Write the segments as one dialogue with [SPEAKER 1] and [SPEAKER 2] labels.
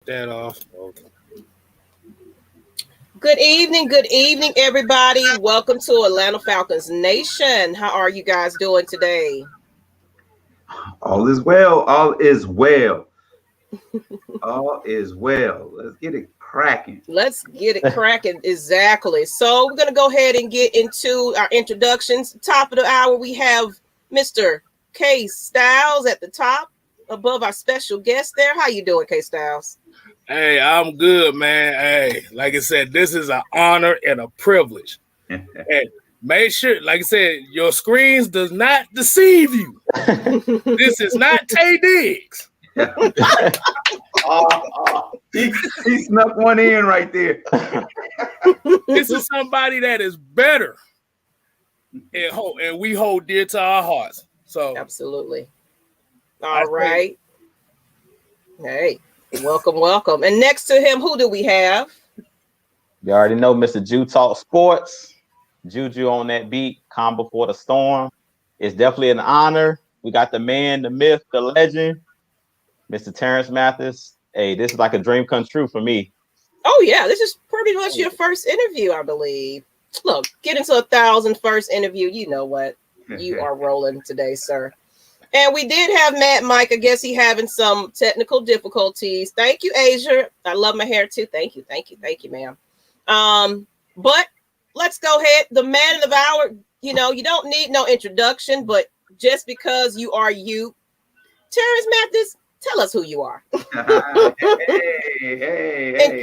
[SPEAKER 1] that off. Okay.
[SPEAKER 2] Good evening, everybody. Welcome to Atlanta Falcons Nation. How are you guys doing today?
[SPEAKER 3] All is well. All is well. All is well. Let's get it cracking.
[SPEAKER 2] Let's get it cracking. Exactly. So we're going to go ahead and get into our introductions. Top of the hour, we have Mr. Kstlyz at the top, above our special guest there. How you doing, Kstlyz?
[SPEAKER 1] Hey, I'm good, man. Hey, like I said, this is an honor and a privilege. And make sure, like I said, your screens does not deceive you. This is not Tay Diggs.
[SPEAKER 3] He snuck one in right there.
[SPEAKER 1] This is somebody that is better and we hold dear to our hearts. So
[SPEAKER 2] absolutely. All right. Hey, welcome. And next to him, who do we have?
[SPEAKER 4] You already know Mr. Jew Talk Sports. Juju on that beat, calm before the storm. It's definitely an honor. We got the man, the myth, the legend, Mr. Terance Mathis. Hey, this is like a dream come true for me.
[SPEAKER 2] Oh, yeah. This is pretty much your first interview, I believe. Look, get into 1,000 first interview. You know what? You are rolling today, sir. And we did have Matt Mike. I guess he having some technical difficulties. Thank you, Asia. I love my hair, too. Thank you, ma'am. But let's go ahead. The man of the hour, you know, you don't need no introduction, but just because you are you, Terance Mathis, tell us who you are. In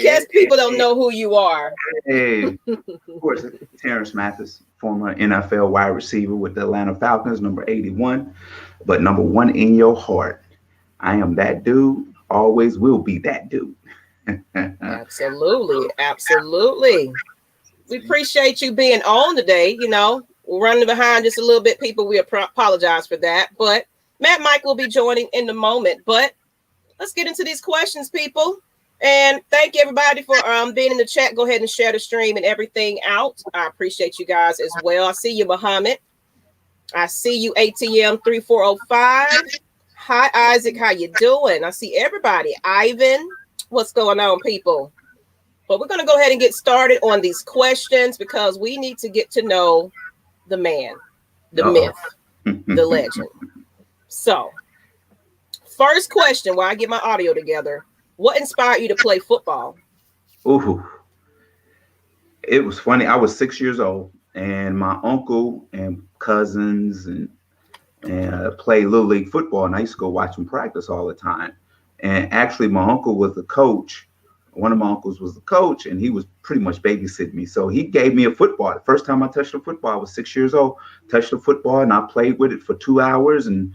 [SPEAKER 2] case people don't know who you are.
[SPEAKER 3] Hey, of course, Terance Mathis, former NFL wide receiver with the Atlanta Falcons, number 81, but number 1 in your heart. I am that dude, always will be that dude.
[SPEAKER 2] Absolutely. We appreciate you being on today. You know, we're running behind just a little bit, people. We apologize for that, but Matt Mike will be joining in a moment. But let's get into these questions, people. And thank you, everybody, for being in the chat. Go ahead and share the stream and everything out. I appreciate you guys as well. I see you, Muhammad. I see you, ATM 3405. Hi, Isaac. How you doing? I see everybody. Ivan, what's going on, people? But we're going to go ahead and get started on these questions because we need to get to know the man, the myth, the legend. So, first question while I get my audio together. What inspired you to play football?
[SPEAKER 3] Ooh, it was funny. I was 6 years old, and my uncle and cousins and played Little League football, and I used to go watch them practice all the time. And actually, my uncle was the coach. One of my uncles was the coach, and he was pretty much babysitting me. So he gave me a football. The first time I touched a football, I was 6 years old, touched the football, and I played with it for 2 hours. And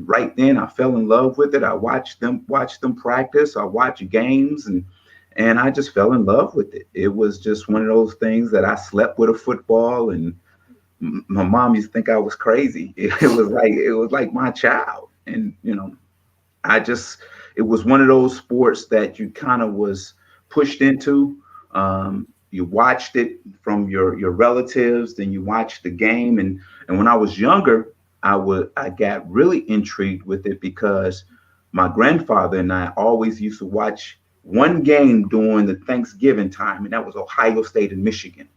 [SPEAKER 3] right then I fell in love with it. I watched them practice. I watched games, and I just fell in love with it. It was just one of those things that I slept with a football, and my mom used to think I was crazy. It was like my child. And, you know, it was one of those sports that you kind of was pushed into. You watched it from your relatives, then you watched the game. And when I was younger, I got really intrigued with it because my grandfather and I always used to watch one game during the Thanksgiving time, and that was Ohio State and Michigan.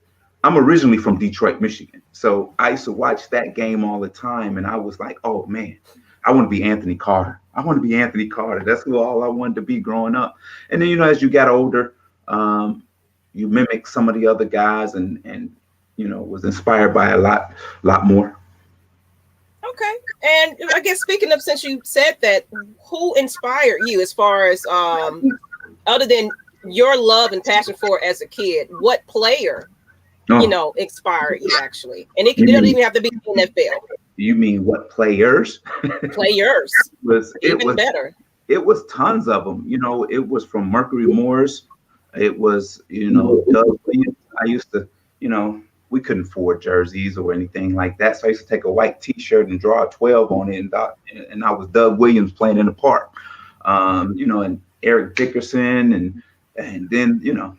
[SPEAKER 3] I'm originally from Detroit, Michigan. So I used to watch that game all the time, and I was like, oh, man, I want to be Anthony Carter. That's all I wanted to be growing up. And then, you know, as you got older, you mimic some of the other guys and you know, was inspired by a lot more.
[SPEAKER 2] Okay. And I guess speaking of, since you said that, who inspired you as far as other than your love and passion for it as a kid, what player, you know, inspired you actually? And it doesn't even have to be NFL.
[SPEAKER 3] You mean what players?
[SPEAKER 2] Players. It was better.
[SPEAKER 3] It was tons of them. You know, it was from Mercury Morris. It was, you know, Doug Williams. I used to, you know, we couldn't afford jerseys or anything like that. So I used to take a white T-shirt and draw a 12 on it. And I was Doug Williams playing in the park. You know, and Eric Dickerson and then, you know,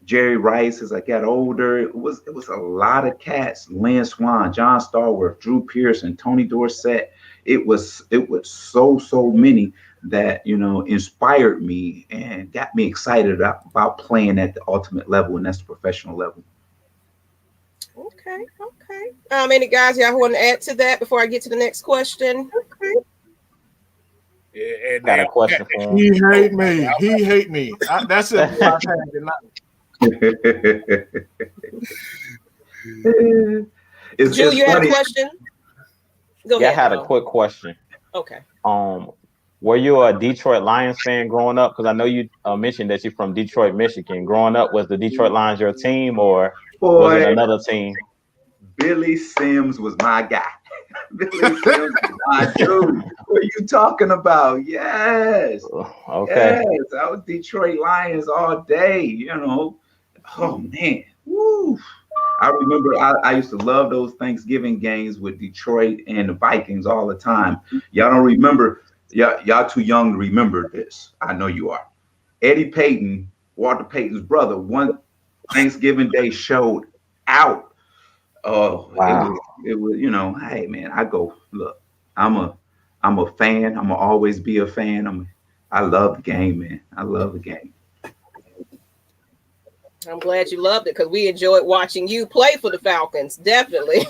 [SPEAKER 3] Jerry Rice as I got older. It was a lot of cats. Lynn Swan, John Starworth, Drew Pearson, Tony Dorsett. It was so many that, you know, inspired me and got me excited about playing at the ultimate level, and that's the professional level.
[SPEAKER 2] Okay. Any guys y'all want to add to that before I get to the next question?
[SPEAKER 1] Yeah, and
[SPEAKER 4] Got a question for him.
[SPEAKER 5] He hate me. He hate me. That's it.
[SPEAKER 2] Drew, you had a question? Go ahead.
[SPEAKER 4] I had a quick question.
[SPEAKER 2] Okay.
[SPEAKER 4] Were you a Detroit Lions fan growing up? Because I know you mentioned that you're from Detroit, Michigan. Growing up, was the Detroit Lions your team, or was it another team?
[SPEAKER 3] Billy Sims was my guy. Billy Sims was my dude. What are you talking about? Yes.
[SPEAKER 4] Okay.
[SPEAKER 3] Yes, I was Detroit Lions all day, you know. Oh, man. Woo. I remember I used to love those Thanksgiving games with Detroit and the Vikings all the time. Y'all don't remember. Y'all too young to remember this. I know you are. Eddie Payton, Walter Payton's brother, one Thanksgiving Day showed out. Oh, wow. It was, you know, hey man, I go, look, I'm a fan. I'm gonna always be a fan. I love the game, man. I love the game.
[SPEAKER 2] I'm glad you loved it because we enjoyed watching you play for the Falcons, definitely.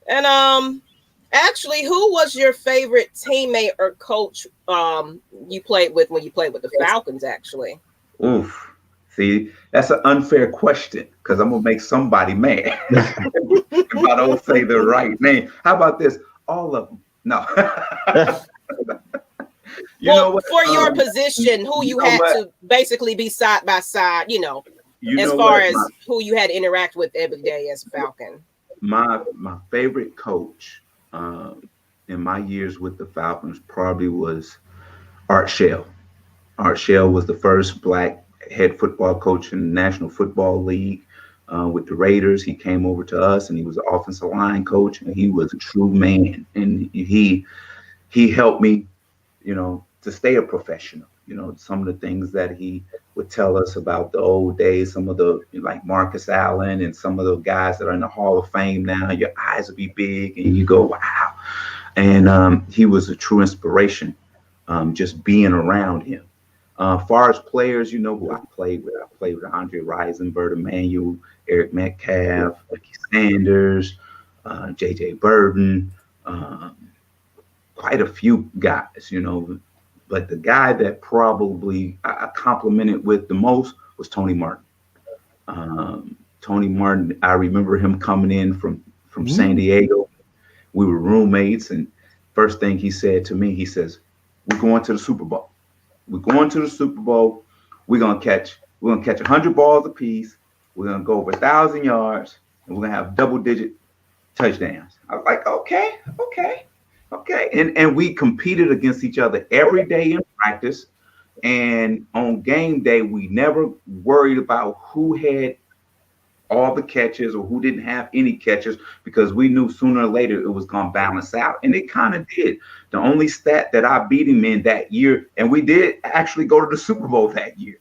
[SPEAKER 2] And actually, who was your favorite teammate or coach you played with when you played with the Falcons? Actually,
[SPEAKER 3] oof. See, that's an unfair question because I'm gonna make somebody mad if I don't say the right name. How about this? All of them. No.
[SPEAKER 2] For your position, who you had to basically be side by side, as far as who you had to interact with every day as a Falcon.
[SPEAKER 3] My favorite coach in my years with the Falcons probably was Art Shell. Art Shell was the first Black head football coach in the National Football League with the Raiders. He came over to us and he was an offensive line coach, and he was a true man. And he helped me, to stay a professional. Some of the things that he would tell us about the old days, some of the, like Marcus Allen and some of the guys that are in the Hall of Fame now, your eyes will be big and you go, wow. And he was a true inspiration, just being around him. Far as players, who I played with. I played with Andre Rison, Bert Emanuel, Eric Metcalf, Ricky Sanders, J.J. Burden, quite a few guys, But the guy that probably I complimented with the most was Tony Martin. Tony Martin, I remember him coming in from San Diego. We were roommates, and first thing he said to me, he says, "We're going to the Super Bowl. We're going to the Super Bowl. We're gonna catch 100 balls apiece. We're gonna go over 1,000 yards, and we're gonna have double-digit touchdowns." I was like, okay. And we competed against each other every day in practice. And on game day, we never worried about who had all the catches or who didn't have any catches, because we knew sooner or later it was going to balance out. And it kind of did. The only stat that I beat him in that year, and we did actually go to the Super Bowl that year,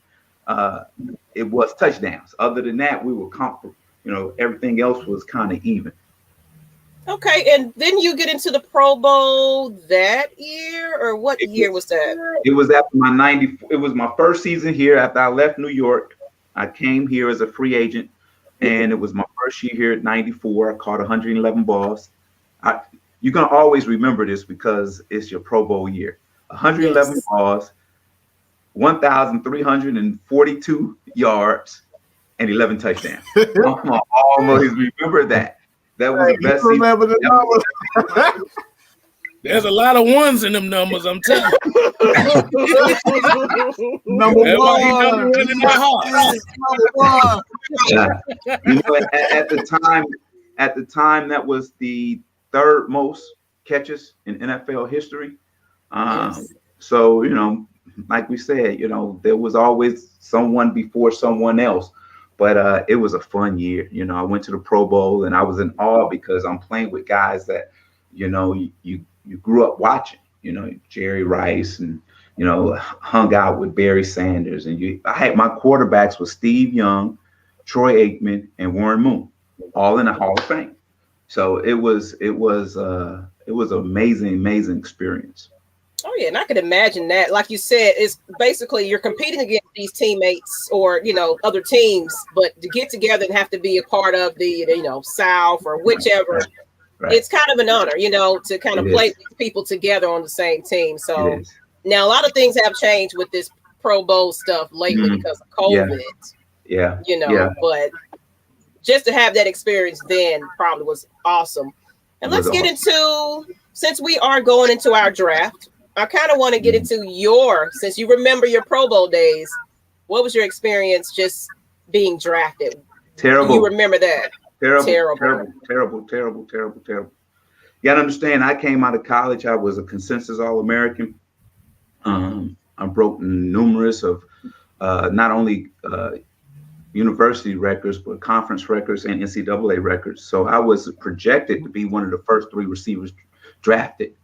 [SPEAKER 3] it was touchdowns. Other than that, we were comfortable. Everything else was kind of even.
[SPEAKER 2] Okay, and then you get into the Pro Bowl that year, or what year was that?
[SPEAKER 3] It was after my 94. It was my first season here after I left New York. I came here as a free agent, and it was my first year here at 94. I caught 111 balls. You're going to always remember this because it's your Pro Bowl year. 111 balls, 1,342 yards, and 11 touchdowns. I'm going to always remember that. That was the best season.
[SPEAKER 5] Remember the numbers.
[SPEAKER 1] There's a lot of ones in them numbers, I'm telling you.
[SPEAKER 5] Number one.
[SPEAKER 3] At the time, that was the third most catches in NFL history. So, like we said, there was always someone before someone else. But it was a fun year. I went to the Pro Bowl and I was in awe because I'm playing with guys that, you grew up watching, Jerry Rice, and, hung out with Barry Sanders. And I had my quarterbacks with Steve Young, Troy Aikman, and Warren Moon, all in the Hall of Fame. So it was an amazing experience.
[SPEAKER 2] Oh yeah, and I could imagine that. Like you said, it's basically you're competing against these teammates or other teams, but to get together and have to be a part of the South or whichever,
[SPEAKER 3] Right.
[SPEAKER 2] it's kind of an honor, to kind of
[SPEAKER 3] It
[SPEAKER 2] play
[SPEAKER 3] is.
[SPEAKER 2] these people together on the same team.
[SPEAKER 3] It
[SPEAKER 2] So
[SPEAKER 3] is.
[SPEAKER 2] now a lot of things have changed with this Pro Bowl stuff lately because of COVID.
[SPEAKER 3] Yeah.
[SPEAKER 2] But just to have that experience then probably was awesome. And let's get into, since we are going into our draft, I kind of want to get into since you remember your Pro Bowl days, what was your experience just being drafted?
[SPEAKER 3] Terrible.
[SPEAKER 2] Do you remember that?
[SPEAKER 3] Terrible.
[SPEAKER 2] Terrible.
[SPEAKER 3] You got to understand, I came out of college. I was a consensus All-American. I broke numerous of not only university records, but conference records and NCAA records. So I was projected to be one of the first 3 receivers drafted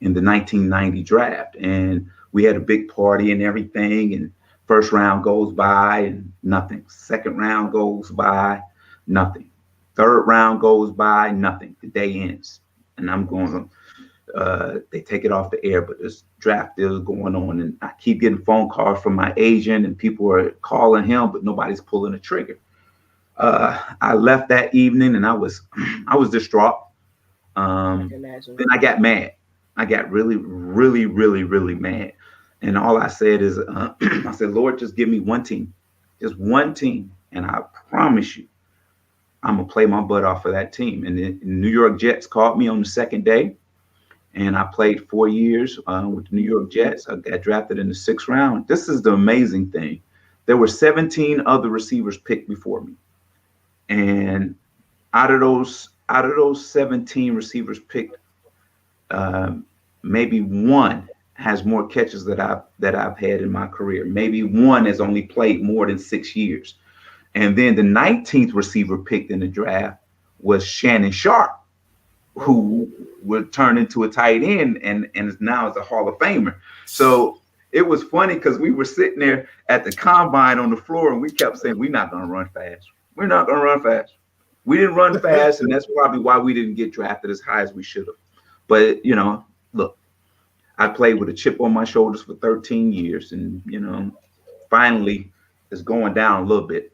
[SPEAKER 3] in the 1990 draft. And we had a big party and everything. And first round goes by and nothing. Second round goes by, nothing. Third round goes by, nothing. The day ends. And I'm going, they take it off the air, but this draft is going on. And I keep getting phone calls from my agent and people are calling him, but nobody's pulling the trigger. I left that evening and I was distraught. Then I got mad. I got really, really, really, really mad. And all I said is, I said, Lord, just give me one team, just one team. And I promise you, I'm going to play my butt off for that team. And the New York Jets called me on the second day. And I played 4 years with the New York Jets. I got drafted in the 6th round. This is the amazing thing. There were 17 other receivers picked before me. And out of those 17 receivers picked, maybe one has more catches that I've had in my career. Maybe one has only played more than 6 years. And then the 19th receiver picked in the draft was Shannon Sharp, who would turn into a tight end and is now is a Hall of Famer. So it was funny because we were sitting there at the combine on the floor and we kept saying, we're not going to run fast. We're not going to run fast. We didn't run fast, and that's probably why we didn't get drafted as high as we should have. But, look, I played with a chip on my shoulders for 13 years, and, finally it's going down a little bit.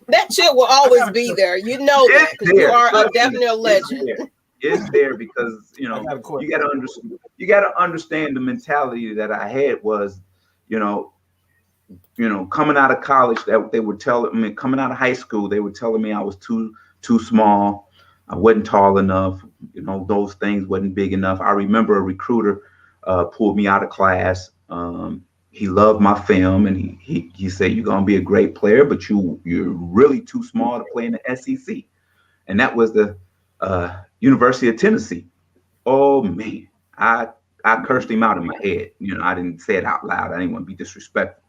[SPEAKER 2] That chip will always be there. You know that because you are a definite legend.
[SPEAKER 3] It's there because, you got to understand the mentality that I had was, coming out of college, that they were telling me, coming out of high school, they were telling me I was too small. I wasn't tall enough. Those things wasn't big enough. I remember a recruiter pulled me out of class. He loved my film, and he said, "You're gonna be a great player, but you're really too small to play in the SEC." And that was the University of Tennessee. Oh man, I cursed him out in my head. I didn't say it out loud. I didn't want to be disrespectful.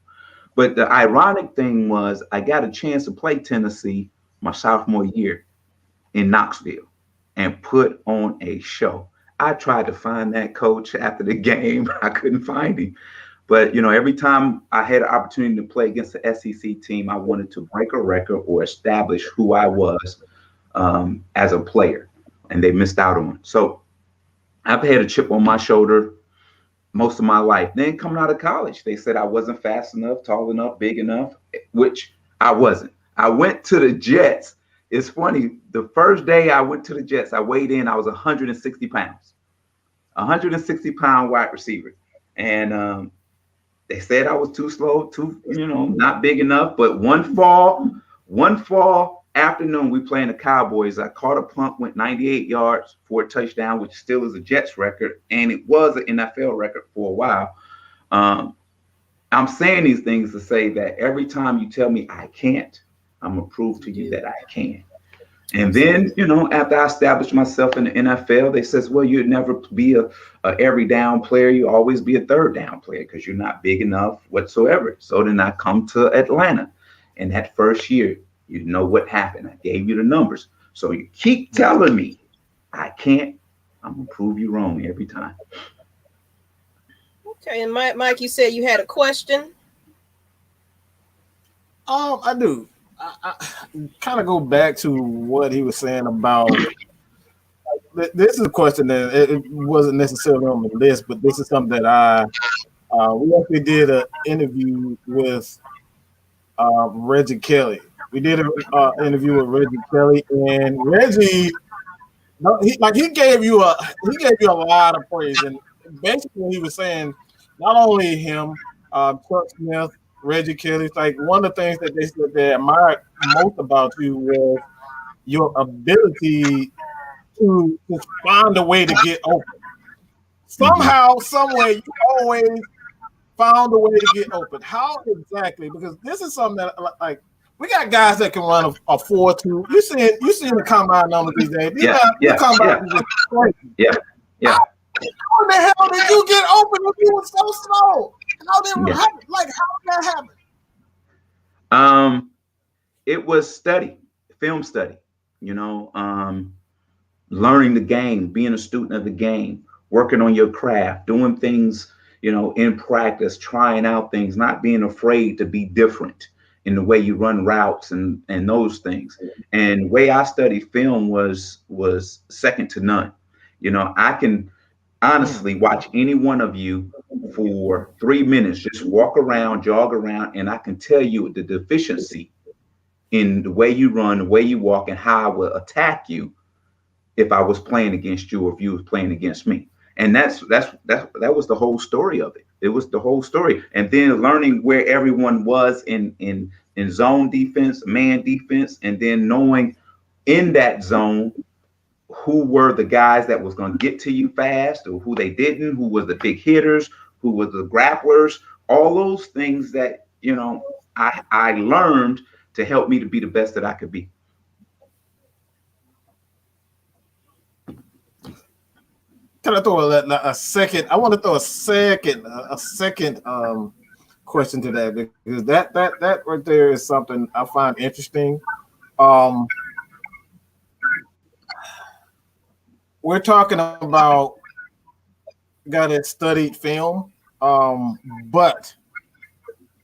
[SPEAKER 3] But the ironic thing was I got a chance to play Tennessee my sophomore year in Knoxville and put on a show. I tried to find that coach after the game. I couldn't find him. But, every time I had an opportunity to play against the SEC team, I wanted to break a record or establish who I was as a player. And they missed out on it. So I've had a chip on my shoulder most of my life. Then coming out of college, they said I wasn't fast enough, tall enough, big enough, which I wasn't. I went to the Jets. It's funny. The first day I went to the Jets, I weighed in. I was 160 pounds, 160-pound wide receiver. And they said I was too slow, not big enough. But one fall afternoon, we playing the Cowboys. I caught a punt, went 98 yards for a touchdown, which still is a Jets record. And it was an NFL record for a while. I'm saying these things to say that every time you tell me I can't, I'm going to prove to you that I can. And then, after I established myself in the NFL, they says, well, you'd never be a every down player. You always be a third down player because you're not big enough whatsoever. So then I come to Atlanta. And that first year, you know what happened. I gave you the numbers. So you keep telling me I can't. I'm going to prove you wrong every time.
[SPEAKER 2] Okay. And Mike, you said you had a question.
[SPEAKER 5] I do. I kind of go back to what he was saying about this is a question that it wasn't necessarily on the list, but this is something that we actually did an interview with Reggie Kelly. We did an interview with Reggie Kelly, and Reggie, he gave you a lot of praise, and basically he was saying not only him, Chuck Smith, Reggie Kelly. Like one of the things that they said they admired most about you was your ability to just find a way to get open. Somehow, some way, you always found a way to get open. How exactly? Because this is something that, like, we got guys that can run a 4.2. You seen the combine numbers these days.
[SPEAKER 3] Yeah.
[SPEAKER 5] How in the hell did you get open when you were so slow? How did that happen?
[SPEAKER 3] It was film study. Learning the game, being a student of the game, working on your craft, doing things, in practice, trying out things, not being afraid to be different in the way you run routes and those things. And the way I studied film was second to none. I can honestly watch any one of you for 3 minutes, just walk around, jog around, and I can tell you the deficiency in the way you run, the way you walk, and how I would attack you if I was playing against you or if you was playing against me. And that was the whole story of it. It was the whole story. And then learning where everyone was in zone defense, man defense, and then knowing in that zone who were the guys that was going to get to you fast or who they didn't, who was the big hitters, who was the grapplers, all those things that, I learned to help me to be the best that I could be.
[SPEAKER 5] Can I throw a second? I want to throw a second question to that, because that right there is something I find interesting. We're talking about a guy that studied film, but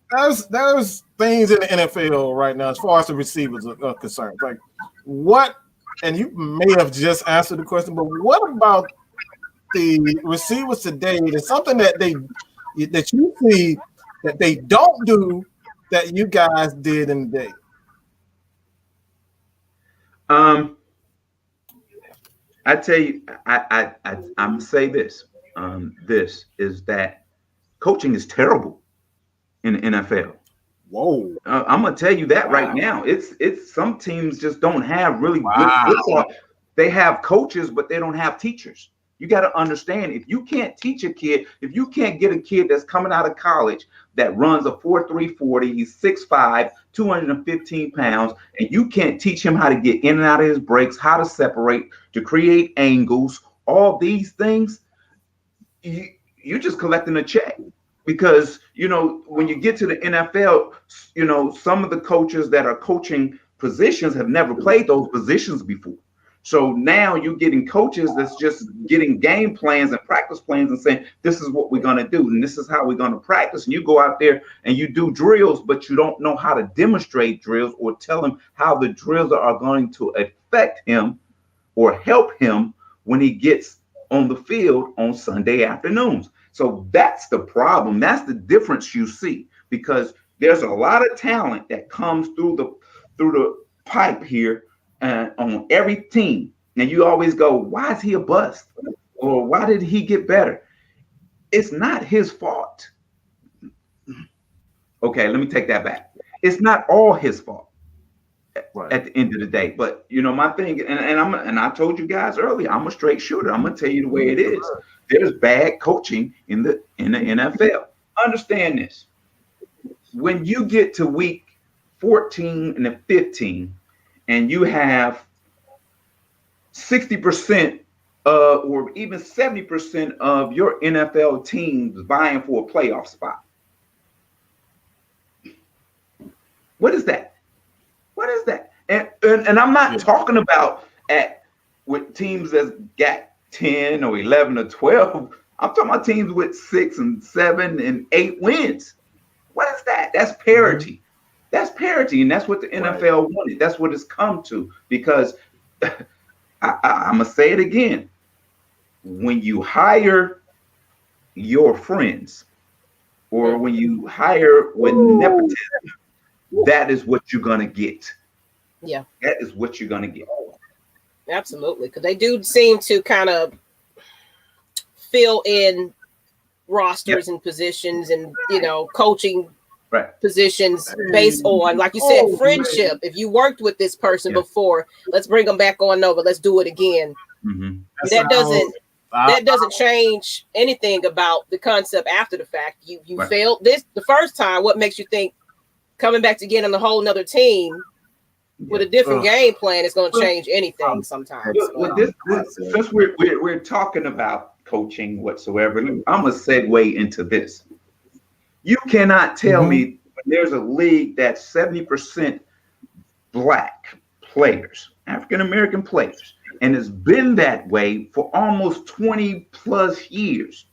[SPEAKER 5] there's things in the NFL right now as far as the receivers are concerned. Like what? And you may have just answered the question, but what about the receivers today? There's something that you see that they don't do that you guys did in the day.
[SPEAKER 3] I tell you, I'm gonna say this. This is that coaching is terrible in the NFL.
[SPEAKER 5] Whoa!
[SPEAKER 3] I'm gonna tell you that right now. It's some teams just don't have really good football. They have coaches, but they don't have teachers. You got to understand, if you can't teach a kid, if you can't get a kid that's coming out of college that runs a 4.3 40, he's 6'5", 215 pounds, and you can't teach him how to get in and out of his breaks, how to separate, to create angles, all these things, you're just collecting a check. Because, when you get to the NFL, some of the coaches that are coaching positions have never played those positions before. So now you're getting coaches that's just getting game plans and practice plans and saying, this is what we're going to do. And this is how we're going to practice. And you go out there and you do drills, but you don't know how to demonstrate drills or tell him how the drills are going to affect him or help him when he gets on the field on Sunday afternoons. So that's the problem. That's the difference you see, because there's a lot of talent that comes through the pipe here on every team. And you always go, why is he a bust? Or why did he get better? It's not his fault. Okay, let me take that back. It's not all his fault at the end of the day. But my thing, and I told you guys earlier, I'm a straight shooter. I'm gonna tell you the way it is. There's bad coaching in the NFL. Understand this. When you get to week 14 and 15, and you have 60% or even 70% of your NFL teams vying for a playoff spot. What is that? What is that? And I'm not talking about with teams that's got 10 or 11 or 12. I'm talking about teams with 6 and 7 and 8 wins. What is that? That's parity. Mm-hmm. That's parity, and that's what the NFL wanted. That's what it's come to, because I'm gonna say it again. When you hire your friends, or when you hire with nepotism, that is what you're gonna get.
[SPEAKER 2] Yeah,
[SPEAKER 3] that is what you're gonna get.
[SPEAKER 2] Absolutely, because they do seem to kind of fill in rosters and positions, and coaching positions based on, like you said, friendship. Man. If you worked with this person before, let's bring them back on over. Let's do it again. Mm-hmm. That doesn't change anything about the concept after the fact. You failed this the first time. What makes you think coming back to get on a whole nother team with a different game plan is going to change anything sometimes?
[SPEAKER 3] Since we're talking about coaching whatsoever, I'm going to segue into this. You cannot tell me there's a league that's 70% black players, African-American players, and it's been that way for almost 20 plus years.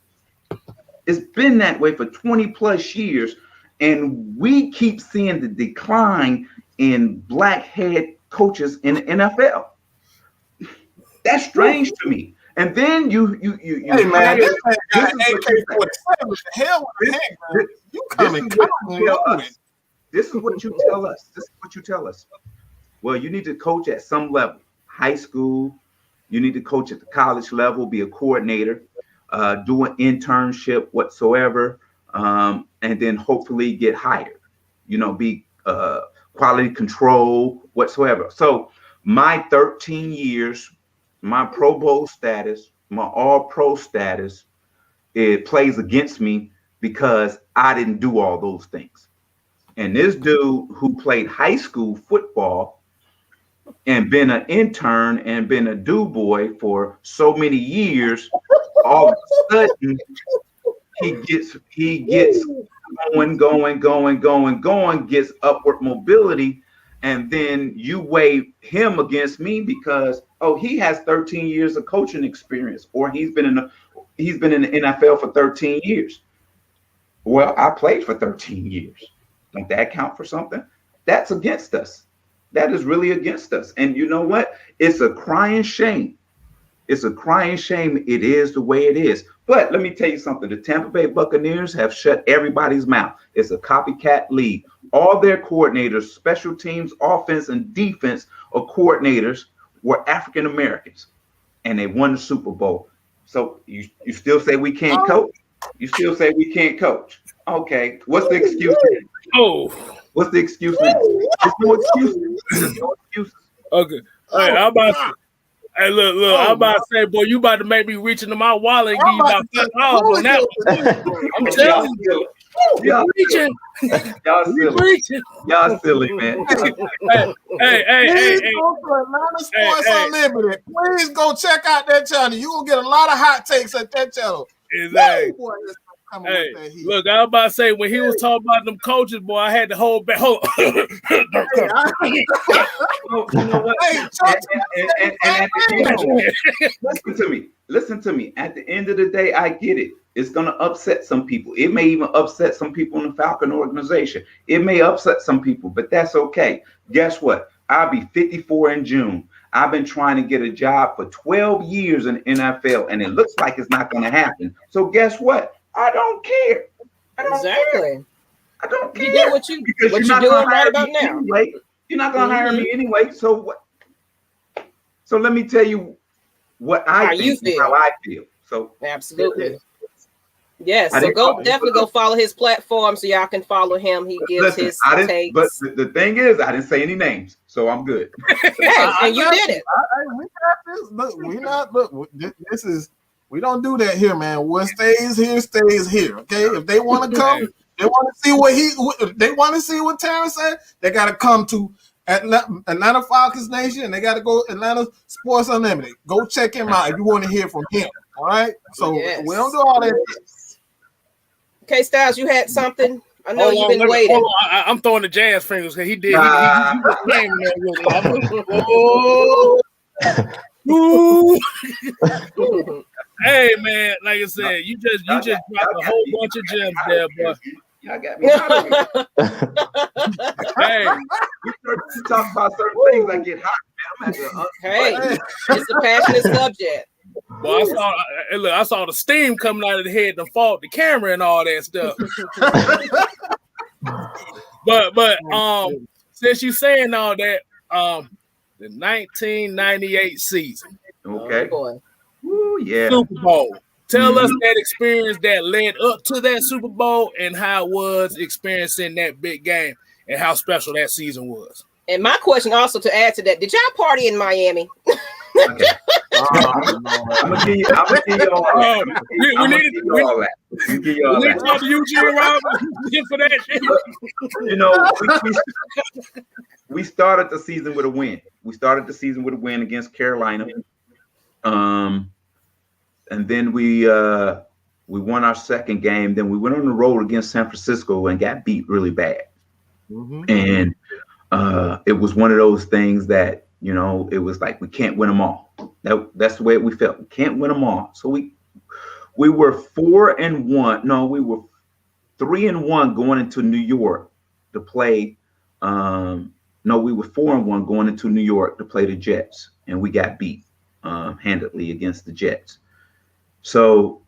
[SPEAKER 3] It's been that way for 20 plus years, and we keep seeing the decline in black head coaches in the NFL. That's strange to me. And then you hey man, this man got AK-47. Hell with the heck, man. You coming? This is what you tell us. This is what you tell us. Well, you need to coach at some level, high school. You need to coach at the college level, be a coordinator, do an internship whatsoever, and then hopefully get hired. Be quality control whatsoever. So my 13 years. My Pro Bowl status, my All-Pro status, it plays against me because I didn't do all those things. And this dude who played high school football and been an intern and been a do-boy for so many years, all of a sudden he gets going, gets upward mobility. And then you weigh him against me because he has 13 years of coaching experience, or he's been in the NFL for 13 years. Well, I played for 13 years. Don't that count for something? That's against us. That is really against us. And you know what? It's a crying shame. It's a crying shame. It is the way it is. But let me tell you something. The Tampa Bay Buccaneers have shut everybody's mouth. It's a copycat league. All their coordinators, special teams, offense, and defense coordinators were African Americans, and they won the Super Bowl. So you still say we can't coach? You still say we can't coach? Okay. What's the excuse? What's the excuse now? There's no excuses. There's no excuses.
[SPEAKER 1] Okay. Hey, I'm about to. Hey, look, I'm about to say, boy, you about to make me reach into my wallet and give you about $5 on that one. I'm telling you.
[SPEAKER 3] Y'all silly, man.
[SPEAKER 1] Hey.
[SPEAKER 5] Atlanta Sports Unlimited. Please go check out that channel. You're going to get a lot of hot takes at that channel.
[SPEAKER 1] Exactly. Hey, look, I was about to say, when he was talking about them coaches, boy, I had to hold back. Hold on.
[SPEAKER 3] You know what? Listen to me. At the end of the day, I get it. It's going to upset some people. It may even upset some people in the Falcon organization. It may upset some people, but that's okay. Guess what? I'll be 54 in June. I've been trying to get a job for 12 years in NFL, and it looks like it's not going to happen. So guess what? I don't care. I don't care.
[SPEAKER 2] You do what you're doing right about now.
[SPEAKER 3] Anyway. You're not going to hire me anyway. So what? So let me tell you what I think, how I feel. So
[SPEAKER 2] absolutely. Yes, so definitely go follow his platform so y'all can follow him. He gives his takes.
[SPEAKER 3] But the thing is, I didn't say any names, so I'm good.
[SPEAKER 2] And you did it.
[SPEAKER 5] We got this. Look, this is, we don't do that here, man. What stays here stays here. Okay, if they want to come, they want to see what Terance said. They got to come to Atlanta Falcons Nation. They got to go Atlanta Sports Unlimited. Go check him out if you want to hear from him. All right. So we don't do all that.
[SPEAKER 2] Kstlyz, you had something? I know you've been waiting.
[SPEAKER 1] I'm throwing the jazz fingers because he did. Hey man, like I said, you just dropped a whole bunch of gems there, boy.
[SPEAKER 3] Y'all got me. Hey, you talk about certain things, I get hot.
[SPEAKER 2] Hey, it's a passionate subject.
[SPEAKER 1] Well, I saw the steam coming out of the head to fault the camera and all that stuff. but since you saying all that, the 1998 season.
[SPEAKER 3] Okay.
[SPEAKER 2] Oh, boy.
[SPEAKER 3] Ooh, yeah.
[SPEAKER 1] Super Bowl. Tell us that experience that led up to that Super Bowl and how it was experiencing that big game and how special that season was.
[SPEAKER 2] And my question also to add to that, did y'all party in Miami?
[SPEAKER 3] Okay. I'm gonna give you all that. We need to
[SPEAKER 1] talk to Eugene Robinson for that shit.
[SPEAKER 3] You know, we started the season with a win. We started the season with a win against Carolina. And then we won our second game. Then we went on the road against San Francisco and got beat really bad. And it was one of those things that, you know, it was like we can't win them all. That's the way we felt. We can't win them all. So we were 4-1. No, we were 3-1 going into New York to play. No, we were 4-1 going into New York to play the Jets, and we got beat handedly against the Jets. So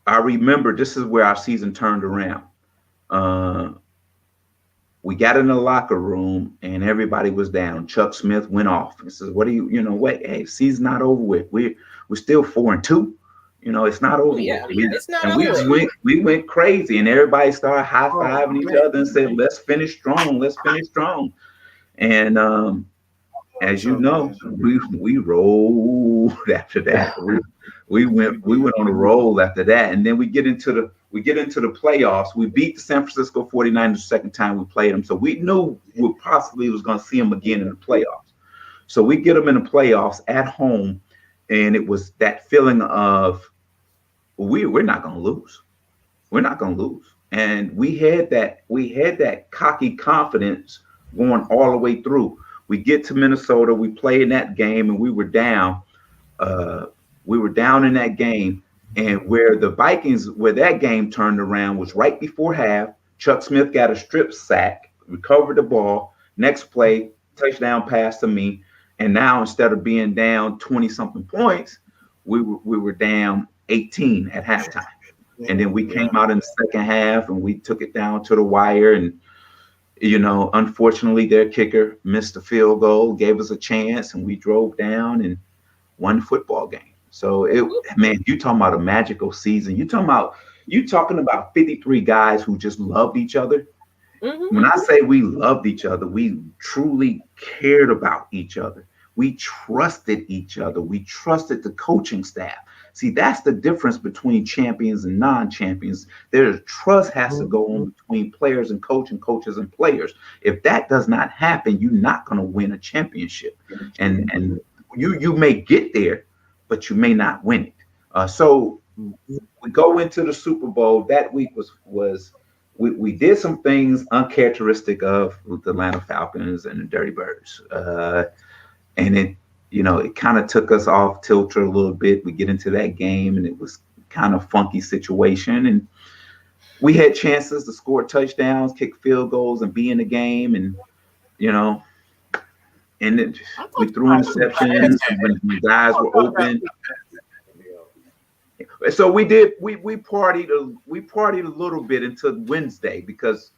[SPEAKER 3] I remember this is where our season turned around. We got in the locker room and everybody was down. Chuck Smith went off and says, "What do you know? Wait, hey, season's not over with. We're still 4-2. You know, it's not over with."
[SPEAKER 2] It's not over with.
[SPEAKER 3] We went crazy and everybody started high fiving each other and said, "Let's finish strong. Let's finish strong." And as you know, we rolled after that. We went on a roll after that, and then we get into the playoffs. We beat the San Francisco 49ers the second time we played them, so we knew we possibly was going to see them again in the playoffs. So we get them in the playoffs at home, and it was that feeling of we're not going to lose. We're not going to lose, and we had that cocky confidence going all the way through. We get to Minnesota, we play in that game, and we were down. We were down in that game, and where that game turned around was right before half. Chuck Smith got a strip sack, recovered the ball. Next play, touchdown pass to me, and now instead of being down 20-something points, we were down 18 at halftime, and then we came out in the second half and we took it down to the wire. And you know, unfortunately, their kicker missed a field goal, gave us a chance, and we drove down and won the football game. So man, you talking about a magical season. You talking about 53 guys who just loved each other. When I say we loved each other, we truly cared about each other. We trusted each other. We trusted the coaching staff. See, that's the difference between champions and non-champions. There's trust has to go on between players and coaches and players. If that does not happen, you're not going to win a championship. And you may get there, but you may not win it. So we go into the Super Bowl. That week was we did some things uncharacteristic of the Atlanta Falcons and the Dirty Birds. And it kind of took us off kilter a little bit. We get into that game and it was kind of funky situation. And we had chances to score touchdowns, kick field goals, and be in the game. And, you know, and we threw interceptions when the guys were open. So we partied a little bit until Wednesday, because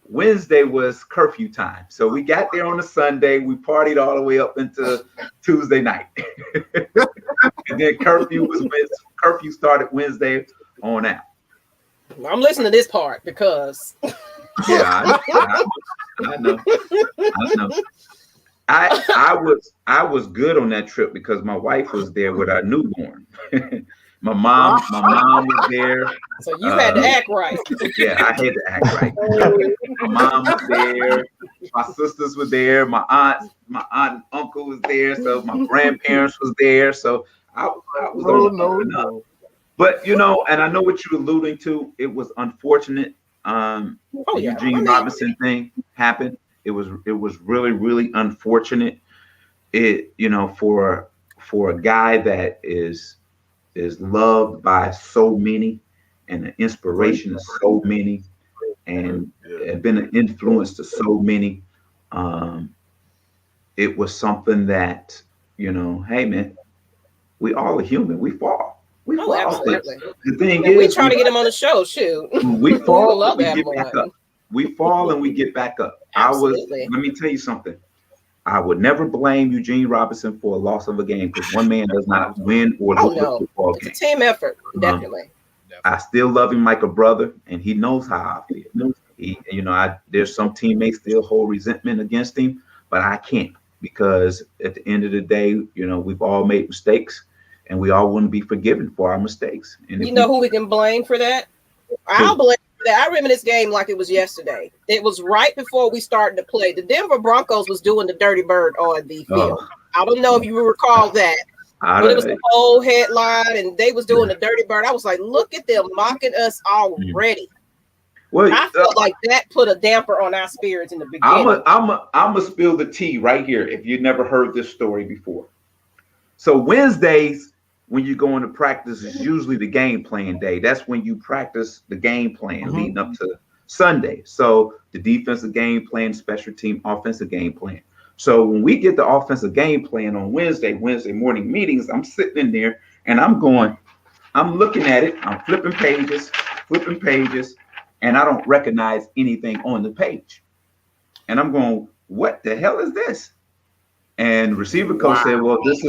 [SPEAKER 3] Wednesday was curfew time. So we got there on a Sunday. We partied all the way up into Tuesday night. And then curfew started Wednesday on out.
[SPEAKER 2] I'm listening to this part because
[SPEAKER 3] yeah, I know. I was good on that trip because my wife was there with our newborn. My mom was there.
[SPEAKER 2] So you had to act right.
[SPEAKER 3] Yeah, I had to act right. My mom was there. My sisters were there. My aunt and uncle was there. So my grandparents was there. So I was on. But you know, and I know what you're alluding to. It was unfortunate. The Eugene Robinson thing happened. It was really, really unfortunate. It, you know, for a guy that is loved by so many and an inspiration to so many and been an influence to so many. it was something that, hey man, we all are human. We fall. We fall.
[SPEAKER 2] Absolutely.
[SPEAKER 3] The thing
[SPEAKER 2] is, we
[SPEAKER 3] is,
[SPEAKER 2] trying to get him on the show. Shoot,
[SPEAKER 3] we fall.
[SPEAKER 2] love
[SPEAKER 3] we
[SPEAKER 2] that
[SPEAKER 3] get
[SPEAKER 2] boy.
[SPEAKER 3] back up. We fall and we get back up.
[SPEAKER 2] Absolutely.
[SPEAKER 3] Let me tell you something. I would never blame Eugene Robinson for a loss of a game because one man does not win or lose a football game.
[SPEAKER 2] It's a team effort, definitely.
[SPEAKER 3] I still love him like a brother, and he knows how I feel. There's some teammates still hold resentment against him, but I can't, because at the end of the day, we've all made mistakes, and we all want to be forgiven for our mistakes. And
[SPEAKER 2] who we can blame for that? I'll blame that. I remember this game like it was yesterday. It was right before we started to play. The Denver Broncos was doing the dirty bird on the field. I don't know if you recall that. But it was the whole headline, and they was doing the dirty bird. I was like, look at them mocking us already. Well, I felt like that put a damper on our spirits in the beginning.
[SPEAKER 3] I'm gonna spill the tea right here if you've never heard this story before. So Wednesdays, when you go into practice, is usually the game plan day. That's when you practice the game plan leading up to Sunday. So the defensive game plan, special team, offensive game plan. So when we get the offensive game plan on Wednesday morning meetings, I'm sitting in there and I'm looking at it. I'm flipping pages, and I don't recognize anything on the page. And I'm going, what the hell is this? And receiver coach said, well, this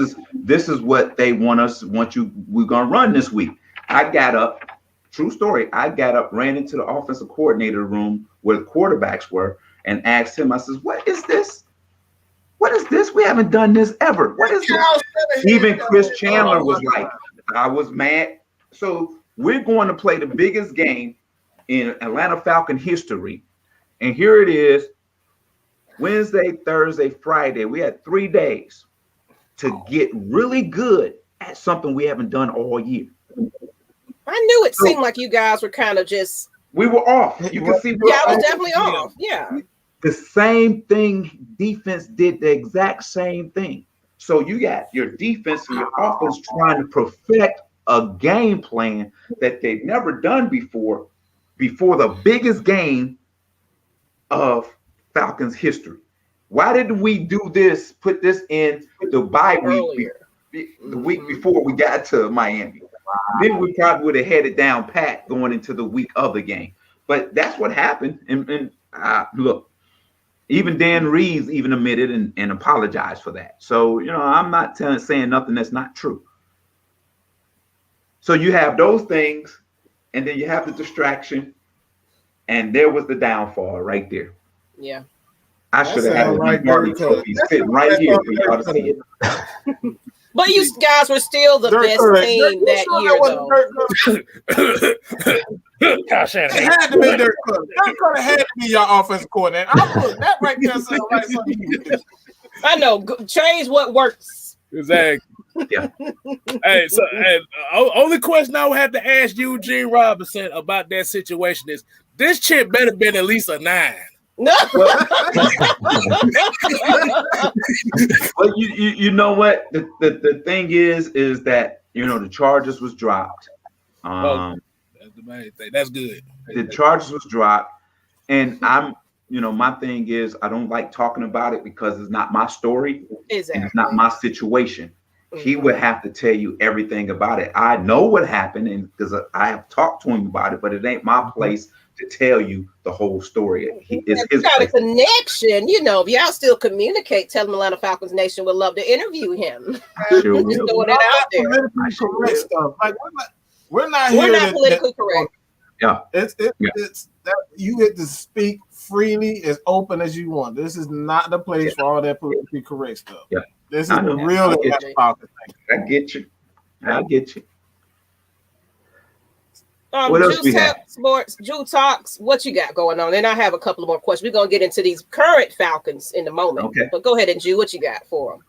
[SPEAKER 3] is what they we're gonna run this week. I got up, true story. I got up, ran into the offensive coordinator room where the quarterbacks were, and asked him, I says, what is this? What is this? We haven't done this ever. What is this? Even Chris Chandler was like, I was mad. So we're going to play the biggest game in Atlanta Falcon history. And here it is, Wednesday, Thursday, Friday. We had 3 days to get really good at something we haven't done all year.
[SPEAKER 2] I knew it seemed like you guys were kind of just...
[SPEAKER 3] We were off. You can see.
[SPEAKER 2] I was definitely off. Yeah.
[SPEAKER 3] The same thing, defense did the exact same thing. So you got your defense and your offense trying to perfect a game plan that they've never done before the biggest game of Falcons history. Why didn't we do this, put this in the bye week, the week before we got to Miami? Then we probably would have had it down pat going into the week of the game. But that's what happened. And look, even Dan Reeves even admitted and apologized for that. So, I'm not saying nothing that's not true. So you have those things, and then you have the distraction, and there was the downfall right there.
[SPEAKER 2] Yeah.
[SPEAKER 3] I should have had a Marty trophy sitting right here for y'all to see it.
[SPEAKER 2] But you guys were still the best team that year, though.
[SPEAKER 5] Gosh, it had to be Dirk Cutter. Dirk Cutter had to be your offensive coordinator. I'll put that right there.
[SPEAKER 2] I know. Change what works.
[SPEAKER 1] Exactly.
[SPEAKER 3] Yeah.
[SPEAKER 1] Hey, so only question I would have to ask Eugene Robinson about that situation is, this chick better been at least a 9.
[SPEAKER 2] No.
[SPEAKER 3] Well, you know what? The thing is that the charges was dropped.
[SPEAKER 1] That's the main thing. That's good.
[SPEAKER 3] The charges was dropped, and my thing is I don't like talking about it because it's not my story.
[SPEAKER 2] Exactly.
[SPEAKER 3] And it's not my situation. He would have to tell you everything about it. I know what happened, and because I have talked to him about it, but it ain't my place to tell you the whole story. It's his
[SPEAKER 2] got a connection, if y'all still communicate, tell him Atlanta Falcons Nation would love to interview him.
[SPEAKER 3] Sure
[SPEAKER 2] Just throwing it out there.
[SPEAKER 5] Correct stuff. Like we're not
[SPEAKER 2] politically correct.
[SPEAKER 3] Yeah,
[SPEAKER 5] it's that you get to speak freely, as open as you want. This is not the place for all that politically correct stuff.
[SPEAKER 3] Yeah,
[SPEAKER 5] this is the real Atlanta Falcons thing.
[SPEAKER 3] I get you.
[SPEAKER 2] What else we have? Sports, Jew Talks, what you got going on? And I have a couple of more questions. We're going to get into these current Falcons in a moment.
[SPEAKER 3] Okay.
[SPEAKER 2] But go ahead, and Jew, what you got for them?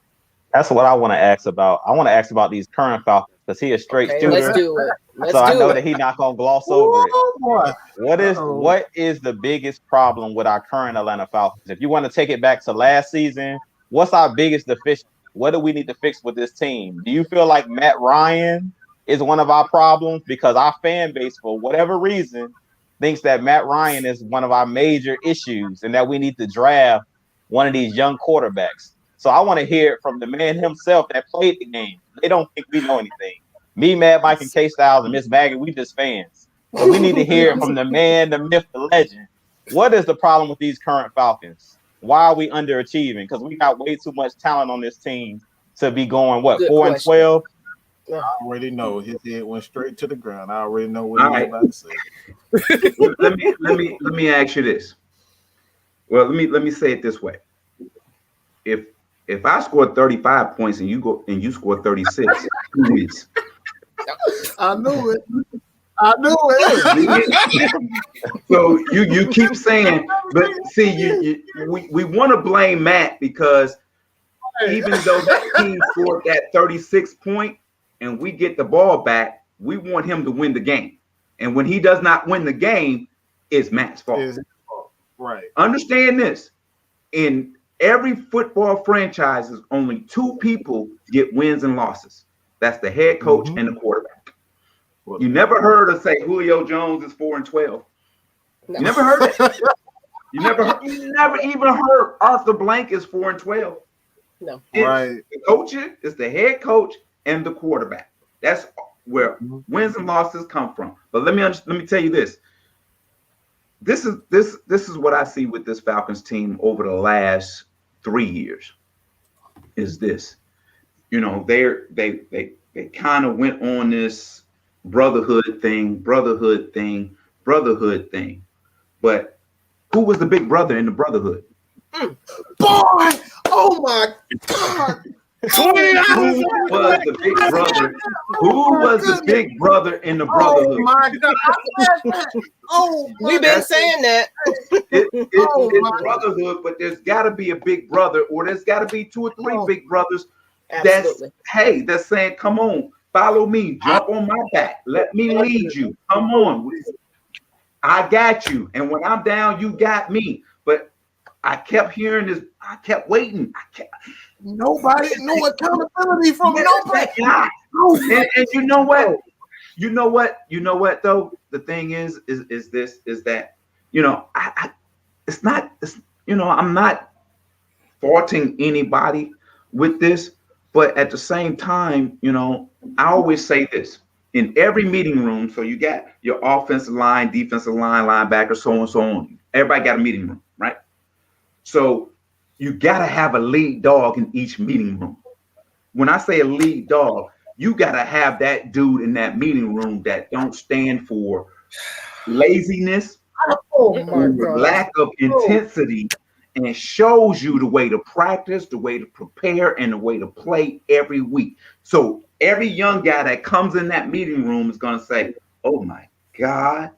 [SPEAKER 4] That's what I want to ask about. I want to ask about these current Falcons because he is straight student.
[SPEAKER 2] Let's do it.
[SPEAKER 4] So I know that he's not going to gloss over it. What is the biggest problem with our current Atlanta Falcons? If you want to take it back to last season, what's our biggest deficiency? What do we need to fix with this team? Do you feel like Matt Ryan is one of our problems? Because our fan base, for whatever reason, thinks that Matt Ryan is one of our major issues and that we need to draft one of these young quarterbacks. So I want to hear it from the man himself that played the game. They don't think we know anything. Me, Mad Mike, and KSTYLZ and Miss Maggie, we just fans. But we need to hear it from the man, the myth, the legend. What is the problem with these current Falcons? Why are we underachieving? Because we got way too much talent on this team to be going, what,
[SPEAKER 2] Good
[SPEAKER 4] 4-12?
[SPEAKER 5] I already know his head went straight to the ground. I already know what he's about to say.
[SPEAKER 3] let me ask you this. Well, let me say it this way. If I score 35 points and you score 36, who wins?
[SPEAKER 5] I knew it. I knew it.
[SPEAKER 3] So you keep saying, but see, we want to blame Matt because even though that team scored that 36 point and we get the ball back, we want him to win the game. And when he does not win the game, it's Matt's fault.
[SPEAKER 5] Right.
[SPEAKER 3] Understand this. In every football franchise, only two people get wins and losses. That's the head coach and the quarterback. You never heard us say Julio Jones is 4-12. No. You never heard it. You never even heard Arthur Blank is 4-12.
[SPEAKER 2] No.
[SPEAKER 3] Right. The coach is the head coach and the quarterback. That's where wins and losses come from. But let me tell you this. This is what I see with this Falcons team over the last 3 years. Is this, they kind of went on this brotherhood thing. But who was the big brother in the brotherhood?
[SPEAKER 5] Boy, oh my God.
[SPEAKER 3] Who was the big brother? Who was the big brother in the brotherhood?
[SPEAKER 5] Oh my God. Oh,
[SPEAKER 2] we've been saying that.
[SPEAKER 3] It's brotherhood, but there's got to be a big brother, or there's got to be 2 or 3 big brothers.
[SPEAKER 2] Absolutely.
[SPEAKER 3] That's saying, come on, follow me, jump on my back, let me lead you. Come on, I got you, and when I'm down, you got me. But I kept hearing this. I kept waiting.
[SPEAKER 5] Nobody, no accountability from nobody.
[SPEAKER 3] And you know what? You know what though? The thing is that I'm not faulting anybody with this, but at the same time, I always say this in every meeting room. So you got your offensive line, defensive line, linebacker, so on and so on. Everybody got a meeting room, right? So you got to have a lead dog in each meeting room. When I say a lead dog, you got to have that dude in that meeting room that don't stand for laziness, lack of intensity, and shows you the way to practice, the way to prepare, and the way to play every week. So every young guy that comes in that meeting room is going to say, oh my God,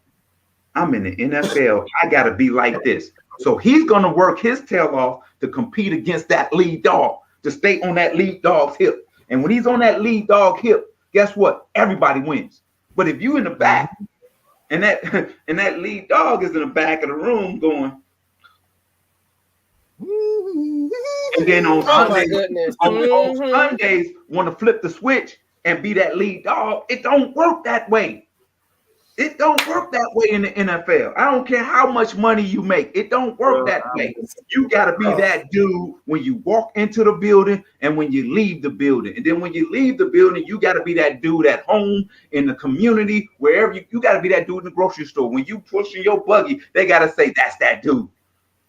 [SPEAKER 3] I'm in the NFL. I got to be like this. So he's going to work his tail off to compete against that lead dog, to stay on that lead dog's hip. And when he's on that lead dog hip, guess what? Everybody wins. But if you in the back and that lead dog is in the back of the room going, and then on Sundays want to flip the switch and be that lead dog, it don't work that way. It don't work that way in the NFL. I don't care how much money you make. It don't work that way. You got to be that dude when you walk into the building and when you leave the building. And then when you leave the building, you got to be that dude at home, in the community, wherever you got to be that dude in the grocery store. When you pushing your buggy, they got to say, that's that dude.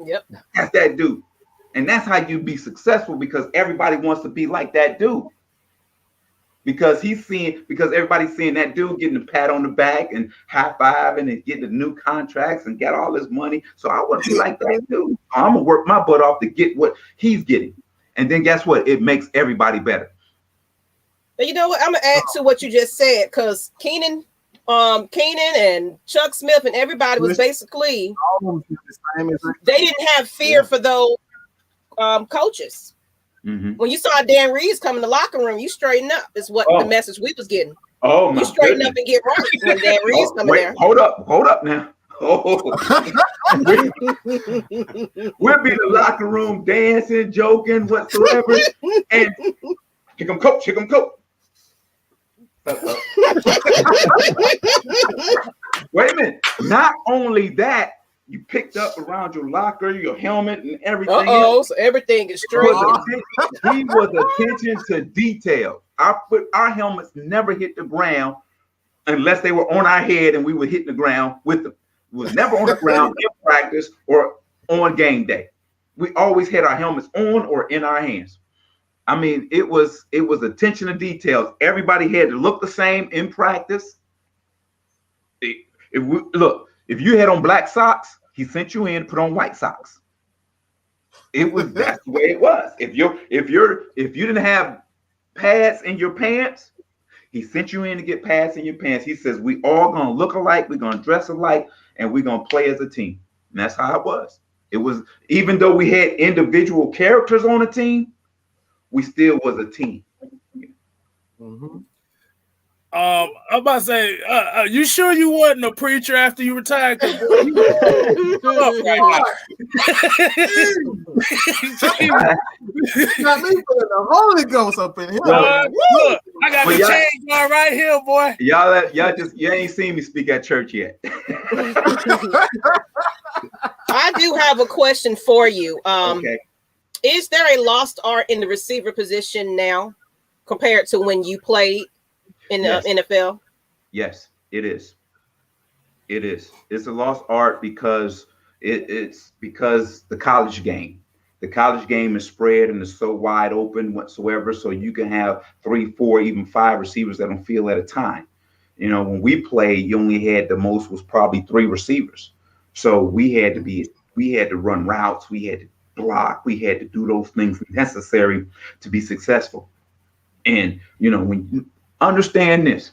[SPEAKER 2] Yep.
[SPEAKER 3] That's that dude. And that's how you be successful, because everybody wants to be like that dude. Because everybody's seeing that dude getting a pat on the back and high fiving and getting the new contracts and got all this money. So I want to be like that dude. I'm gonna work my butt off to get what he's getting. And then guess what? It makes everybody better.
[SPEAKER 2] But you know what? I'm gonna add to what you just said, because Keenan and Chuck Smith and everybody was basically, they didn't have fear for those coaches.
[SPEAKER 3] Mm-hmm.
[SPEAKER 2] When you saw Dan Reeves come in the locker room, you straighten up. Is what the message we was getting.
[SPEAKER 3] Oh, my
[SPEAKER 2] you straighten up and get right when Dan Reeves come in there.
[SPEAKER 3] Hold up now. Oh, we'll be in the locker room dancing, joking, whatsoever, and kick him coach. Wait a minute. Not only that, you picked up around your locker, your helmet, and everything.
[SPEAKER 2] So everything is straight.
[SPEAKER 3] He was attention to detail. Our helmets never hit the ground unless they were on our head and we were hitting the ground with them. It was never on the ground in practice or on game day. We always had our helmets on or in our hands. I mean, it was attention to details. Everybody had to look the same in practice. If you had on black socks, he sent you in to put on white socks. That's the way it was. If you didn't have pads in your pants, he sent you in to get pads in your pants. He says we all gonna look alike, we're gonna dress alike, and we're gonna play as a team. And that's how it was. It was, even though we had individual characters on the team, we still was a team.
[SPEAKER 5] Mm-hmm.
[SPEAKER 1] I'm about to say, you sure you wasn't a preacher after you retired?
[SPEAKER 5] Got me putting the Holy Ghost up in here.
[SPEAKER 1] Look, I got the chain going right here, boy.
[SPEAKER 3] Y'all ain't seen me speak at church yet.
[SPEAKER 2] I do have a question for you.
[SPEAKER 3] Okay.
[SPEAKER 2] Is there a lost art in the receiver position now compared to when you played in the NFL?
[SPEAKER 3] Yes, it is. It is. It's a lost art because it's because the college game. The college game is spread and is so wide open whatsoever. So you can have 3, 4, even 5 receivers that don't feel at a time. You know, when we played, you only had the most was probably 3 receivers. So we had to run routes, we had to block, we had to do those things necessary to be successful. And you know, when you understand this,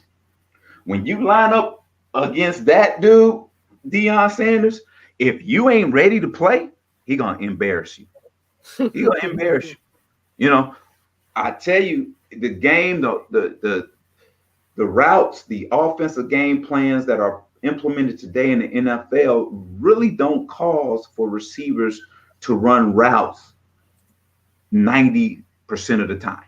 [SPEAKER 3] when you line up against that dude, Deion Sanders, if you ain't ready to play, he gonna embarrass you. He gonna embarrass you. You know, I tell you, the game, the routes, the offensive game plans that are implemented today in the NFL really don't cause for receivers to run routes 90% of the time.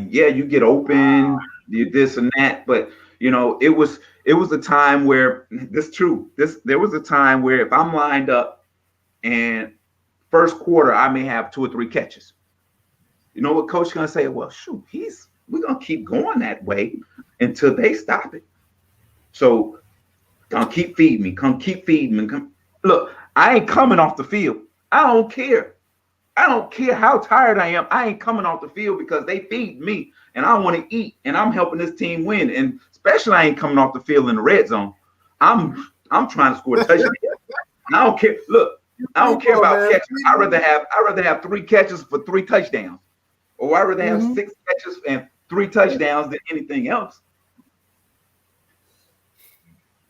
[SPEAKER 3] You get open, you this and that, but you know, it was a time where there was a time where if I'm lined up and first quarter I may have 2 or 3 catches. You know what coach is gonna say? Well, shoot, we're gonna keep going that way until they stop it. So come keep feeding me. Look, I ain't coming off the field. I don't care. I don't care how tired I am. I ain't coming off the field because they feed me and I want to eat and I'm helping this team win. And especially I ain't coming off the field in the red zone. I'm trying to score a touchdown. I don't care. Look, I don't care about catches. I'd rather have 3 catches for 3 touchdowns. Or I'd rather have 6 catches and 3 touchdowns than anything else.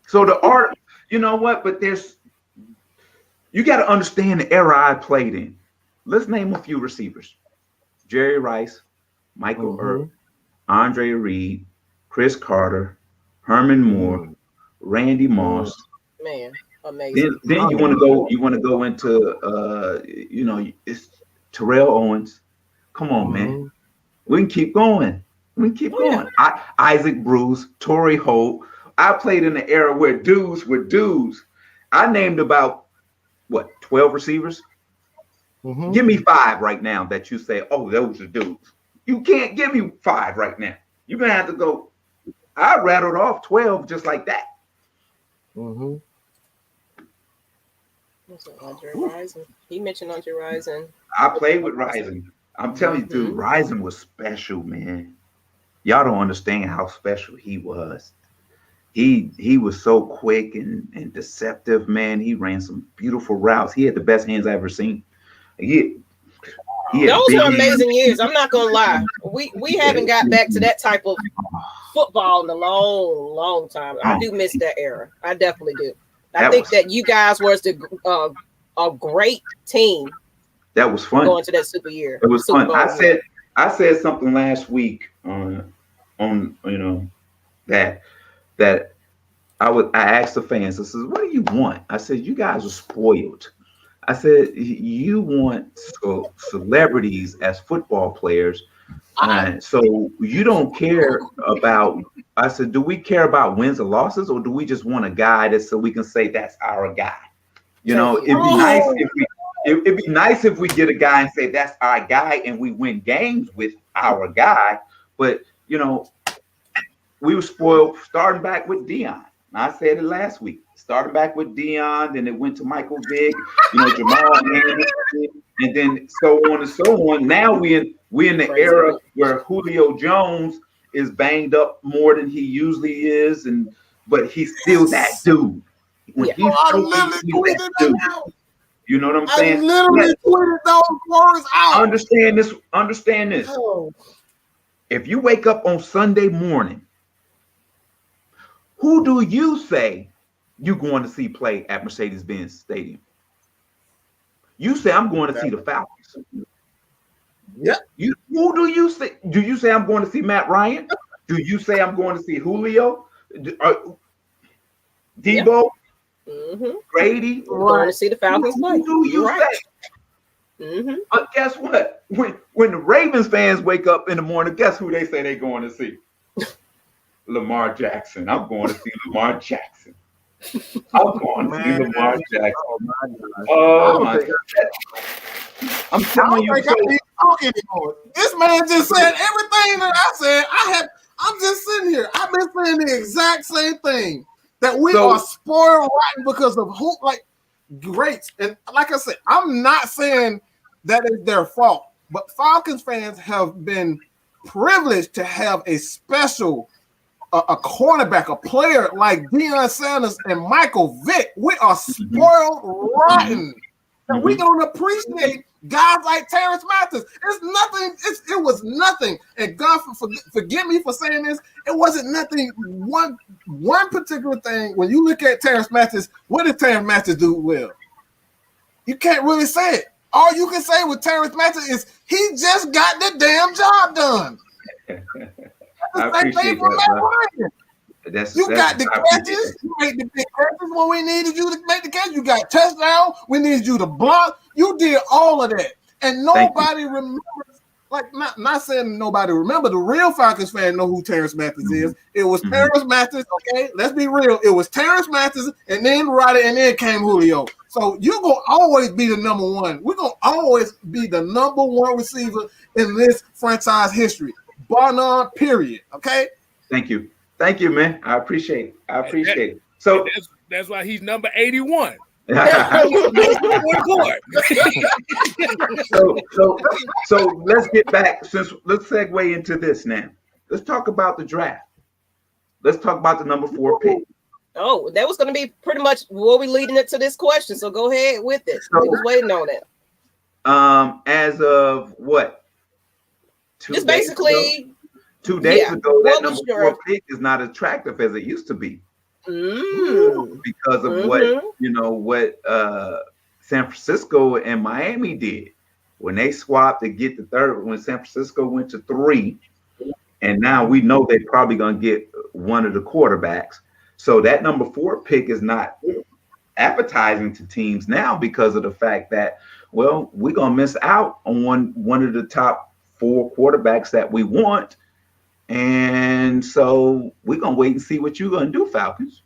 [SPEAKER 3] So the art, you know what? But you got to understand the era I played in. Let's name a few receivers: Jerry Rice, Michael Irvin, Andre Reed, Chris Carter, Herman Moore, Randy Moss.
[SPEAKER 2] Man, amazing.
[SPEAKER 3] Then you want to go into it's Terrell Owens. Come on, man. We can keep going. Going. Isaac Bruce, Torrey Holt. I played in the era where dudes were dudes. I named about 12 receivers. Give me 5 right now that you say, oh, those are dudes. You can't give me 5 right now. You're gonna have to go. I rattled off 12 just like that.
[SPEAKER 2] Andre Rison. He mentioned Andre Rison.
[SPEAKER 3] I played with Rison. I'm telling you, dude, Rison was special, man. Y'all don't understand how special he was. He was so quick and deceptive, man. He ran some beautiful routes. He had the best hands I ever seen. Those
[SPEAKER 2] were amazing years. I'm not gonna lie. We haven't got back to that type of football in a long, long time. I do miss that era. I definitely do. I think that you guys was a great team. That was fun. Going to that Super year.
[SPEAKER 3] It was fun. I said something last week on that I asked the fans. I said, "What do you want?" I said, "You guys are spoiled." I said, "You want celebrities as football players, so you don't care about." I said, "Do we care about wins or losses, or do we just want a guy that so we can say that's our guy?" You know, it'd be nice if we get a guy and say that's our guy and we win games with our guy. But you know, we were spoiled starting back with Dion. I said it last week. Starting back with Dion, then it went to Michael Vick, you know, Jamal Anderson, and then so on and so on. Now we in the era where Julio Jones is banged up more than he usually is, but he's still that dude. When he's that dude. You know what I'm saying?
[SPEAKER 5] I literally tweeted those words out.
[SPEAKER 3] Understand this. Oh. If you wake up on Sunday morning, who do you say you're going to see play at Mercedes-Benz Stadium? You say, I'm going to see the Falcons.
[SPEAKER 5] Yeah.
[SPEAKER 3] Who do you say? Do you say I'm going to see Matt Ryan? Do you say I'm going to see Julio? Debo? Grady?
[SPEAKER 2] We're going to see the Falcons play.
[SPEAKER 3] Who do you say? But guess what? When the Ravens fans wake up in the morning, guess who they say they're going to see? Lamar Jackson. I'm going to see Lamar Jackson. I'm going to see Lamar Jackson. Oh my God. I'm telling you.
[SPEAKER 5] This man just said everything that I said. I'm just sitting here. I've been saying the exact same thing. That we are spoiled rotten because of who, like, greats. And like I said, I'm not saying that is their fault, but Falcons fans have been privileged to have a special a cornerback, a player like Deion Sanders and Michael Vick. We are spoiled rotten. And we don't appreciate guys like Terance Mathis. It's nothing. It was nothing. And God forgive me for saying this. It wasn't nothing. One particular thing. When you look at Terance Mathis, what did Terance Mathis do well? You can't really say it. All you can say with Terance Mathis is he just got the damn job done.
[SPEAKER 3] I appreciate that.
[SPEAKER 5] You got the catches. You made the big catches when we needed you to make the catch. You got touchdown. We needed you to block. You did all of that, and nobody remembers. Like, not saying nobody remember. The real Falcons fan know who Terance Mathis is. It was Terance Mathis. Okay, let's be real. It was Terance Mathis, and then Roddy, and then came Julio. So you're gonna always be the number one. We're gonna always be the number one receiver in this franchise history, bar none. Period. Okay.
[SPEAKER 3] Thank you. Thank you, man. I appreciate it. So
[SPEAKER 1] that's why he's number 81.
[SPEAKER 3] so let's get back. Let's segue into this now. Let's talk about the draft. Let's talk about the number 4 pick.
[SPEAKER 2] Oh, that was going to be pretty much what we leading it to this question. So go ahead with it. We was waiting on it.
[SPEAKER 3] As of what?
[SPEAKER 2] 2 days basically.
[SPEAKER 3] Ago? 2 days ago, that number 4 pick is not attractive as it used to be because of what San Francisco and Miami did when they swapped to get the 3rd. When San Francisco went to 3, and now we know they're probably going to get one of the quarterbacks. So that number 4 pick is not appetizing to teams now because of the fact that, well, we're going to miss out on one of the top 4 quarterbacks that we want. And so we're going to wait and see what you're going to do, Falcons.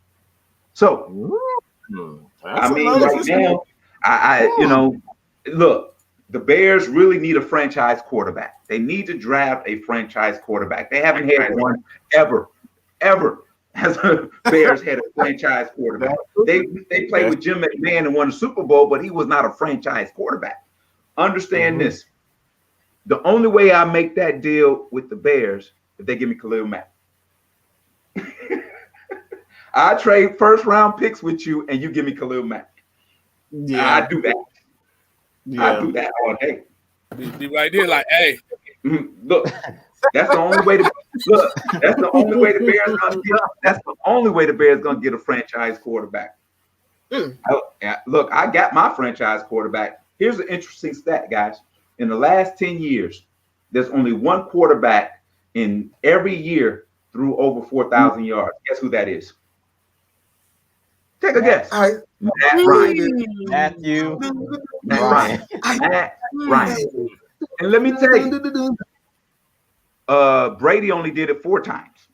[SPEAKER 3] So, I mean, right now, look, the Bears really need a franchise quarterback. They need to draft a franchise quarterback. They haven't had one ever has the Bears had a franchise quarterback. They played with Jim McMahon and won the Super Bowl, but he was not a franchise quarterback. Understand this. The only way I make that deal with the Bears, if they give me Khalil Mack. I trade 1st-round picks with you, and you give me Khalil Mack. Yeah, I do that. I do that all day.
[SPEAKER 1] Be right there, like, hey,
[SPEAKER 3] look, that's the only way to look. That's the only way the Bears gonna get. That's the only way the Bears gonna get a franchise quarterback. Look, I got my franchise quarterback. Here's an interesting stat, guys. In the last 10 years, there's only one quarterback in every year threw over 4,000 yards. Guess who that is? Take a guess. Matt Ryan.
[SPEAKER 4] Matthew.
[SPEAKER 3] Matt Ryan. And let me tell you, Brady only did it 4 times.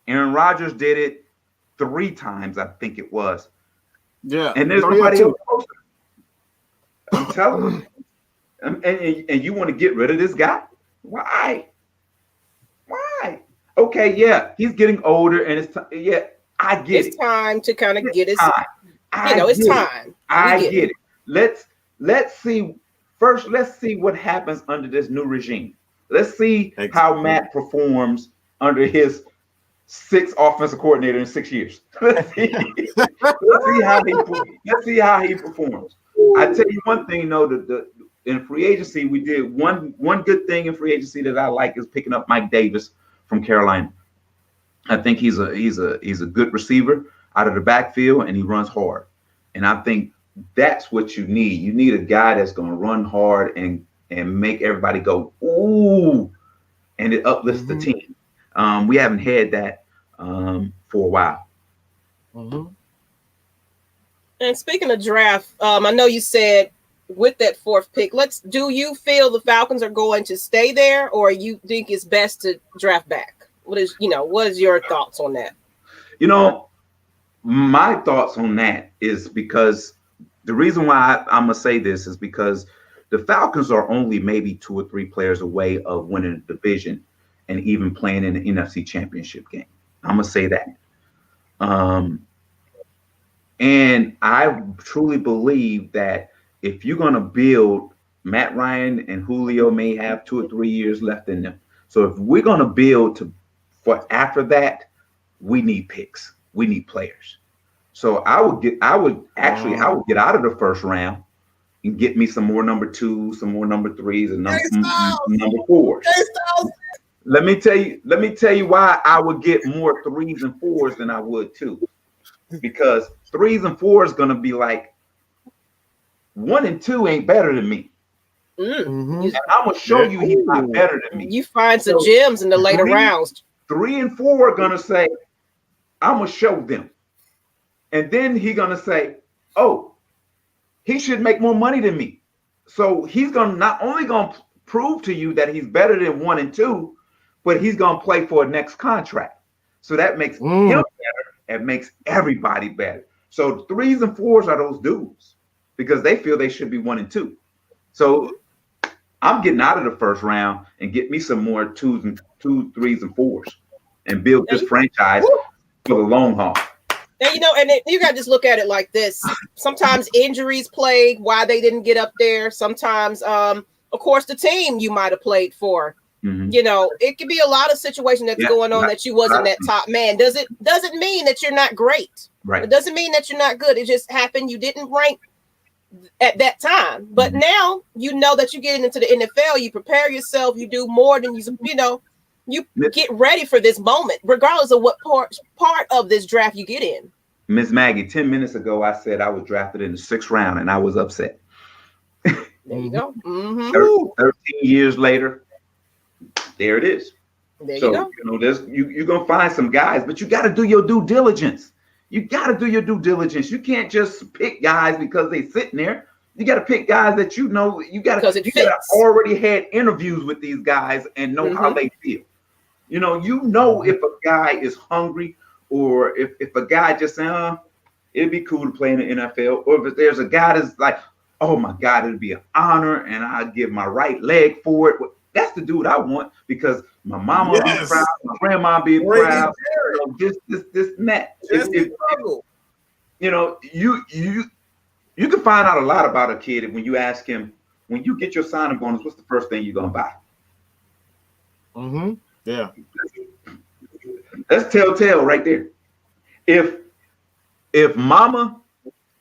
[SPEAKER 3] Aaron Rodgers did it 3 times, I think it was.
[SPEAKER 5] Yeah.
[SPEAKER 3] And there's nobody else closer. I'm telling you. And you want to get rid of this guy? Why? Okay, yeah, he's getting older, and it's yeah, I get it.
[SPEAKER 2] It's time to kind of get his.
[SPEAKER 3] It's
[SPEAKER 2] time.
[SPEAKER 3] I get it. Let's see. First, let's see what happens under this new regime. Let's see how Matt performs under his 6th offensive coordinator in 6 years. Let's see how he performs. I tell you one thing, though, in free agency, we did one good thing in free agency that I like is picking up Mike Davis from Carolina. I think he's a good receiver out of the backfield, and he runs hard. And I think that's what you need. You need a guy that's going to run hard and make everybody go, ooh, and it uplifts the team. We haven't had that for a while.
[SPEAKER 2] And speaking of draft, I know you said with that 4th pick, do you feel the Falcons are going to stay there, or you think it's best to draft back? What is your thoughts on that?
[SPEAKER 3] My thoughts on that is because the reason why I'm going to say this is because the Falcons are only maybe 2 or 3 players away of winning the division and even playing in the NFC Championship game. I'm going to say that. And I truly believe that if you're going to build, Matt Ryan and Julio may have 2 or 3 years left in them. So if we're going to build for after that, we need picks. We need players. So I would get out of the first round and get me some more number 2s, some more number 3s, and number 4s. Let me tell you why I would get more 3s and 4s than I would 2s. Because 3s and 4s going to be like 1 and 2 ain't better than me. And I'm going to show you he's not better than me.
[SPEAKER 2] You find some gems in the later rounds.
[SPEAKER 3] 3 and 4 are going to say, I'm going to show them. And then he's going to say, oh, he should make more money than me. So he's going to not only going to prove to you that he's better than 1 and 2, but he's going to play for a next contract. So that makes him better. It makes everybody better. So 3s and 4s are those dudes because they feel they should be 1 and 2. So I'm getting out of the first round and get me some more 2s, 3s, and 4s and build this franchise for the long haul.
[SPEAKER 2] And you got to just look at it like this. Sometimes injuries played why they didn't get up there. Sometimes, of course, the team you might have played for. It could be a lot of situations that's going on that you wasn't that top man. Doesn't mean that you're not great.
[SPEAKER 3] Right.
[SPEAKER 2] It doesn't mean that you're not good. It just happened you didn't rank at that time. But now you know that you get into the NFL. You prepare yourself. You do more than you get ready for this moment, regardless of what part of this draft you get in.
[SPEAKER 3] Miss Maggie, 10 minutes ago, I said I was drafted in the 6th round, and I was upset.
[SPEAKER 2] There you go.
[SPEAKER 3] 13 years later, there it is.
[SPEAKER 2] There you go.
[SPEAKER 3] You're going to find some guys, but you got to do your due diligence. You can't just pick guys because they sitting there. You got to pick guys that you got to already had interviews with these guys and know how they feel. If a guy is hungry or if a guy just saying, it'd be cool to play in the NFL, or if there's a guy that's like, oh my God, it'd be an honor and I'd give my right leg for it. That's the dude I want because my mama be proud, my grandma be proud. This and that. You can find out a lot about a kid when you ask him, when you get your signing bonus, what's the first thing you're gonna buy?
[SPEAKER 5] Yeah.
[SPEAKER 3] That's telltale right there. If mama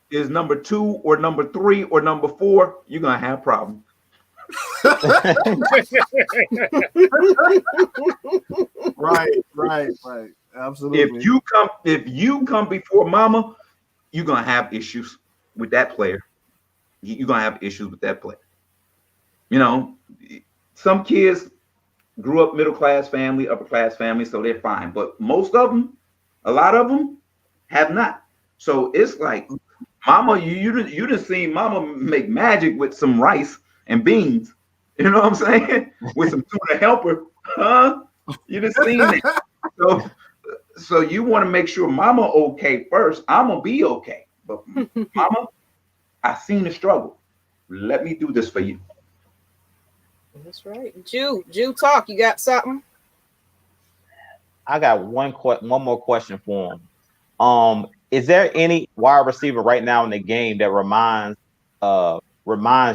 [SPEAKER 3] is number 2 or number 3 or number 4, you're gonna have problems.
[SPEAKER 5] Right. Absolutely.
[SPEAKER 3] If you come before mama, you're gonna have issues with that player. You're gonna have issues with that player. Some kids grew up middle class family, upper class family, so they're fine. But a lot of them have not. So it's like, mama, you done seen mama make magic with some rice and beans. You know what I'm saying? With some tuna helper, huh? You done seen that. So you want to make sure mama okay first. I'm gonna be okay, But Mama, I seen the struggle. Let me do this for you.
[SPEAKER 2] That's right. Jew, talk. You got something?
[SPEAKER 4] I got one more question for him. Is there any wide receiver right now in the game that reminds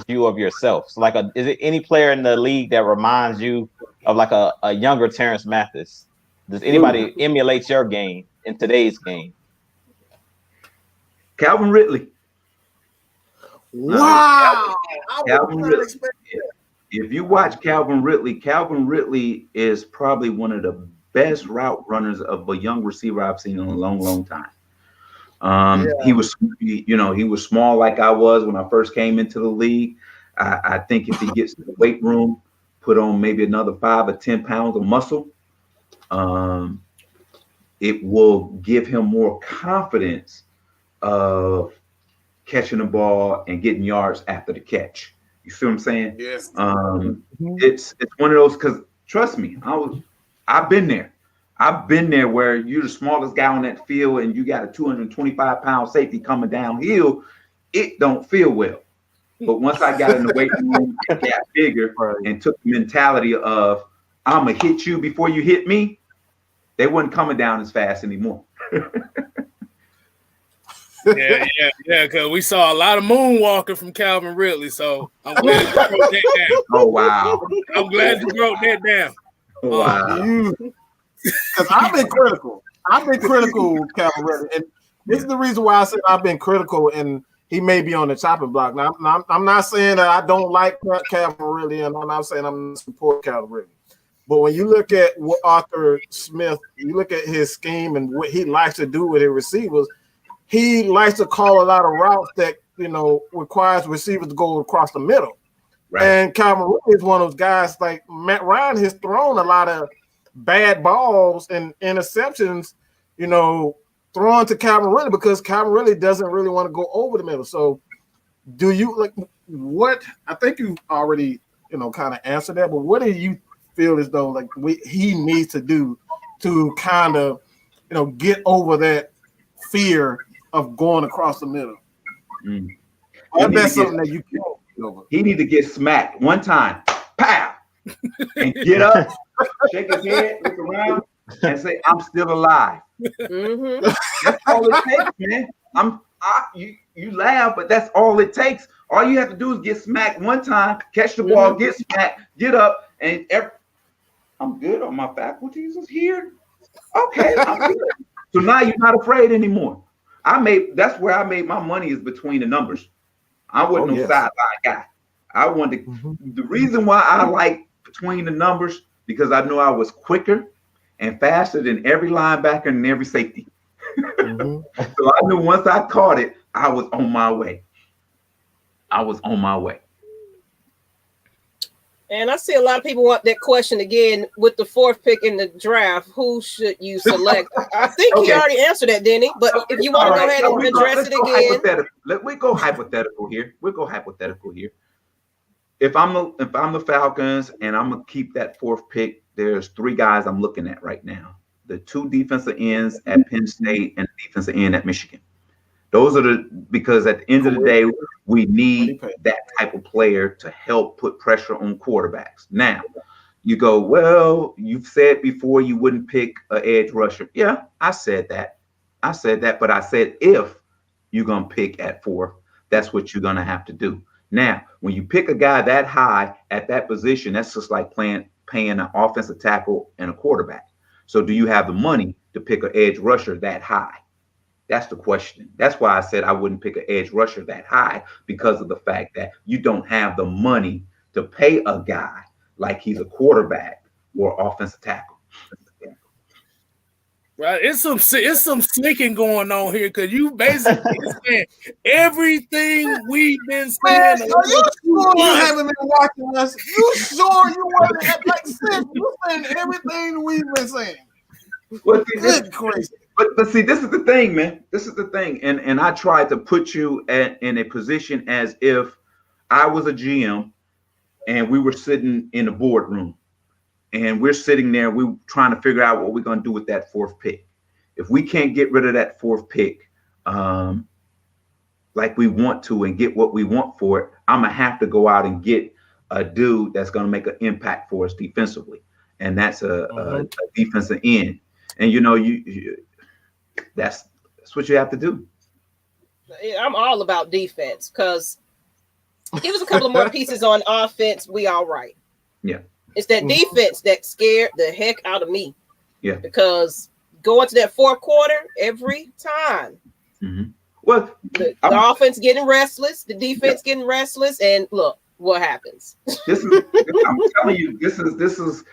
[SPEAKER 4] you of yourself? So is it any player in the league that reminds you of like a younger Terance Mathis? Does anybody emulate your game in today's game?
[SPEAKER 3] Calvin Ridley.
[SPEAKER 5] Wow.
[SPEAKER 3] Calvin Ridley. If you watch Calvin Ridley is probably one of the best route runners of a young receiver I've seen in a long, long time. He was small like I was when I first came into the league. I think if he gets to the weight room, put on maybe another 5 or 10 pounds of muscle, it will give him more confidence of catching the ball and getting yards after the catch. You see what I'm saying?
[SPEAKER 5] Yes.
[SPEAKER 3] It's one of those, because trust me, I've been there. I've been there where you're the smallest guy on that field and you got a 225-pound safety coming downhill. It don't feel well. But once I got in the weight room, I got bigger and took the mentality of I'm gonna hit you before you hit me, they wasn't coming down as fast anymore.
[SPEAKER 1] Yeah, because we saw a lot of moonwalking from Calvin Ridley, so I'm glad you broke that down.
[SPEAKER 3] Oh, wow.
[SPEAKER 1] I'm glad you broke that down.
[SPEAKER 3] Wow.
[SPEAKER 5] Because I've been critical. Of Calvin Ridley. And this is the reason why I said I've been critical, and he may be on the chopping block. Now, I'm not saying that I don't like Calvin Ridley, and I'm not saying I'm not support Calvin Ridley. But when you look at what Arthur Smith, you look at his scheme and what he likes to do with his receivers, he likes to call a lot of routes that, requires receivers to go across the middle. Right. And Calvin Ridley is one of those guys, like Matt Ryan has thrown a lot of bad balls and interceptions, thrown to Calvin Ridley because Calvin Ridley doesn't really want to go over the middle. So do you what I think you already, kind of answered that, but what do you feel as though he needs to do to kind of, get over fear of going across the middle? That's something that you can't get over.
[SPEAKER 3] He need to get smacked one time, pow, and get up, shake his head, look around, and say, "I'm still alive." That's all it takes, man. You laugh, but that's all it takes. All you have to do is get smacked one time, catch the ball, get smacked, get up, and I'm good. On my faculties is here. Okay, I'm good. So now you're not afraid anymore. That's where I made my money, is between the numbers. I wasn't no sideline guy. I wanted the reason why I like between the numbers, because I knew I was quicker and faster than every linebacker and every safety. So I knew once I caught it, I was on my way.
[SPEAKER 2] And I see a lot of people want that question again with the 4th pick in the draft. Who should you select? I think he already answered that, didn't he? But if you want to go ahead and address it again.
[SPEAKER 3] We go hypothetical here. If I'm the Falcons and I'm gonna keep that 4th pick, there's 3 guys I'm looking at right now. The 2 defensive ends at Penn State and the defensive end at Michigan. Those are because at the end of the day, we need that type of player to help put pressure on quarterbacks. Now, you go, well, you've said before you wouldn't pick an edge rusher. Yeah, I said that, but I said if you're going to pick at 4, that's what you're going to have to do. Now, when you pick a guy that high at that position, that's just like paying an offensive tackle and a quarterback. So do you have the money to pick an edge rusher that high? That's the question. That's why I said I wouldn't pick an edge rusher that high, because of the fact that you don't have the money to pay a guy like he's a quarterback or offensive tackle.
[SPEAKER 1] Right, it's some sneaking going on here, because you basically saying everything we've been saying.
[SPEAKER 5] Man, are you sure you haven't been watching us? You sure you weren't like you saying everything we've been saying?
[SPEAKER 3] Good crazy. But see, this is the thing, man. This is the thing. And I tried to put you in a position as if I was a GM and we were sitting in a boardroom and we're sitting there, we're trying to figure out what we're going to do with that 4th pick. If we can't get rid of that 4th pick, like we want to and get what we want for it, I'm gonna have to go out and get a dude that's gonna make an impact for us defensively, and that's a defensive end. And that's what you have to do.
[SPEAKER 2] I'm all about defense because give us a couple of more pieces on offense. We all right.
[SPEAKER 3] Yeah.
[SPEAKER 2] It's that defense that scared the heck out of me.
[SPEAKER 3] Yeah.
[SPEAKER 2] Because going to that fourth quarter every time.
[SPEAKER 3] Mm-hmm. Well,
[SPEAKER 2] the offense getting restless, the defense getting restless, and look what happens.
[SPEAKER 3] I'm telling you, this is.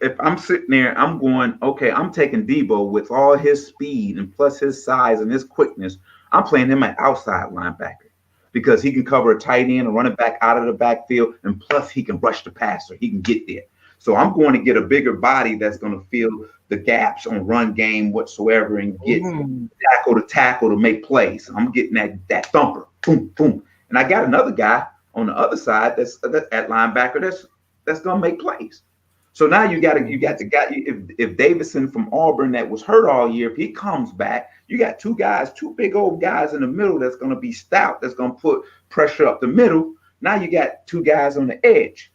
[SPEAKER 3] If I'm sitting there, I'm going, okay, I'm taking Debo with all his speed and plus his size and his quickness. I'm playing him at outside linebacker because he can cover a tight end and run it back out of the backfield, and plus he can rush the passer. He can get there. So I'm going to get a bigger body that's going to fill the gaps on run game whatsoever and get tackle to tackle to make plays. I'm getting that thumper, boom, boom. And I got another guy on the other side that's at linebacker that's going to make plays. So now you got the guy. If Davidson from Auburn that was hurt all year, if he comes back, you got two big old guys in the middle that's going to be stout, that's going to put pressure up the middle. Now you got two guys on the edge.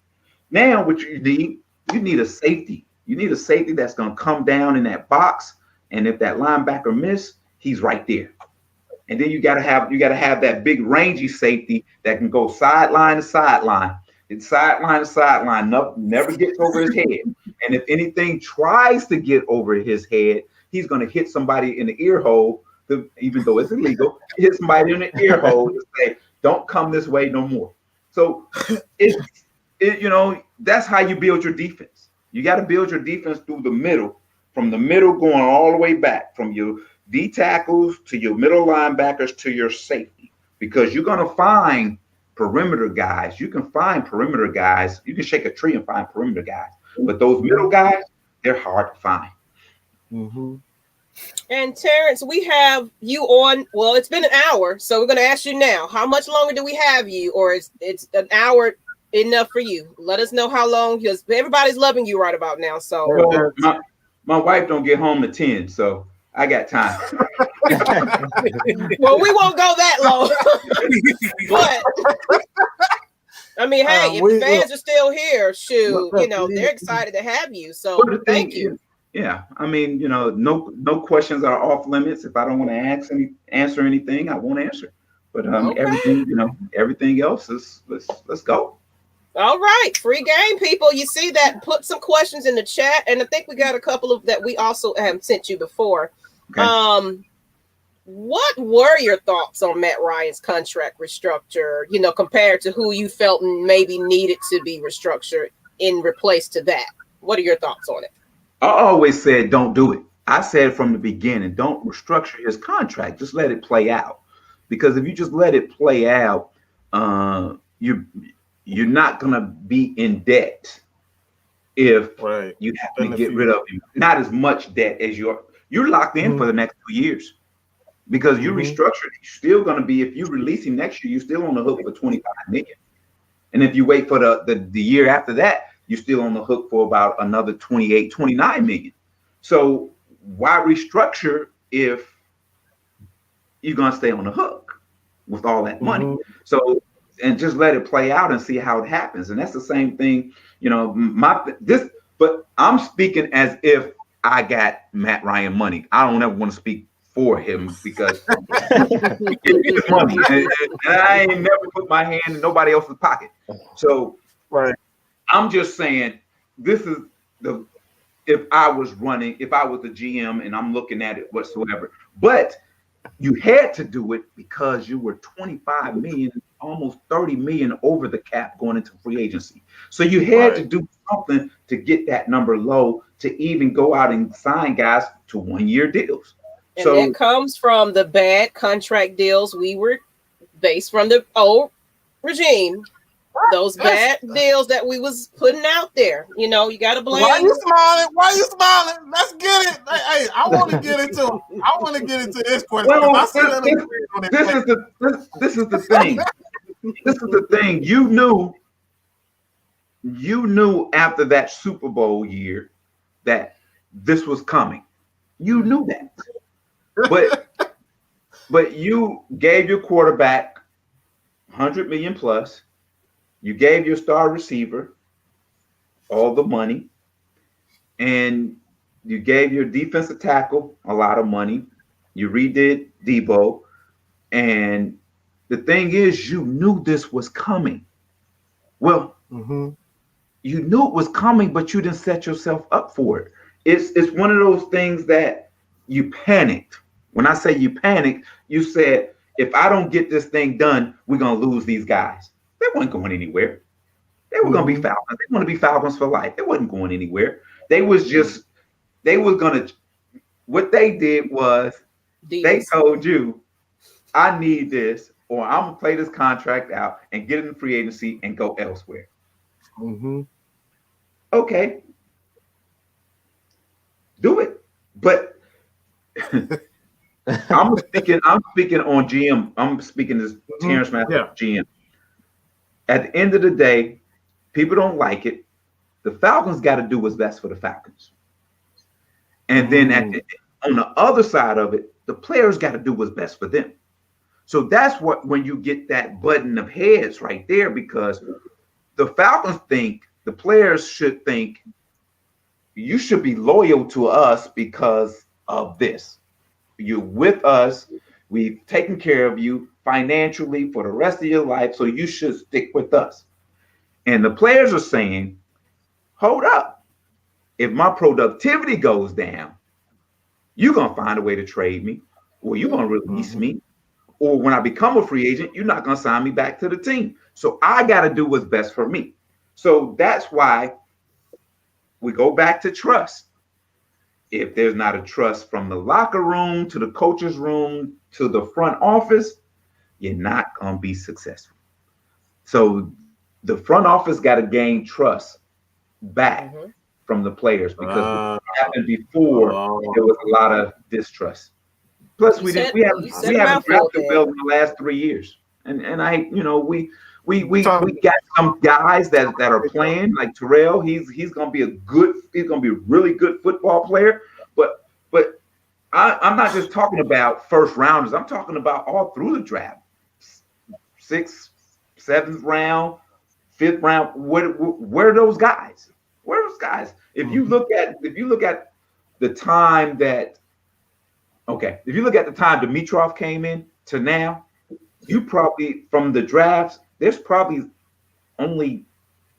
[SPEAKER 3] Now what you need a safety. You need a safety that's going to come down in that box, and if that linebacker miss, he's right there. And then you got to have that big rangy safety that can go sideline to sideline. It's sideline to sideline, never gets over his head. And if anything tries to get over his head, he's going to hit somebody in the ear hole, even though it's illegal, hit somebody in the ear hole and say, don't come this way no more. So, that's how you build your defense. You got to build your defense through the middle, from the middle going all the way back, from your D tackles to your middle linebackers to your safety, because you're going to find perimeter guys. You can find perimeter guys. You can shake a tree and find perimeter guys. But those middle guys, they're hard to find.
[SPEAKER 5] Mm-hmm.
[SPEAKER 2] And Terance, we have you on. Well, it's been an hour, so we're going to ask you now. How much longer do we have you, or is it's an hour enough for you? Let us know how long, because everybody's loving you right about now. So
[SPEAKER 3] well, my wife don't get home to 10, so I got time.
[SPEAKER 2] Well, we won't go that low. But I mean, hey, if the fans are still here, shoot, they're excited to have you. So thank you.
[SPEAKER 3] Yeah, I mean, no questions are off limits. If I don't want to answer anything, I won't answer. But everything else is let's go.
[SPEAKER 2] All right, free game, people. You see that? Put some questions in the chat, and I think we got a couple of that we also have sent you before. Okay. What were your thoughts on Matt Ryan's contract restructure? Compared to who you felt maybe needed to be restructured in replace to that. What are your thoughts on it?
[SPEAKER 3] I always said don't do it. I said from the beginning, don't restructure his contract. Just let it play out, because if you just let it play out, you're not going to be in debt if you have to get rid of him. Not as much debt as you're locked in for the next 2 years, because you restructured. You're still going to be, if you release him next year, you're still on the hook for $25 million. And if you wait for the year after that, you're still on the hook for about another $28, $29 million. So why restructure if you're going to stay on the hook with all that money? So, and just let it play out and see how it happens. And that's the same thing, but I'm speaking as if I got Matt Ryan money. I don't ever want to speak for him, because it's money. And I ain't never put my hand in nobody else's pocket. So I'm just saying, this is if I was the GM and I'm looking at it whatsoever, but you had to do it because you were 25 million, almost 30 million over the cap going into free agency. So you had to do something to get that number low to even go out and sign guys to 1-year deals.
[SPEAKER 2] And that comes from the bad contract deals we were based from the old regime. Those bad deals that we was putting out there. You got to blame.
[SPEAKER 5] Why you smiling? Let's get it. Hey, I want to get into this question.
[SPEAKER 3] Well, this is the thing. This is the thing. You knew after that Super Bowl year that this was coming. You knew that. But But you gave your quarterback 100 million plus. You gave your star receiver all the money, and you gave your defensive tackle a lot of money. You redid Debo, and the thing is, you knew this was coming. Well, you knew it was coming, but you didn't set yourself up for it. It's one of those things that you panicked. When I say you panicked, you said, if I don't get this thing done, we're going to lose these guys. They weren't going anywhere. They were going to be Falcons. They want to be Falcons for life. They wasn't going anywhere. They was going to, what they did was they told you, I need this, or I'm going to play this contract out and get in the free agency and go elsewhere. Okay. Do it. But I'm speaking on GM. I'm speaking as Terance Mathis, GM. At the end of the day, people don't like it. The Falcons got to do what's best for the Falcons. And then on the other side of it, the players got to do what's best for them. So that's what, when you get that button of heads right there, because the Falcons think, the players should think, you should be loyal to us because of this. You're with us. We've taken care of you financially for the rest of your life, so you should stick with us. And the players are saying, hold up. If my productivity goes down, you're going to find a way to trade me, or you're going to release me, or when I become a free agent, you're not going to sign me back to the team. So I got to do what's best for me. So that's why we go back to trust. If there's not a trust from the locker room to the coach's room to the front office, you're not going to be successful. So the front office got to gain trust back from the players, because what happened before, there was a lot of distrust. Plus, we haven't drafted well in the last 3 years, and we got some guys that are playing, like Terrell. He's gonna be a really good football player. But I'm not just talking about first rounders. I'm talking about all through the draft, 6th, 7th round, 5th round. Where are those guys? Where are those guys? If you look at the time that, if you look at the time Dimitrov came in to now, you probably, from the drafts, there's probably only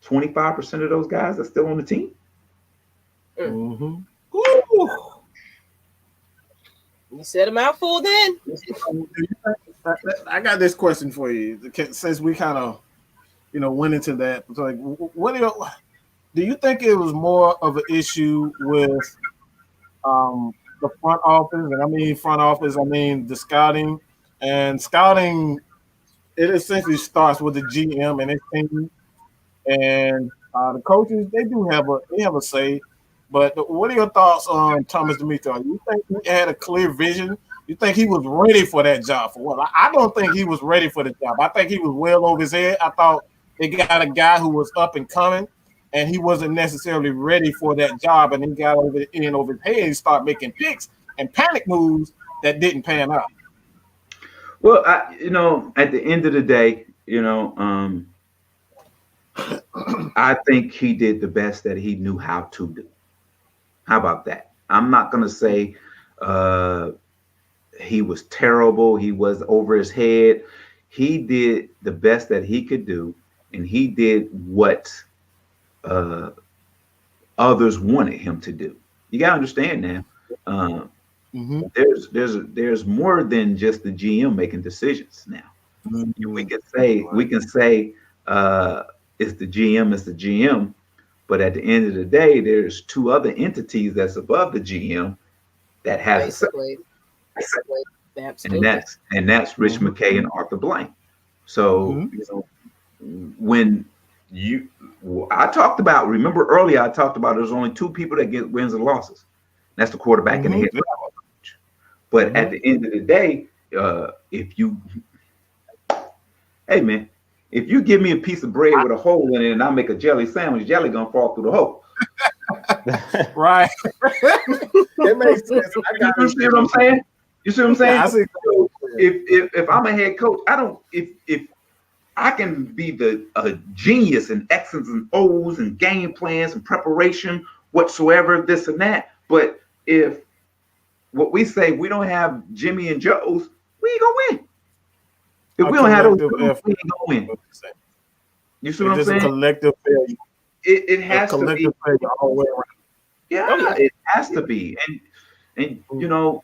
[SPEAKER 3] 25% of those guys that's still on the team.
[SPEAKER 2] You said a mouthful then.
[SPEAKER 5] I got this question for you, since we kind of, went into that. It's like, do you think it was more of an issue with the front office? And I mean the scouting. And scouting, it essentially starts with the GM and his team, and the coaches. They have a say. But what are your thoughts on Thomas Dimitrov? You think he had a clear vision? You think he was ready for that job? For what? I don't think he was ready for the job. I think he was well over his head. I thought they got a guy who was up and coming, and he wasn't necessarily ready for that job. And he got over his head and started making picks and panic moves that didn't pan out.
[SPEAKER 3] Well, at the end of the day, I think he did the best that he knew how to do. How about that? I'm not going to say he was terrible. He was over his head. He did the best that he could do, and he did what others wanted him to do. You got to understand now. There's more than just the GM making decisions now. We can say it's the GM, but at the end of the day, there's 2 other entities that's above the GM that has
[SPEAKER 2] basically.
[SPEAKER 3] and that's Rich McKay and Arthur Blank. So when remember earlier I talked about there's only 2 people that get wins and losses. That's the quarterback and the head coach. But at the end of the day, if you give me a piece of bread with a hole in it and I make a jelly sandwich, jelly gonna fall through the hole.
[SPEAKER 5] Right. It makes sense.
[SPEAKER 3] You see what I'm saying?
[SPEAKER 5] I see.
[SPEAKER 3] if I'm a head coach, I don't if I can be a genius in X's and O's and game plans and preparation whatsoever, this and that. But if what we say we don't have Jimmy and Joe's, we ain't gonna win. If we don't have those, we ain't gonna win. You see what I'm saying?
[SPEAKER 5] It's a collective failure.
[SPEAKER 3] It has to be
[SPEAKER 5] failure all the way around.
[SPEAKER 3] Yeah, it has to be. And you know,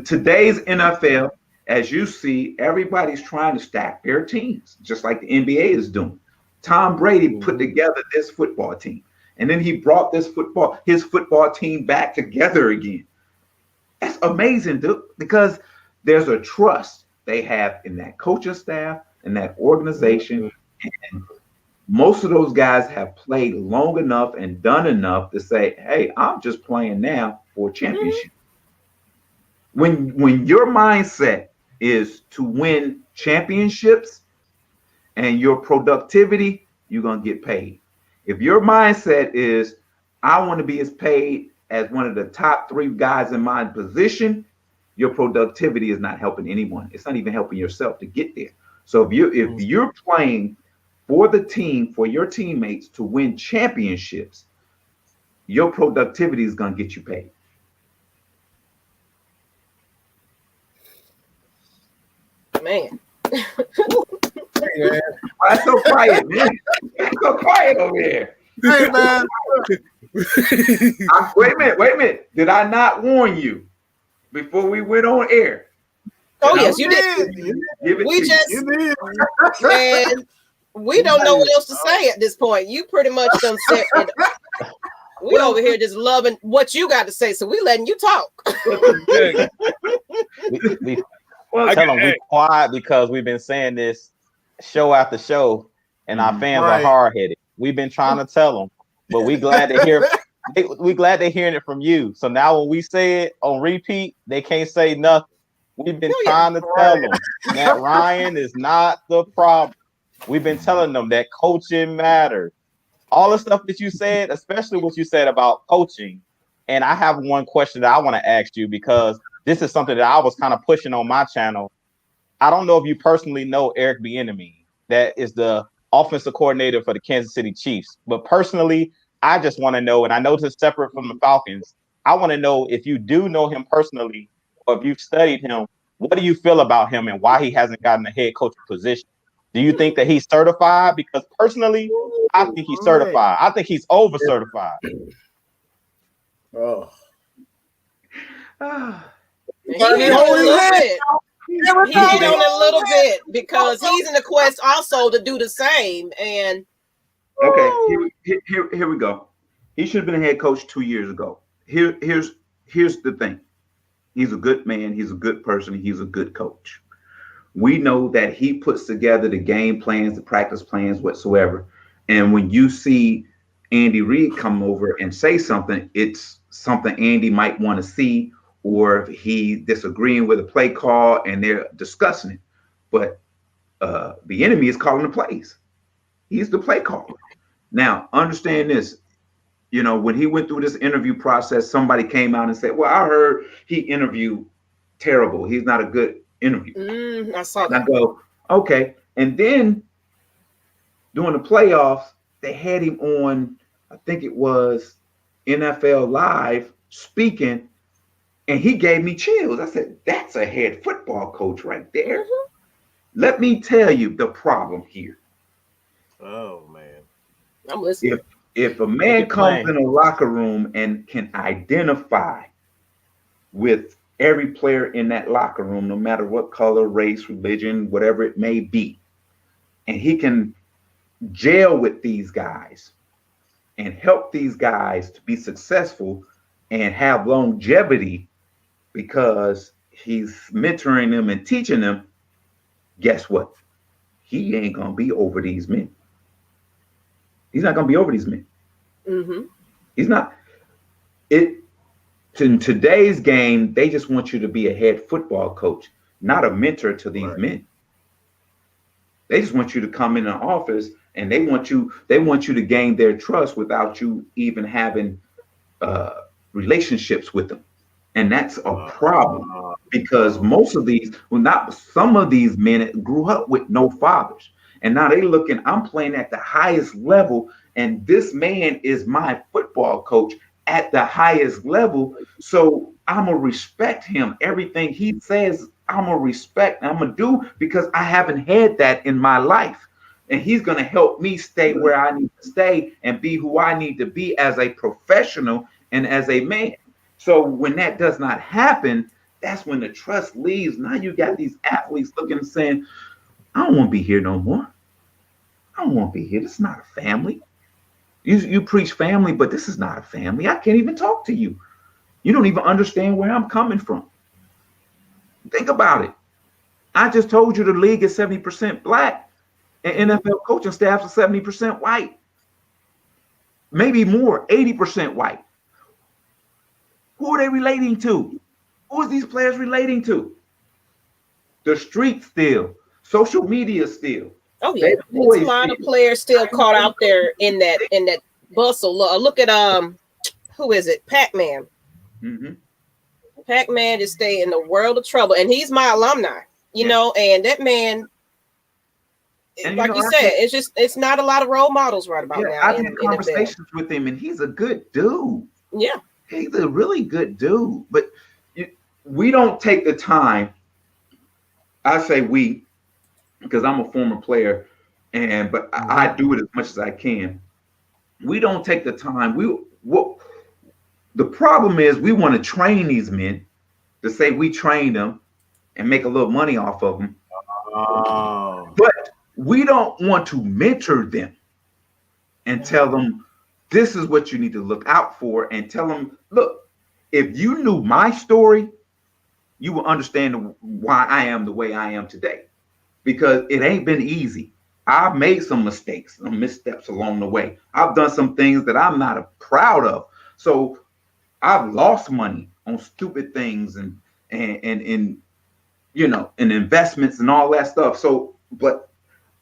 [SPEAKER 3] today's NFL, as you see, everybody's trying to stack their teams, just like the NBA is doing. Tom Brady put together this football team, and then he brought his football team back together again. That's amazing, dude, because there's a trust they have in that coaching staff and that organization. And most of those guys have played long enough and done enough to say, hey, I'm just playing now for a championship. When your mindset is to win championships and your productivity, you're going to get paid. If your mindset is, I want to be as paid as one of the top 3 guys in my position, your productivity is not helping anyone. It's not even helping yourself to get there. So if you're playing for the team, for your teammates to win championships, your productivity is going to get you paid.
[SPEAKER 2] Man.
[SPEAKER 3] Why so quiet, man? Why so quiet over here?
[SPEAKER 5] Hey, man.
[SPEAKER 3] Wait a minute. Did I not warn you before we went on air?
[SPEAKER 2] Oh, yes, you did. Man, we don't know what else to say at this point. You pretty much done said it. We over here just loving what you got to say, so we letting you talk.
[SPEAKER 4] Tell them we quiet because we've been saying this show after show, and our fans are hard-headed. We've been trying to tell them, but we glad to hear. We glad they're hearing it from you. So now when we say it on repeat, they can't say nothing. We've been trying to tell them that Ryan is not the problem. We've been telling them that coaching matters. All the stuff that you said, especially what you said about coaching. And I have one question that I want to ask you, because this is something that I was kind of pushing on my channel. I don't know if you personally know Eric Bieniemy, that is the offensive coordinator for the Kansas City Chiefs. But personally, I just want to know, and I know this is separate from the Falcons, I want to know if you do know him personally, or if you've studied him, what do you feel about him and why he hasn't gotten a head coaching position? Do you think that he's certified? Because personally, I think he's certified. I think he's over certified.
[SPEAKER 2] Oh. He hit on a little bit because he's in the quest also to do the same. And
[SPEAKER 3] okay, here we go. He should have been a head coach 2 years ago. Here's the thing. He's a good man. He's a good person. He's a good coach. We know that he puts together the game plans, the practice plans, whatsoever. And when you see Andy Reid come over and say something, it's something Andy might want to see, or if he disagreeing with a play call and they're discussing it. But the enemy is calling the plays. He's the play caller. Now, understand this. You know, when he went through this interview process, somebody came out and said, well, I heard he interviewed terrible. He's not a good interview.
[SPEAKER 2] I saw that.
[SPEAKER 3] And I go, okay. And then during the playoffs, they had him on, I think it was NFL Live speaking, and he gave me chills. I said, that's a head football coach right there. Mm-hmm. Let me tell you the problem here.
[SPEAKER 5] Oh, man.
[SPEAKER 2] I'm listening.
[SPEAKER 3] If a man comes in a locker room and can identify with every player in that locker room, no matter what color, race, religion, whatever it may be, and he can gel with these guys and help these guys to be successful and have longevity because he's mentoring them and teaching them, guess what? He ain't going to be over these men. He's not going to be over these men.
[SPEAKER 2] Mm-hmm.
[SPEAKER 3] He's not. In today's game, they just want you to be a head football coach, not a mentor to these men. They just want you to come in an office and they want you to gain their trust without you even having relationships with them. And that's a problem because most of these, well, not some of these men grew up with no fathers. And now they looking, I'm playing at the highest level, and this man is my football coach at the highest level. So I'm going to respect him. Everything he says, I'm going to respect. I'm going to do because I haven't had that in my life. And he's going to help me stay where I need to stay and be who I need to be as a professional and as a man. So when that does not happen, that's when the trust leaves. Now you got these athletes looking and saying, I don't want to be here no more. I don't want to be here. This is not a family. You preach family, but this is not a family. I can't even talk to you. You don't even understand where I'm coming from. Think about it. I just told you the league is 70% black and NFL coaching staffs are 70% white. Maybe more, 80% white. Who are they relating to? Who are these players relating to? The street still, social media still.
[SPEAKER 2] Oh yeah, there's a lot of players still caught out there in that bustle. Look at who is it? Pac-Man. Mm-hmm. Pac-Man just stay in the world of trouble, and he's my alumni. You know, and that man, and like you said, it's not a lot of role models right about now.
[SPEAKER 3] I've had conversations with him, and he's a good dude.
[SPEAKER 2] Yeah.
[SPEAKER 3] He's a really good dude, but we don't take the time. I say we, because I'm a former player, but I do it as much as I can. We don't take the time. The problem is we want to train these men to say we train them and make a little money off of them. But we don't want to mentor them and tell them, this is what you need to look out for, and tell them, look, if you knew my story, you will understand why I am the way I am today, because it ain't been easy. I've made some mistakes, some missteps along the way. I've done some things that I'm not proud of. So I've lost money on stupid things and you know, and investments and all that stuff. So, but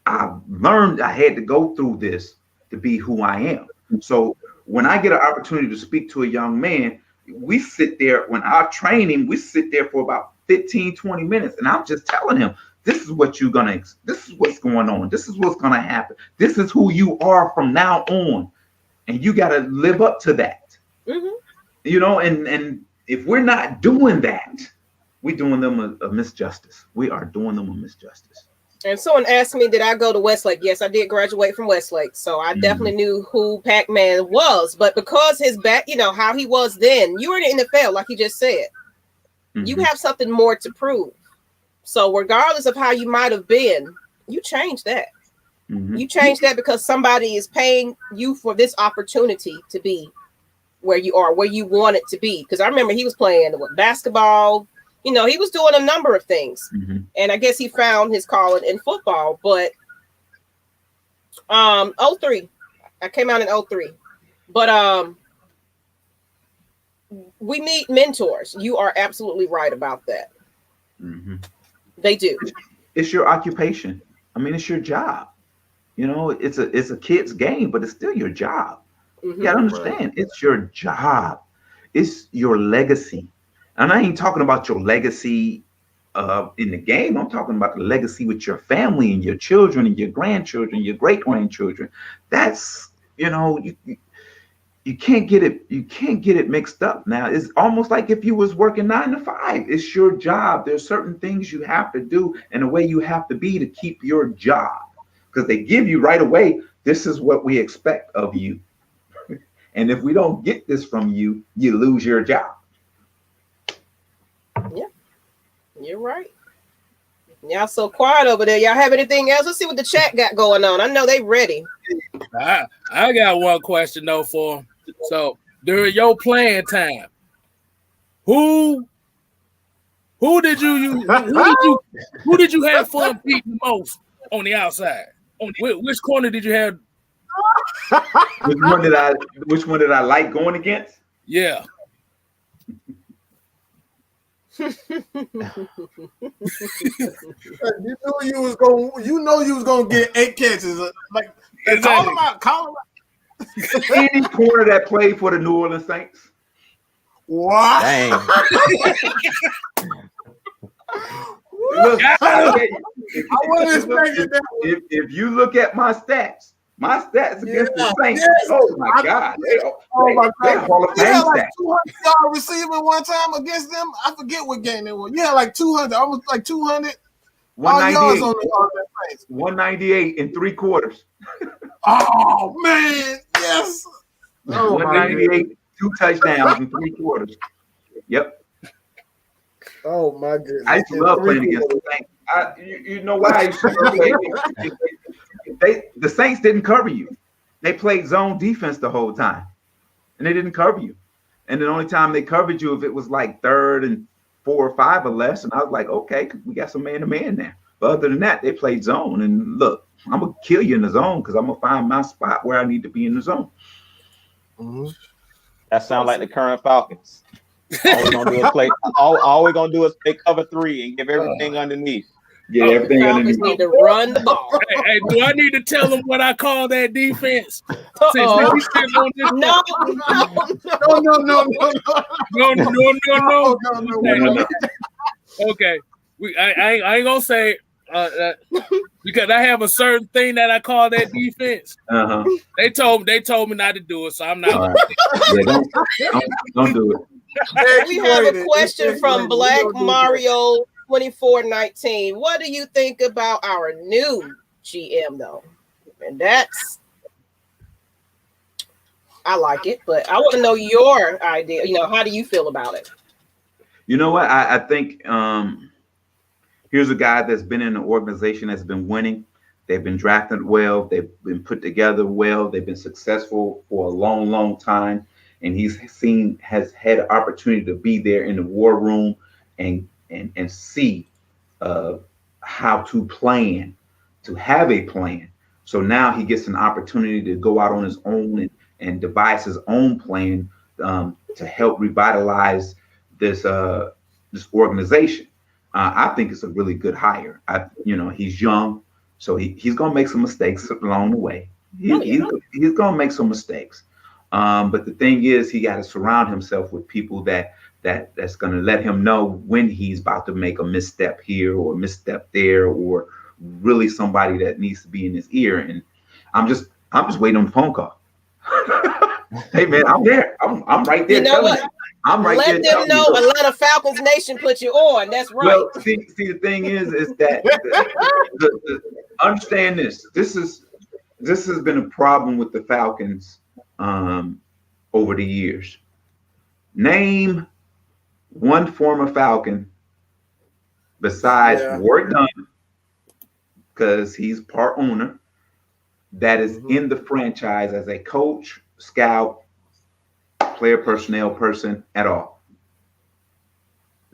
[SPEAKER 3] I learned I had to go through this to be who I am. So when I get an opportunity to speak to a young man, we sit there, when I train him, we sit there for about 15, 20 minutes. And I'm just telling him, this is what this is what's going on. This is what's going to happen. This is who you are from now on. And you got to live up to that. Mm-hmm. You know, and if we're not doing that, we're doing them a misjustice. We are doing them a misjustice.
[SPEAKER 2] And someone asked me, did I go to Westlake? Yes, I did graduate from Westlake. So I definitely knew who Pac-Man was. But because his back, you know, how he was then, you were in the NFL, like you just said. Mm-hmm. You have something more to prove. So regardless of how you might have been, you changed that. Mm-hmm. You changed that because somebody is paying you for this opportunity to be where you are, where you want it to be. Because I remember he was playing basketball. You know, he was doing a number of things. Mm-hmm. And I guess he found his calling in football. But 03. I came out in 03. But we need mentors. You are absolutely right about that. Mm-hmm. They do.
[SPEAKER 3] It's your occupation. I mean, it's your job. You know, it's a kid's game, but it's still your job. Mm-hmm. You gotta understand, it's your job. It's your legacy. And I ain't talking about your legacy in the game. I'm talking about the legacy with your family and your children and your grandchildren, your great grandchildren. That's, you know, you can't get it. You can't get it mixed up. Now it's almost like if you was working 9 to 5. It's your job. There's certain things you have to do and the way you have to be to keep your job, because they give you right away. This is what we expect of you. And if we don't get this from you, you lose your job.
[SPEAKER 2] Yeah, you're right. Y'all so quiet over there. Y'all have anything else? Let's see what the chat got going on. I know they ready.
[SPEAKER 1] I got one question though for them. So during your playing time, who did you have fun beating the most on the outside? Which corner did you have?
[SPEAKER 3] Which one did I like going against?
[SPEAKER 1] Yeah.
[SPEAKER 5] You was gonna get 8 catches. Like call him out.
[SPEAKER 3] Any corner that played for the New Orleans Saints.
[SPEAKER 5] Wow.
[SPEAKER 4] Dang.
[SPEAKER 3] Look,
[SPEAKER 5] if
[SPEAKER 3] you look at my stats against the Saints, oh my God, they Hall of
[SPEAKER 5] You
[SPEAKER 3] Fame
[SPEAKER 5] had like
[SPEAKER 3] stats.
[SPEAKER 5] 200 yard receiving one time against them. I forget what game it was. You had like 200, almost like 200 yards on that place.
[SPEAKER 3] 198 in 3 quarters.
[SPEAKER 5] Oh man, yes. Oh,
[SPEAKER 3] 198, 2 touchdowns in 3 quarters. Yep.
[SPEAKER 5] Oh my goodness.
[SPEAKER 3] I used to love playing against the Saints. You know why I used to play? The Saints didn't cover you. They played zone defense the whole time, and they didn't cover you. And the only time they covered you if it was like 3rd and 4 or 5 or less. And I was like, okay, we got some man-to-man there. But other than that, they played zone. And look, I'm gonna kill you in the zone because I'm gonna find my spot where I need to be in the zone.
[SPEAKER 5] Mm-hmm.
[SPEAKER 4] That sounds like the current Falcons. All we're gonna do is play cover 3 and give everything underneath.
[SPEAKER 3] Yeah, everything
[SPEAKER 2] Falcons need to run the ball.
[SPEAKER 1] Hey, do I need to tell them what I call that defense?
[SPEAKER 2] No.
[SPEAKER 1] Okay, I ain't gonna say because I have a certain thing that I call that defense.
[SPEAKER 3] Uh-huh.
[SPEAKER 1] They told me not to do it, so I'm not.
[SPEAKER 3] Right. Yeah, don't do it.
[SPEAKER 2] We have a question from Black Mario 2419. What do you think about our new GM though? And I like it, but I want to know your idea. How do you feel about it?
[SPEAKER 3] You know what? I think here's a guy that's been in an organization that's been winning. They've been drafted well. They've been put together well. They've been successful for a long, long time. And has had an opportunity to be there in the war room and see how to plan, to have a plan. So now he gets an opportunity to go out on his own and devise his own plan to help revitalize this organization. I think it's a really good hire. He's young, so he's gonna make some mistakes along the way. He's gonna make some mistakes. But the thing is, he got to surround himself with people that's going to let him know when he's about to make a misstep here or a misstep there, or really somebody that needs to be in his ear. And I'm just waiting on the phone call. Hey man, I'm there. I'm right there.
[SPEAKER 2] You know what?
[SPEAKER 3] I'm right there.
[SPEAKER 2] Let them know Atlanta Falcons Nation put you on. That's right.
[SPEAKER 3] Well, see, the thing is that understand this. This has been a problem with the Falcons over the years. Name one former Falcon besides Ward Dunn, because he's part owner, that is in the franchise as a coach, scout, player personnel person at all.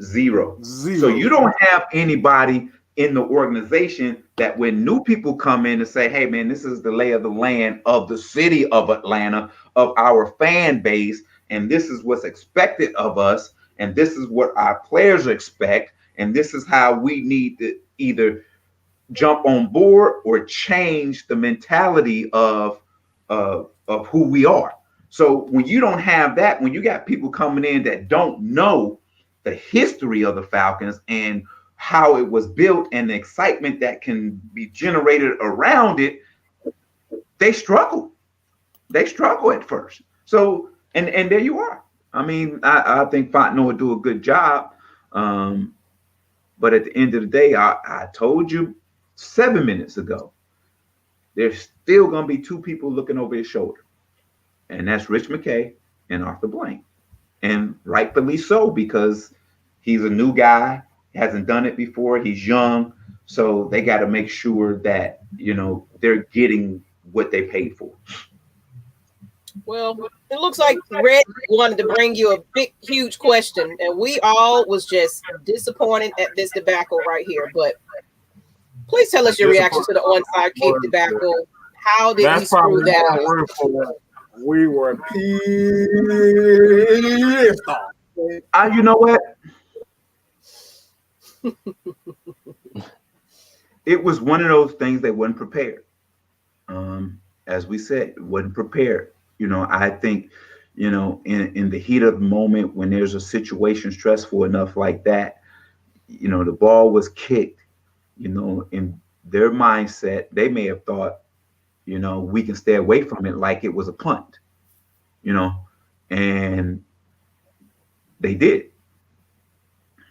[SPEAKER 3] Zero. So you don't have anybody in the organization that when new people come in and say, hey man, this is the lay of the land of the city of Atlanta, of our fan base, and this is what's expected of us, and this is what our players expect, and this is how we need to either jump on board or change the mentality of who we are. So when you don't have that, when you got people coming in that don't know the history of the Falcons and how it was built and the excitement that can be generated around it, they struggle. They struggle at first. So, and there you are. I mean, I think Fontenot would do a good job. But at the end of the day, I told you 7 minutes ago, there's still going to be 2 people looking over his shoulder. And that's Rich McKay and Arthur Blank. And rightfully so, because he's a new guy, hasn't done it before, he's young. So they got to make sure that, they're getting what they paid for.
[SPEAKER 2] Well, it looks like Red wanted to bring you a big, huge question, and we all was just disappointed at this debacle right here. But please tell us your reaction to the onside kick debacle. How did we screw that up?
[SPEAKER 5] We were pissed off.
[SPEAKER 3] You know what? It was one of those things that wasn't prepared. As we said, wasn't prepared. I think, you know, in the heat of the moment when there's a situation stressful enough like that, you know, the ball was kicked, you know, in their mindset, they may have thought, you know, we can stay away from it like it was a punt, you know, and they did.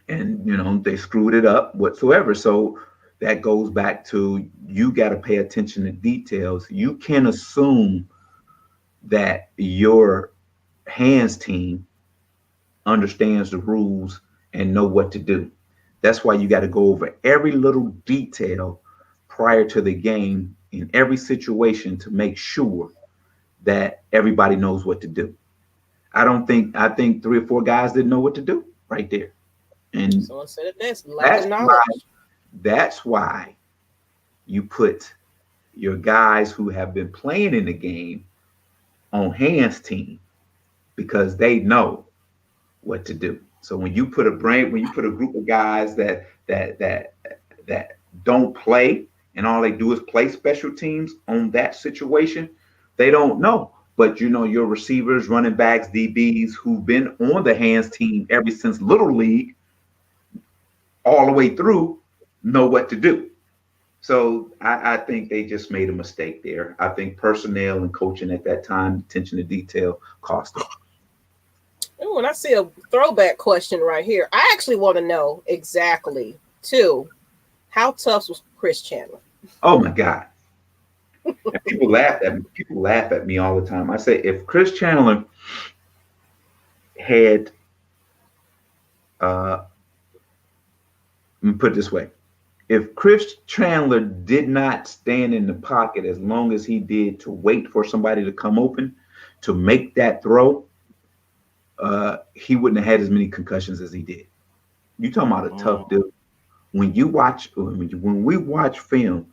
[SPEAKER 3] And, you know, they screwed it up whatsoever. So that goes back to, you got to pay attention to details. You can't assume that your hands team understands the rules and know what to do. That's why you got to go over every little detail prior to the game in every situation to make sure that everybody knows what to do. I think 3 or 4 guys didn't know what to do right there. And
[SPEAKER 2] someone said it best, lack of knowledge.
[SPEAKER 3] That's why you put your guys who have been playing in the game on hands team, because they know what to do. So when you put a group of guys that don't play and all they do is play special teams on that situation, they don't know. But you know, your receivers, running backs, DBs who've been on the hands team ever since Little League all the way through know what to do. So I think they just made a mistake there. I think personnel and coaching at that time, attention to detail, cost them.
[SPEAKER 2] Oh, and I see a throwback question right here. I actually want to know exactly, too, how tough was Chris Chandler?
[SPEAKER 3] Oh my God. People laugh at me all the time. I say, if Chris Chandler had let me put it this way. If Chris Chandler did not stand in the pocket as long as he did to wait for somebody to come open to make that throw, he wouldn't have had as many concussions as he did. You talking about a tough dude. When we watch film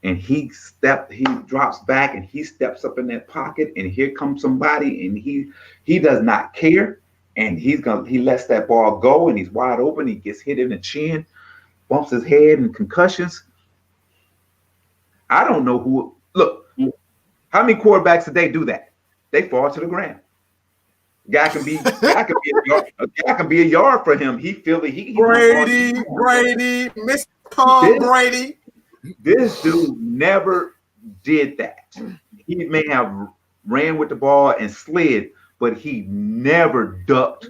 [SPEAKER 3] and he drops back and he steps up in that pocket and here comes somebody and he does not care and he lets that ball go and he's wide open, he gets hit in the chin, bumps his head and concussions. I don't know who. Look, how many quarterbacks today do that? They fall to the ground. A guy can be a yard for him. He feel that he
[SPEAKER 5] Brady, Mr. Tom Brady.
[SPEAKER 3] This dude never did that. He may have ran with the ball and slid, but he never ducked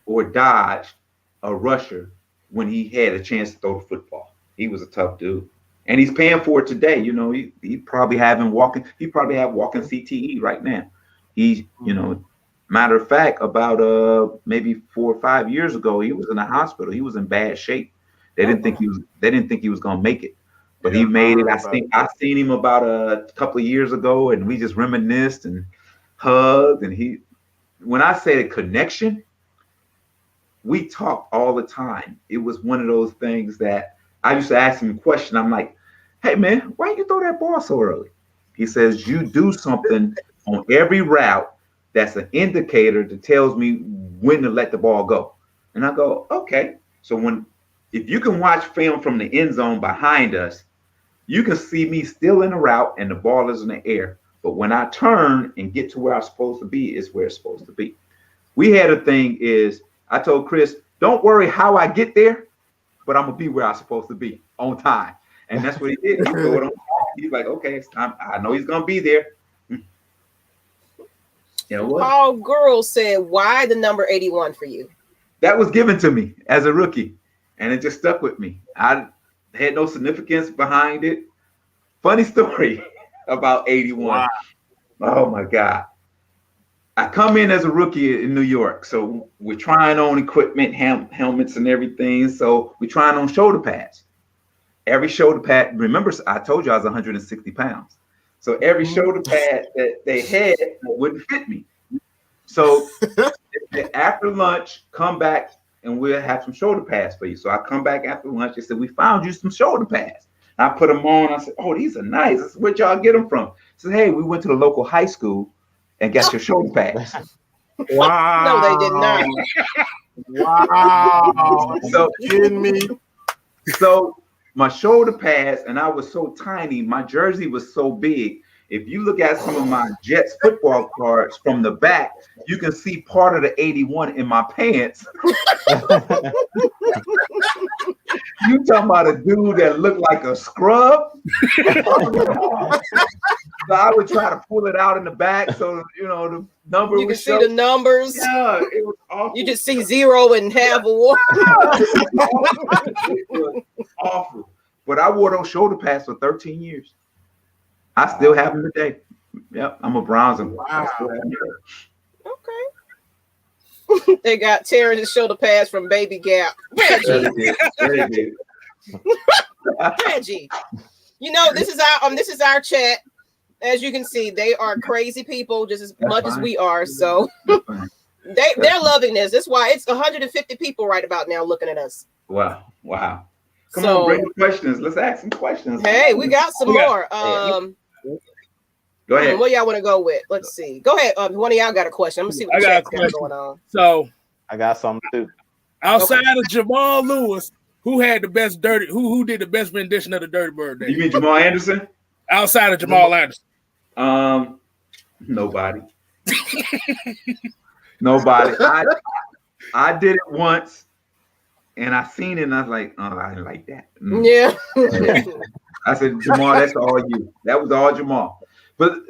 [SPEAKER 3] or dodged a rusher when he had a chance to throw the football. He was a tough dude. And he's paying for it today. You know, he probably have walking CTE right now. He's, you know, matter of fact, about maybe 4 or 5 years ago, he was in the hospital. He was in bad shape. They didn't think he was gonna make it. But he made it. I seen him about a couple of years ago, and we just reminisced and hugged. And when I say the connection, we talk all the time. It was one of those things that I used to ask him a question. I'm like, hey man, why you throw that ball so early? He says, you do something on every route that's an indicator that tells me when to let the ball go. And I go, okay. So if you can watch film from the end zone behind us, you can see me still in the route and the ball is in the air. But when I turn and get to where I'm supposed to be, is where it's supposed to be. We had a thing is, I told Chris, don't worry how I get there, but I'm going to be where I'm supposed to be on time. And that's what he did. He threw it on time. He's like, okay, it's time. I know he's going to be there. You know what?
[SPEAKER 2] Paul Girl said, why the number 81 for you?
[SPEAKER 3] That was given to me as a rookie, and it just stuck with me. I had no significance behind it. Funny story about 81. Wow. Oh, my God. I come in as a rookie in New York, so we're trying on equipment, helmets and everything. So we're trying on shoulder pads. Every shoulder pad, remember, I told you I was 160 pounds. So every shoulder pad that they had wouldn't fit me. So after lunch, come back and we'll have some shoulder pads for you. So I come back after lunch. They said, we found you some shoulder pads. And I put them on. I said, oh, these are nice. I said, where'd y'all get them from? I said, hey, we went to the local high school and got your shoulder pads.
[SPEAKER 5] Wow.
[SPEAKER 2] No, they did not.
[SPEAKER 5] Wow.
[SPEAKER 3] So
[SPEAKER 5] kidding me?
[SPEAKER 3] So my shoulder pads, and I was so tiny, my jersey was so big, If you look at some of my Jets football cards from the back, you can see part of the 81 in my pants. You talking about a dude that looked like a scrub? So I would try to pull it out in the back so the number
[SPEAKER 2] you can see the numbers.
[SPEAKER 3] Yeah, it was awful.
[SPEAKER 2] You just see 0 and half a 1.
[SPEAKER 3] It was awful. But I wore those shoulder pads for 13 years. I still have them today. Yep, I'm a Browns.
[SPEAKER 2] Wow. Okay. They got Terrance's shoulder pads from Baby Gap. Reggie. Reggie. This is our chat. As you can see, they are crazy people just as much as we are. So they're loving this. That's why it's 150 people right about now looking at us.
[SPEAKER 3] Wow. Come on, bring the questions. Let's ask some questions.
[SPEAKER 2] Hey, we got some more.
[SPEAKER 3] Go ahead.
[SPEAKER 2] What y'all want to go with? Let's see. Go ahead. One of y'all got a question. I'm gonna see what the chat's got going on.
[SPEAKER 1] So
[SPEAKER 4] I got something too.
[SPEAKER 1] Outside of Jamal Lewis, who had the best who did the best rendition of the Dirty Bird Day?
[SPEAKER 3] You mean Jamal Anderson?
[SPEAKER 1] Outside of Jamal Anderson.
[SPEAKER 3] Nobody. Nobody. I did it once and I seen it and I was like, oh, I didn't like that.
[SPEAKER 2] Yeah.
[SPEAKER 3] I said, Jamal, that's all you. That was all Jamal. But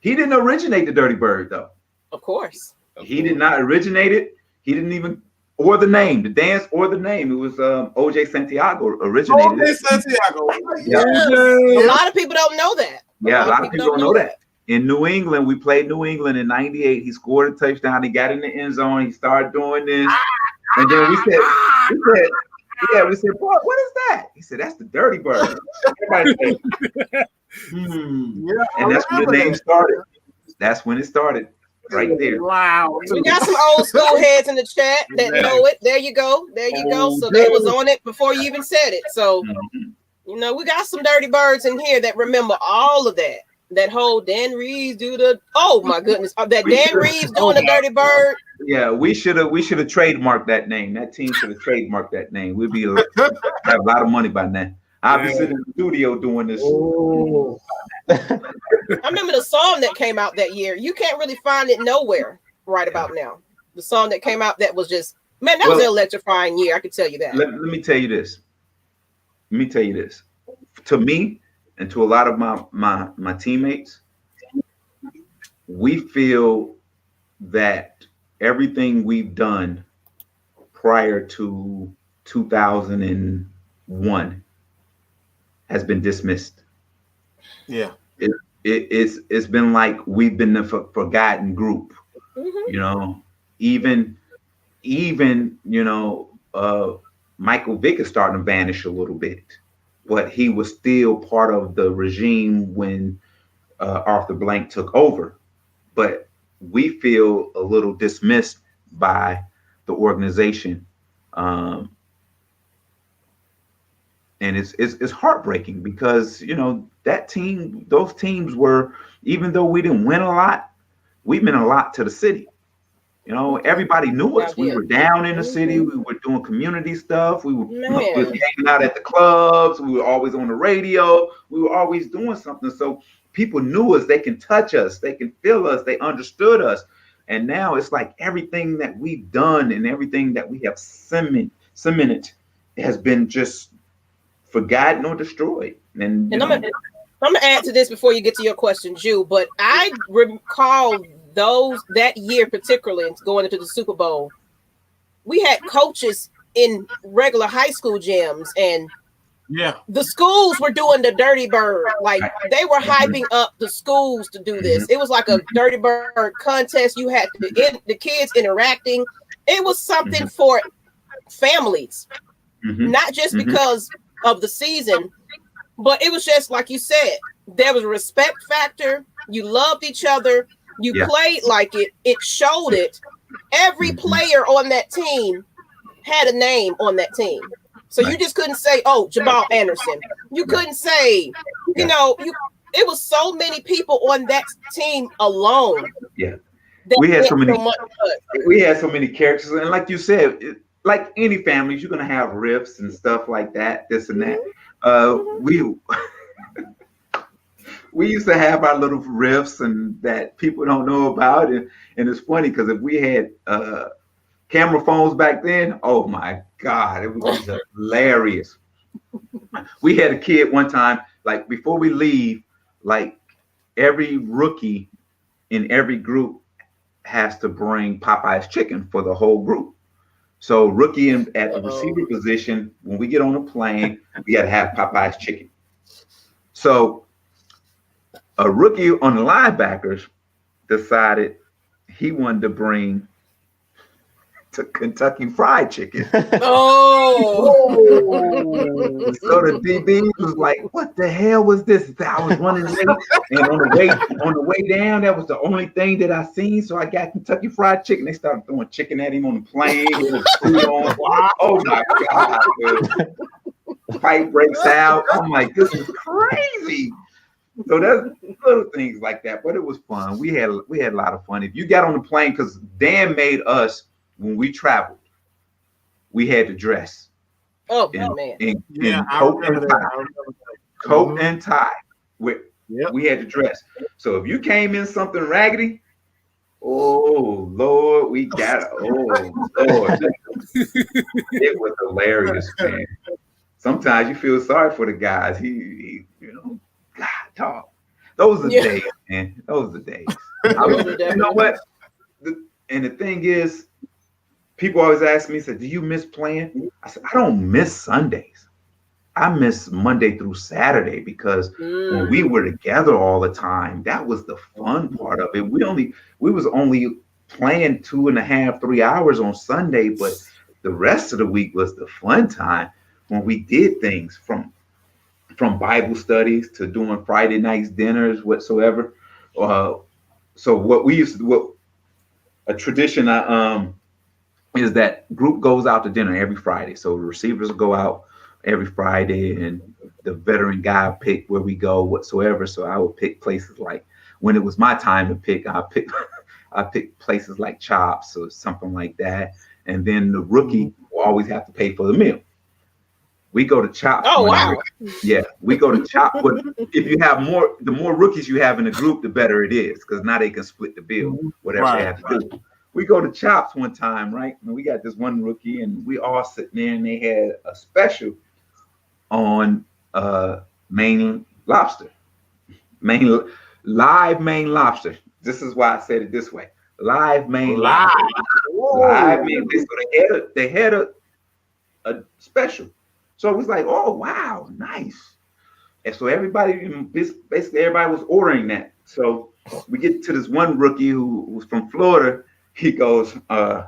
[SPEAKER 3] he didn't originate the Dirty Bird, though.
[SPEAKER 2] Of course.
[SPEAKER 3] He did not originate it. He didn't even, or the name, the dance or the name. It was O.J. Santiago originated it.
[SPEAKER 5] Santiago.
[SPEAKER 3] Yeah.
[SPEAKER 2] A lot of people don't know that.
[SPEAKER 3] Yeah, a lot of people don't know that. In New England, we played New England in '98. He scored a touchdown. He got in the end zone. He started doing this. And then we said, boy, what is that? He said, that's the Dirty Bird. Everybody said,
[SPEAKER 5] Yeah,
[SPEAKER 3] and that's when the name started. That's when it started, right there.
[SPEAKER 5] Wow.
[SPEAKER 2] We got some old school heads in the chat that know it. There you go. So they was on it before you even said it. So, we got some dirty birds in here that remember all of that. That whole Dan Reeves oh my goodness, that Dan Reeves doing the Dirty Bird.
[SPEAKER 3] Yeah, we should have trademarked that name. That team should have trademarked that name. We'd be have a lot of money by now. I'll be sitting in the studio doing this.
[SPEAKER 2] I remember the song that came out that year. You can't really find it nowhere right about now. The song that came out that was just, man, that was an electrifying year. I can tell you that.
[SPEAKER 3] Let me tell you this. To me and to a lot of my teammates, we feel that everything we've done prior to 2001 has been dismissed.
[SPEAKER 5] Yeah.
[SPEAKER 3] It's been like we've been the forgotten group. Even Michael Vick is starting to vanish a little bit, but he was still part of the regime when Arthur Blank took over. But we feel a little dismissed by the organization, and it's heartbreaking because those teams were, even though we didn't win a lot, we meant a lot to the city. Everybody knew us. We were down in the city. We were doing community stuff. We were hanging out at the clubs. We were always on the radio. We were always doing something. So people knew us. They can touch us. They can feel us. They understood us. And now it's like everything that we've done and everything that we have cemented has been just forgotten or destroyed. And
[SPEAKER 2] I'm gonna add to this before you get to your question, Jew. But I recall that year particularly going into the Super Bowl, we had coaches in regular high school gyms, and the schools were doing the Dirty Bird. Like they were hyping up the schools to do this. It was like a Dirty Bird contest. You had the kids interacting. It was something for families, not just because of the season, but it was just like you said, there was a respect factor. You loved each other. You played like it. It showed it. Every player on that team had a name on that team. So you just couldn't say, oh, Jamal Anderson. You couldn't say, it was so many people on that team alone.
[SPEAKER 3] Yeah. We had so many characters. And like you said, like any families, you're going to have riffs and stuff like that, this and that. we used to have our little riffs and that people don't know about, and it's funny because if we had camera phones back then, oh my God, it was hilarious. We had a kid one time, like before we leave, like every rookie in every group has to bring Popeye's chicken for the whole group. So rookie at the receiver position, when we get on the plane, we got to have Popeye's chicken. So a rookie on the linebackers decided he wanted to bring to Kentucky Fried Chicken.
[SPEAKER 2] Oh.
[SPEAKER 3] So the DB was like, "What the hell was this?" I was running late, and on the way down, that was the only thing that I seen. So I got Kentucky Fried Chicken. They started throwing chicken at him on the plane. Oh my God! The fight breaks out. I'm like, this is crazy. So that's little things like that, but it was fun. We had a lot of fun. If you got on the plane, because Dan made us. When we traveled, we had to dress.
[SPEAKER 2] Oh man!
[SPEAKER 3] In coat and tie. Coat and tie. We had to dress. So if you came in something raggedy, oh Lord, we got it. Oh Lord, it was hilarious, man. Sometimes you feel sorry for the guys. He God, dog. Those are the days, man. Those are the days. You know what? And the thing is. People always ask me, "Do you miss playing?" I said, "I don't miss Sundays. I miss Monday through Saturday because when we were together all the time, that was the fun part of it. We was only playing 2.5, 3 hours on Sunday, but the rest of the week was the fun time when we did things from Bible studies to doing Friday nights dinners, whatsoever. So what a tradition is that group goes out to dinner every Friday. So the receivers will go out every Friday and the veteran guy pick where we go whatsoever. So I would pick places like when it was my time to pick, I pick places like Chops or something like that. And then the rookie will always have to pay for the meal. We go to Chops.
[SPEAKER 2] Oh, wow.
[SPEAKER 3] Yeah, we go to Chops. But if you have the more rookies you have in the group, the better it is because now they can split the bill, whatever they have to do. We go to Chops one time, right? And we got this one rookie, and we all sitting there, and they had a special on Maine lobster, live Maine lobster. This is why I said it this way: live Maine lobster. Live Maine. So they had a special. So it was like, oh wow, nice. And so basically everybody was ordering that. So we get to this one rookie who was from Florida. He goes, I'm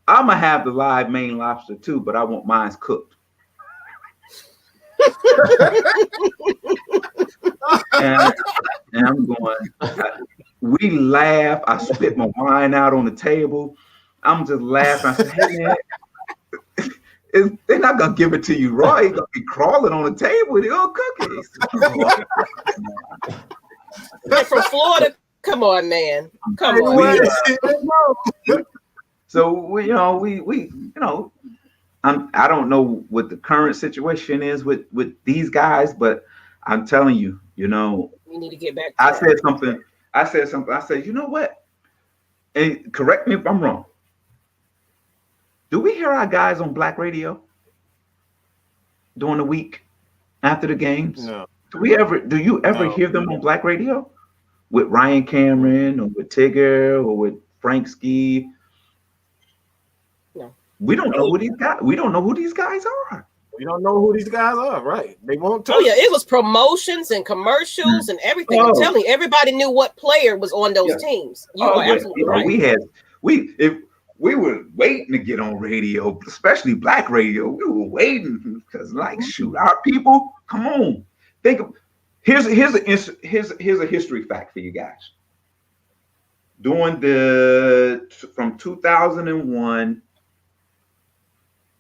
[SPEAKER 3] gonna have the live Maine lobster too, but I want mine cooked. and I'm going, we laugh. I spit my wine out on the table. I'm just laughing. I said, hey man, they're not gonna give it to you raw. He's gonna be crawling on the table. They're gonna cook it.
[SPEAKER 2] They're from Florida. Come on, man. Come on.
[SPEAKER 3] So we I don't know what the current situation is with these guys, but I'm telling you,
[SPEAKER 2] we need to get back.
[SPEAKER 3] I said something. I said, you know what? And correct me if I'm wrong. Do we hear our guys on Black radio during the week after the games?
[SPEAKER 5] No.
[SPEAKER 3] Do you ever hear them on Black radio? With Ryan Cameron or with Tigger or with Frank Ski.
[SPEAKER 2] No.
[SPEAKER 3] We don't know who these guys. We don't know who these guys are.
[SPEAKER 5] We don't know who these guys are, right? They won't tell.
[SPEAKER 2] Oh yeah, it was promotions and commercials and everything. I'm telling you, everybody knew what player was on those teams. You are absolutely right.
[SPEAKER 3] We were waiting to get on radio, especially Black radio. We were waiting because, shoot, our people. Come on, Here's a history fact for you guys. From 2001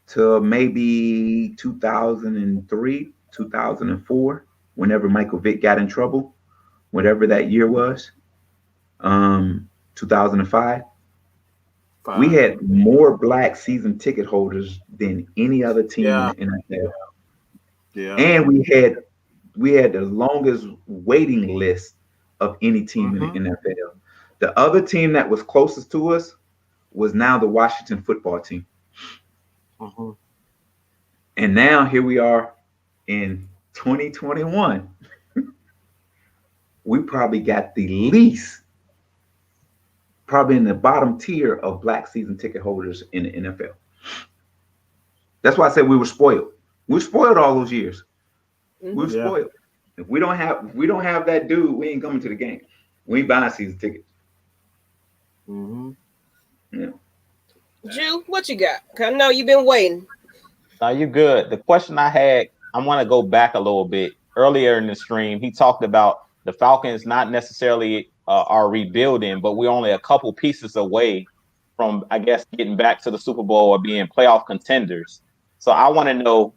[SPEAKER 3] to maybe 2003, 2004, whenever Michael Vick got in trouble, whatever that year was, 2005, we had more Black season ticket holders than any other team in the NFL. Yeah. And we had we had the longest waiting list of any team in the NFL. The other team that was closest to us was now the Washington football team. And now here we are in 2021. We probably got the least, probably in the bottom tier of black season ticket holders in the NFL. That's why I said we were spoiled. We were spoiled all those years. We were spoiled. If we don't have that dude, we ain't coming to the game. We ain't buying season tickets. Yeah.
[SPEAKER 2] Jew, what you got? I know you've been waiting.
[SPEAKER 4] Are you good? The question I had, I want to go back a little bit. Earlier in the stream, he talked about the Falcons not necessarily are rebuilding, but we're only a couple pieces away from, I guess, getting back to the Super Bowl or being playoff contenders. So I want to know,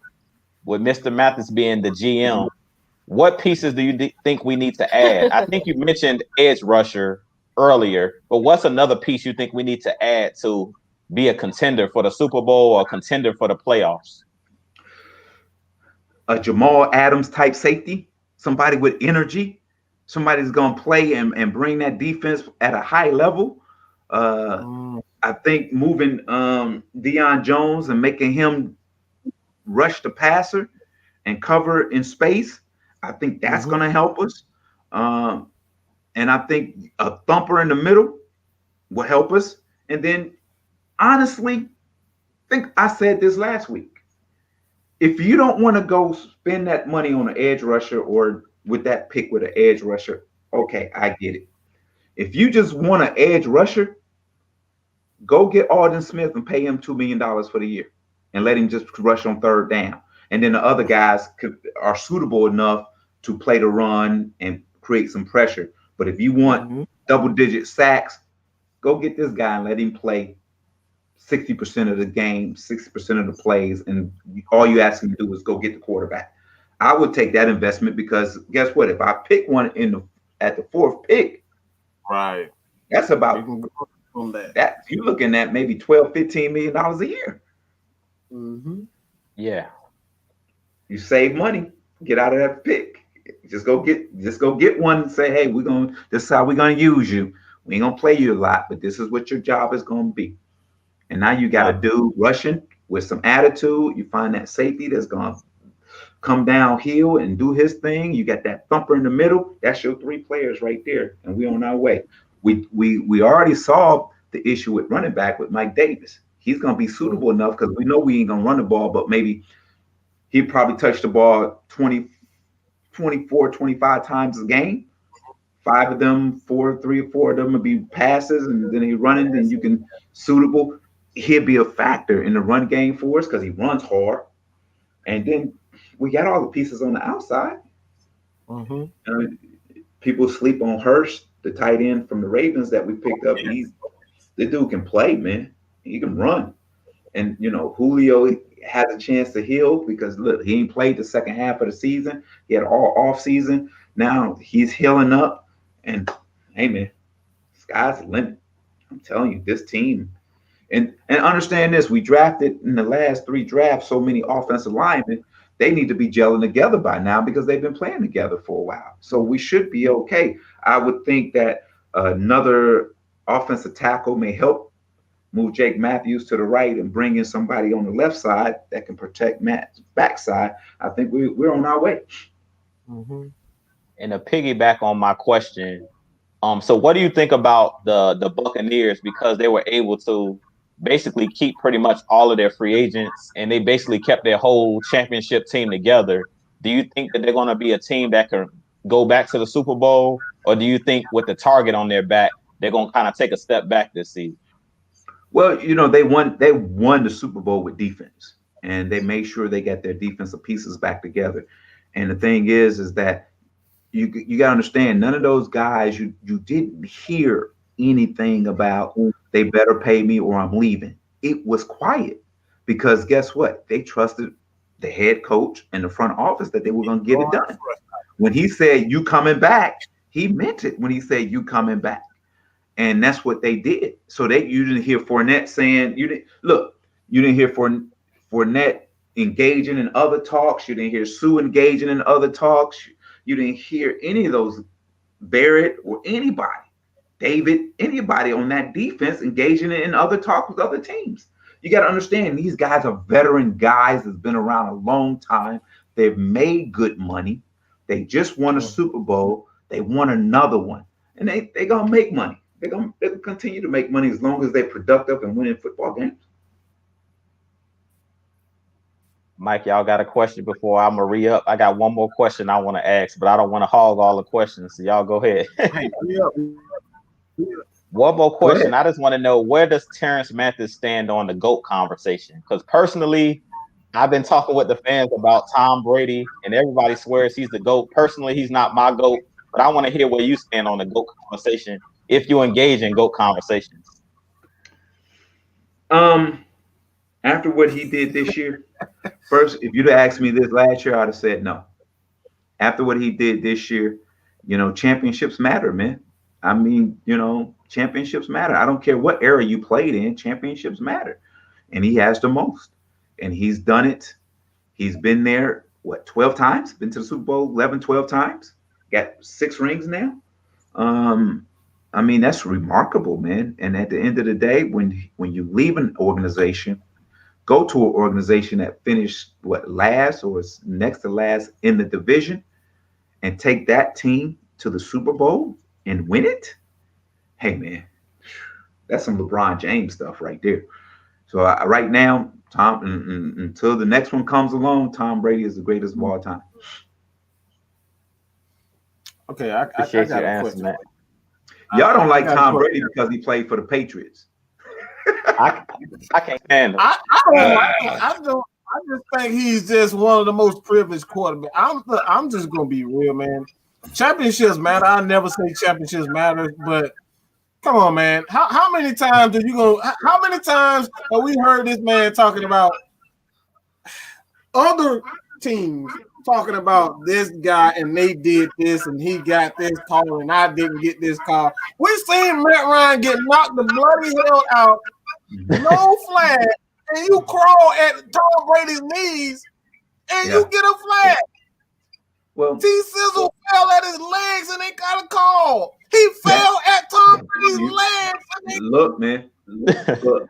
[SPEAKER 4] with Mr. Mathis being the GM, what pieces do you think we need to add? I think you mentioned edge rusher earlier, but what's another piece you think we need to add to be a contender for the Super Bowl or a contender for the playoffs?
[SPEAKER 3] A Jamal Adams type safety, somebody with energy, somebody's going to play and bring that defense at a high level. I think moving Deion Jones and making him rush the passer and cover in space, I think that's going to help us. And I think a thumper in the middle will help us. And then, honestly, I think I said this last week. If you don't want to go spend that money on an edge rusher or with that pick with an edge rusher, okay, I get it. If you just want an edge rusher, go get Alden Smith and pay him $2 million for the year and let him just rush on third down. And then the other guys are suitable enough to play the run and create some pressure. But if you want double-digit sacks, go get this guy and let him play 60% of the game, 60% of the plays, and all you ask him to do is go get the quarterback. I would take that investment because guess what? If I pick one at the fourth pick,
[SPEAKER 5] right,
[SPEAKER 3] that's about
[SPEAKER 5] you can go on
[SPEAKER 3] that. You're looking at maybe $12-15 million a year.
[SPEAKER 4] Yeah,
[SPEAKER 3] you save money, get out of that pick. Just go get one and say, hey, this is how we're gonna use you. We ain't gonna play you a lot, but this is what your job is gonna be. And now you got a dude rushing with some attitude. You find that safety that's gonna come downhill and do his thing. You got that thumper in the middle. That's your three players right there, and we on our way. We already solved the issue with running back with Mike Davis. He's gonna be suitable enough because we know we ain't gonna run the ball, but maybe he'd probably touch the ball 24, 25 times a game. 3 or 4 of them would be passes, and then he's running, then you can suitable. He'll be a factor in the run game for us because he runs hard. And then we got all the pieces on the outside. People sleep on Hurst, the tight end from the Ravens that we picked up. The dude can play, man. He can run. And, Julio has a chance to heal because, look, he ain't played the second half of the season. He had all off season. Now he's healing up. And, hey, man, sky's the limit. I'm telling you, this team. And understand this, we drafted in the last 3 drafts so many offensive linemen, they need to be gelling together by now because they've been playing together for a while. So we should be okay. I would think that another offensive tackle may help move Jake Matthews to the right and bring in somebody on the left side that can protect Matt's backside. I think we're on our way.
[SPEAKER 4] And to piggyback on my question, so what do you think about the Buccaneers, because they were able to basically keep pretty much all of their free agents and they basically kept their whole championship team together? Do you think that they're going to be a team that can go back to the Super Bowl, or do you think with the target on their back, they're going to kind of take a step back this season?
[SPEAKER 3] Well, they won the Super Bowl with defense, and they made sure they got their defensive pieces back together. And the thing is that you got to understand, none of those guys, you didn't hear anything about they better pay me or I'm leaving. It was quiet because guess what? They trusted the head coach and the front office that they were going to get it done. When he said, you coming back, he meant it when he said, you coming back. And that's what they did. So you didn't hear Fournette saying, you didn't hear Fournette engaging in other talks. You didn't hear Sue engaging in other talks. You didn't hear any of those, Barrett or anybody, David, anybody on that defense engaging in other talks with other teams. You got to understand, these guys are veteran guys that's been around a long time. They've made good money. They just won a Super Bowl. They won another one. And they're going to make money. They're going to continue to make money as long as they're productive and winning football games.
[SPEAKER 4] Mike, y'all got a question before I'm gonna re-up? I got one more question I want to ask, but I don't want to hog all the questions. So y'all go ahead. One more question. I just want to know, where does Terance Mathis stand on the GOAT conversation? Because personally, I've been talking with the fans about Tom Brady, and everybody swears he's the GOAT. Personally, he's not my GOAT, but I want to hear where you stand on the GOAT conversation if you engage in GOAT conversations.
[SPEAKER 3] After what he did this year, first, if you'd have asked me this last year, I'd have said no. After what he did this year, championships matter, man. I mean, championships matter. I don't care what era you played in, championships matter. And he has the most. And he's done it. He's been there, 12 times? Been to the Super Bowl 11, 12 times? Got 6 rings now? I mean, that's remarkable, man. And at the end of the day, when you leave an organization, go to an organization that finished last or is next to last in the division, and take that team to the Super Bowl and win it. Hey, man, that's some LeBron James stuff right there. So right now, Tom, until the next one comes along, Tom Brady is the greatest of all time.
[SPEAKER 5] Okay, I got a question.
[SPEAKER 3] Y'all don't like Tom Brady because he played for the Patriots.
[SPEAKER 4] I can't handle it.
[SPEAKER 5] I just think he's just one of the most privileged quarterbacks. I'm just gonna be real, man. Championships matter. I never say championships matter, but come on, man. How many times how many times have we heard this man talking about other teams talking about this guy and they did this and he got this call and I didn't get this call? We seen Matt Ryan get knocked the bloody hell out, no flag, and you crawl at Tom Brady's knees and you get a flag.
[SPEAKER 3] Well,
[SPEAKER 5] T-Sizzle fell at his legs and they got a call. He fell at Tom Brady's legs.
[SPEAKER 3] Look, man. Look,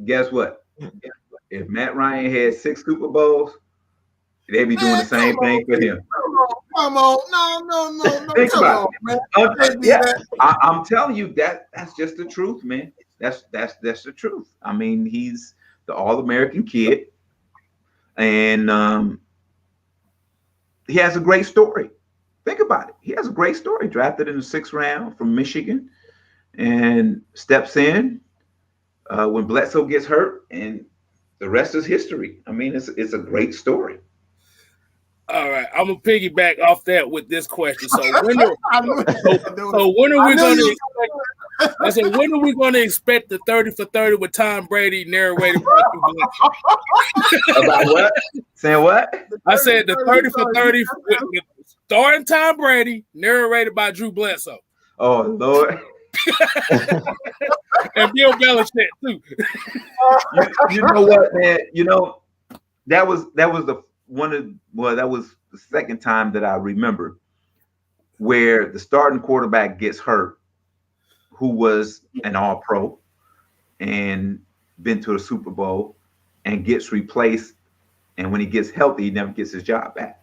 [SPEAKER 3] guess what? If Matt Ryan had 6 Super Bowls, they'd be doing the same thing for him.
[SPEAKER 5] Come on. No.
[SPEAKER 3] Think about
[SPEAKER 5] it,
[SPEAKER 3] man. I'm telling you, that's just the truth, man. That's the truth. I mean, he's the All-American kid, and he has a great story. Think about it. He has a great story. Drafted in the 6th round from Michigan, and steps in when Bledsoe gets hurt, and the rest is history. I mean, it's a great story.
[SPEAKER 1] All right, I'm gonna piggyback off that with this question. So when are we going to expect the 30 for 30 with Tom Brady narrated by Drew Bledsoe?
[SPEAKER 3] About what? Saying what?
[SPEAKER 1] I said the 30 for 30 with starring Tom Brady narrated by Drew Bledsoe.
[SPEAKER 3] Oh Lord.
[SPEAKER 1] And Bill Belichick too.
[SPEAKER 3] You know what, man? That was the second time that I remember where the starting quarterback gets hurt, who was an All-Pro and been to a Super Bowl, and gets replaced, and when he gets healthy, he never gets his job back.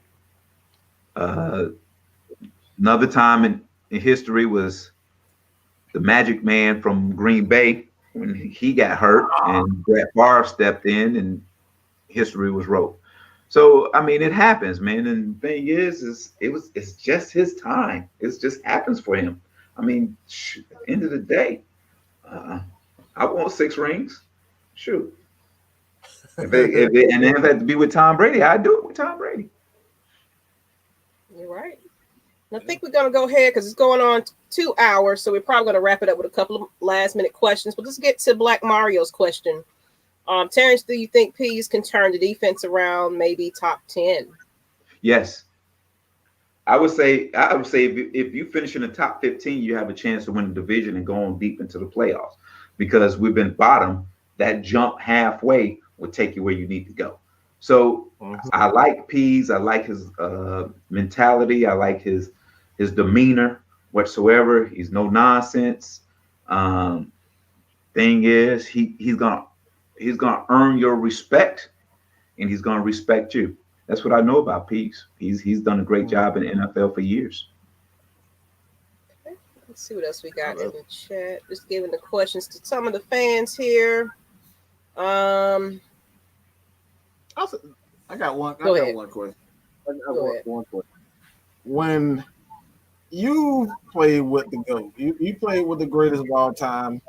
[SPEAKER 3] Another time in history was the Magic Man from Green Bay when he got hurt and Brett Favre stepped in and history was wrote. So, I mean, it happens, man. And the thing is it's just his time. It just happens for him. I mean, at the end of the day, I want 6 rings. Shoot. If it had to be with Tom Brady, I'd do it with Tom Brady.
[SPEAKER 2] You're right. I think we're going to go ahead because it's going on 2 hours, so we're probably going to wrap it up with a couple of last-minute questions. But let's get to Black Mario's question. Terance, do you think Pease can turn the defense around, maybe top 10?
[SPEAKER 3] Yes. I would say if you finish in the top 15, you have a chance to win the division and go on deep into the playoffs. Because we've been bottom, that jump halfway would take you where you need to go. So I like Pease. I like his mentality. I like his demeanor whatsoever. He's no nonsense. Thing is, he's gonna earn your respect, and he's gonna respect you. That's what I know about Pease. He's done a great job in the NFL for years.
[SPEAKER 2] Okay. Let's see what else we got in the chat. Just giving the questions to some of the fans here.
[SPEAKER 5] I got one.
[SPEAKER 2] Go ahead.
[SPEAKER 5] Got one question. One question. When you played with the GOAT, you played with the greatest of all time,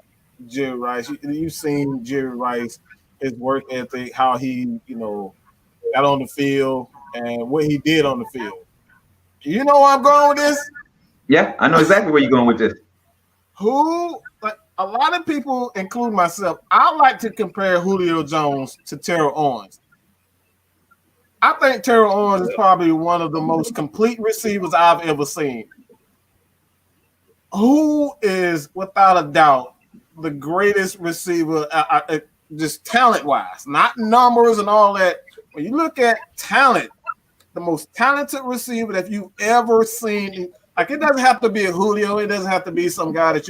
[SPEAKER 5] Jerry Rice. You've seen Jerry Rice, his work ethic, how he, got on the field and what he did on the field. You know where I'm going with this?
[SPEAKER 3] Yeah, I know exactly where you're going with this.
[SPEAKER 5] Like a lot of people, including myself, I like to compare Julio Jones to Terrell Owens. I think Terrell Owens is probably one of the most complete receivers I've ever seen. Who is, without a doubt, the greatest receiver, just talent-wise, not numbers and all that. When you look at talent, the most talented receiver that you've ever seen, like it doesn't have to be a Julio, it doesn't have to be some guy that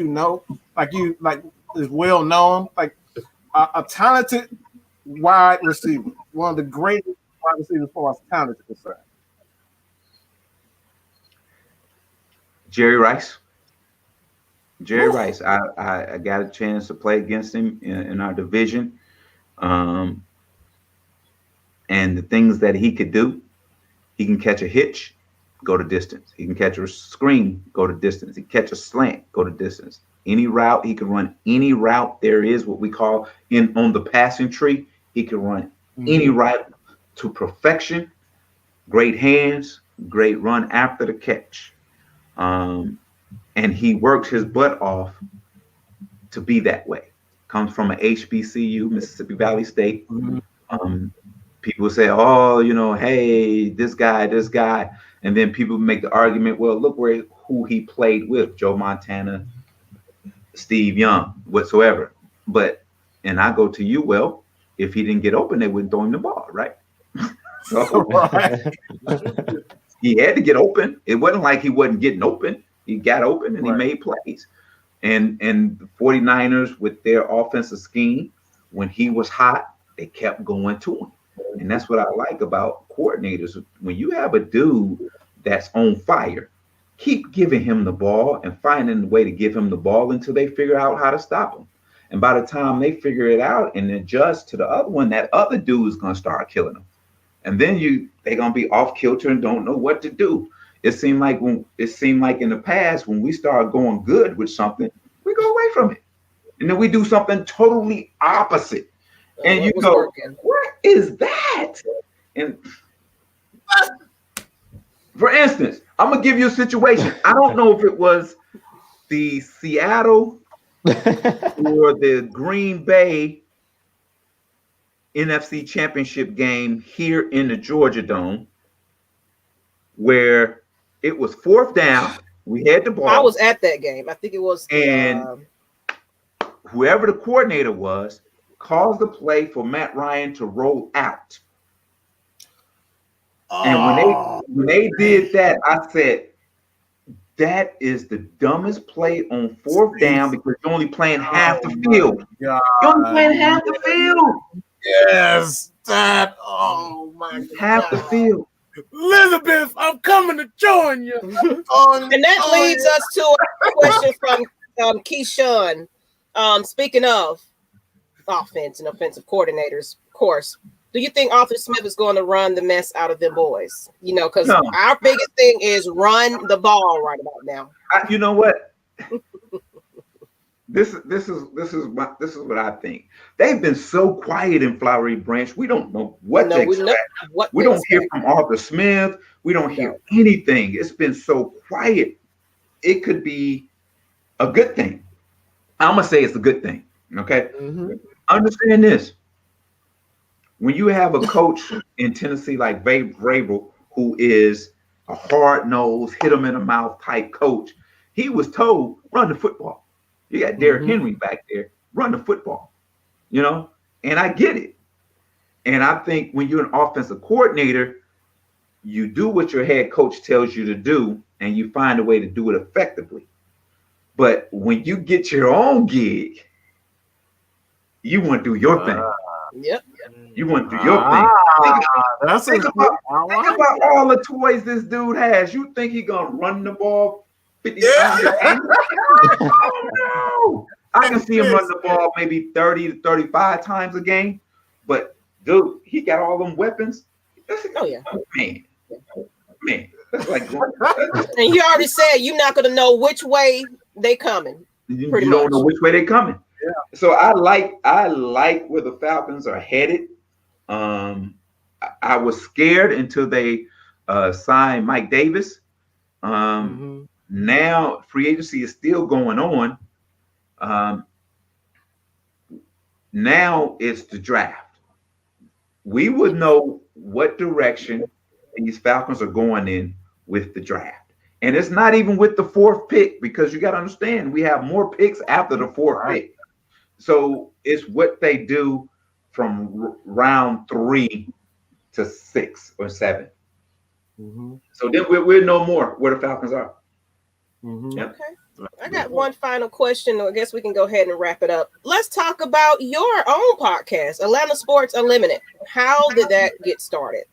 [SPEAKER 5] like is well known, like a talented wide receiver, one of the greatest wide receivers as far as talent is concerned.
[SPEAKER 3] Jerry Rice. Jerry Rice. I got a chance to play against him in our division. And the things that he could do, he can catch a hitch, go to distance. He can catch a screen, go to distance. He can catch a slant, go to distance. Any route, he can run any route there is, what we call on the passing tree. He can run any route to perfection. Great hands, great run after the catch. And he works his butt off to be that way. Comes from an HBCU, Mississippi Valley State. People say, oh, hey, this guy. And then people make the argument, well, look who he played with, Joe Montana, Steve Young, whatsoever. And I go to you, well, if he didn't get open, they wouldn't throw him the ball, right? So he had to get open. It wasn't like he wasn't getting open. He got open and he made plays. And the 49ers, with their offensive scheme, when he was hot, they kept going to him. And that's what I like about coordinators. When you have a dude that's on fire, keep giving him the ball and finding a way to give him the ball until they figure out how to stop him. And by the time they figure it out and adjust to the other one, that other dude is going to start killing them. And then they're going to be off kilter and don't know what to do. It seemed like in the past, when we start going good with something, we go away from it. And then we do something totally opposite. And you go, what is that? And for instance, I'm going to give you a situation. I don't know if it was the Seattle or the Green Bay NFC Championship game here in the Georgia Dome, where it was 4th down. We had the ball.
[SPEAKER 2] I was at that game. I think it was.
[SPEAKER 3] And whoever the coordinator was caused the play for Matt Ryan to roll out. And when they did that, I said, that is the dumbest play on 4th down, because you're only playing half the field. You're only playing half the field.
[SPEAKER 5] Yes, oh my God.
[SPEAKER 3] Half the field.
[SPEAKER 1] Elizabeth, I'm coming to join you.
[SPEAKER 2] And that leads us to a question from Keyshawn. Speaking of offense and offensive coordinators, of course, do you think Arthur Smith is going to run the mess out of them boys? Because our biggest thing is run the ball right about now.
[SPEAKER 3] You know what? This is what I think. They've been so quiet in Flowery Branch. We don't know what to expect. We don't hear from Arthur Smith. We don't hear anything. It's been so quiet. It could be a good thing. I'm gonna say it's a good thing. Okay. Understand this. When you have a coach in Tennessee like Vrabel, who is a hard-nosed, hit him in the mouth type coach, he was told, run the football. You got Derrick Henry back there, run the football, and I get it. And I think when you're an offensive coordinator, you do what your head coach tells you to do, and you find a way to do it effectively. But when you get your own gig, you want to do your thing.
[SPEAKER 2] Yep.
[SPEAKER 3] You want to do your thing. Think about all the toys this dude has. You think he gonna run the ball 50 times a game? Oh, no. I can see him run the ball maybe 30 to 35 times a game. But dude, he got all them weapons.
[SPEAKER 2] Oh yeah.
[SPEAKER 3] Man. That's like
[SPEAKER 2] and you already said you're not gonna know which way they coming.
[SPEAKER 3] You don't know which way they coming. Yeah. So I like where the Falcons are headed. I was scared until they signed Mike Davis. Now free agency is still going on. Now it's the draft. We would know what direction these Falcons are going in with the draft. And it's not even with the 4th pick, because you got to understand we have more picks after the 4th pick. So it's what they do from round 3 to 6 or 7. So then we'll know more where the Falcons are.
[SPEAKER 2] Yep. Okay. I got one final question. I guess we can go ahead and wrap it up. Let's talk about your own podcast, Atlanta Sports Unlimited. How did that get started?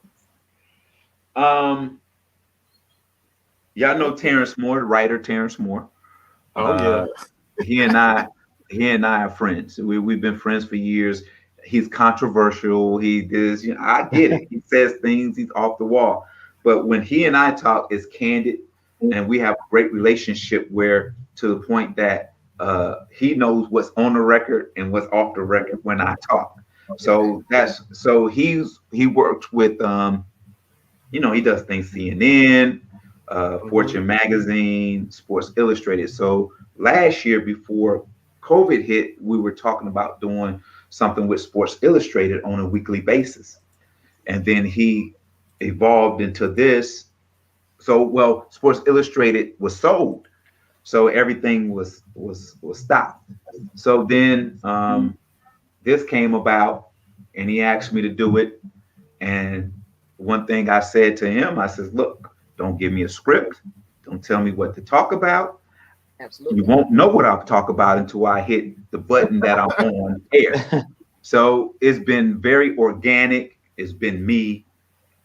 [SPEAKER 3] Y'all know Terance Moore, the writer Terance Moore.
[SPEAKER 5] Oh yeah.
[SPEAKER 3] He and I are friends. We've been friends for years. He's controversial. He does, I get it. He says things, he's off the wall. But when he and I talk, it's candid, and we have a great relationship where, to the point that he knows what's on the record and what's off the record when I talk. So he worked with he does things CNN, Fortune Magazine, Sports Illustrated. So last year, before COVID hit, we were talking about doing something with Sports Illustrated on a weekly basis. And then he evolved into this. So, Sports Illustrated was sold. So everything was stopped. So then this came about, and he asked me to do it. And one thing I said to him, I said, look, don't give me a script. Don't tell me what to talk about.
[SPEAKER 2] Absolutely.
[SPEAKER 3] You won't know what I'll talk about until I hit the button that I'm on air. So it's been very organic. It's been me,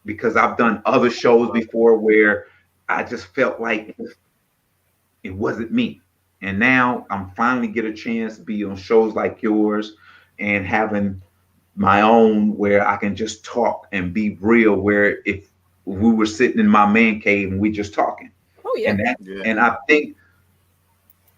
[SPEAKER 3] because I've done other shows before where I just felt like it wasn't me. And now I'm finally get a chance to be on shows like yours and having my own, where I can just talk and be real, where if we were sitting in my man cave and we just talking.
[SPEAKER 2] Oh yeah.
[SPEAKER 3] And I think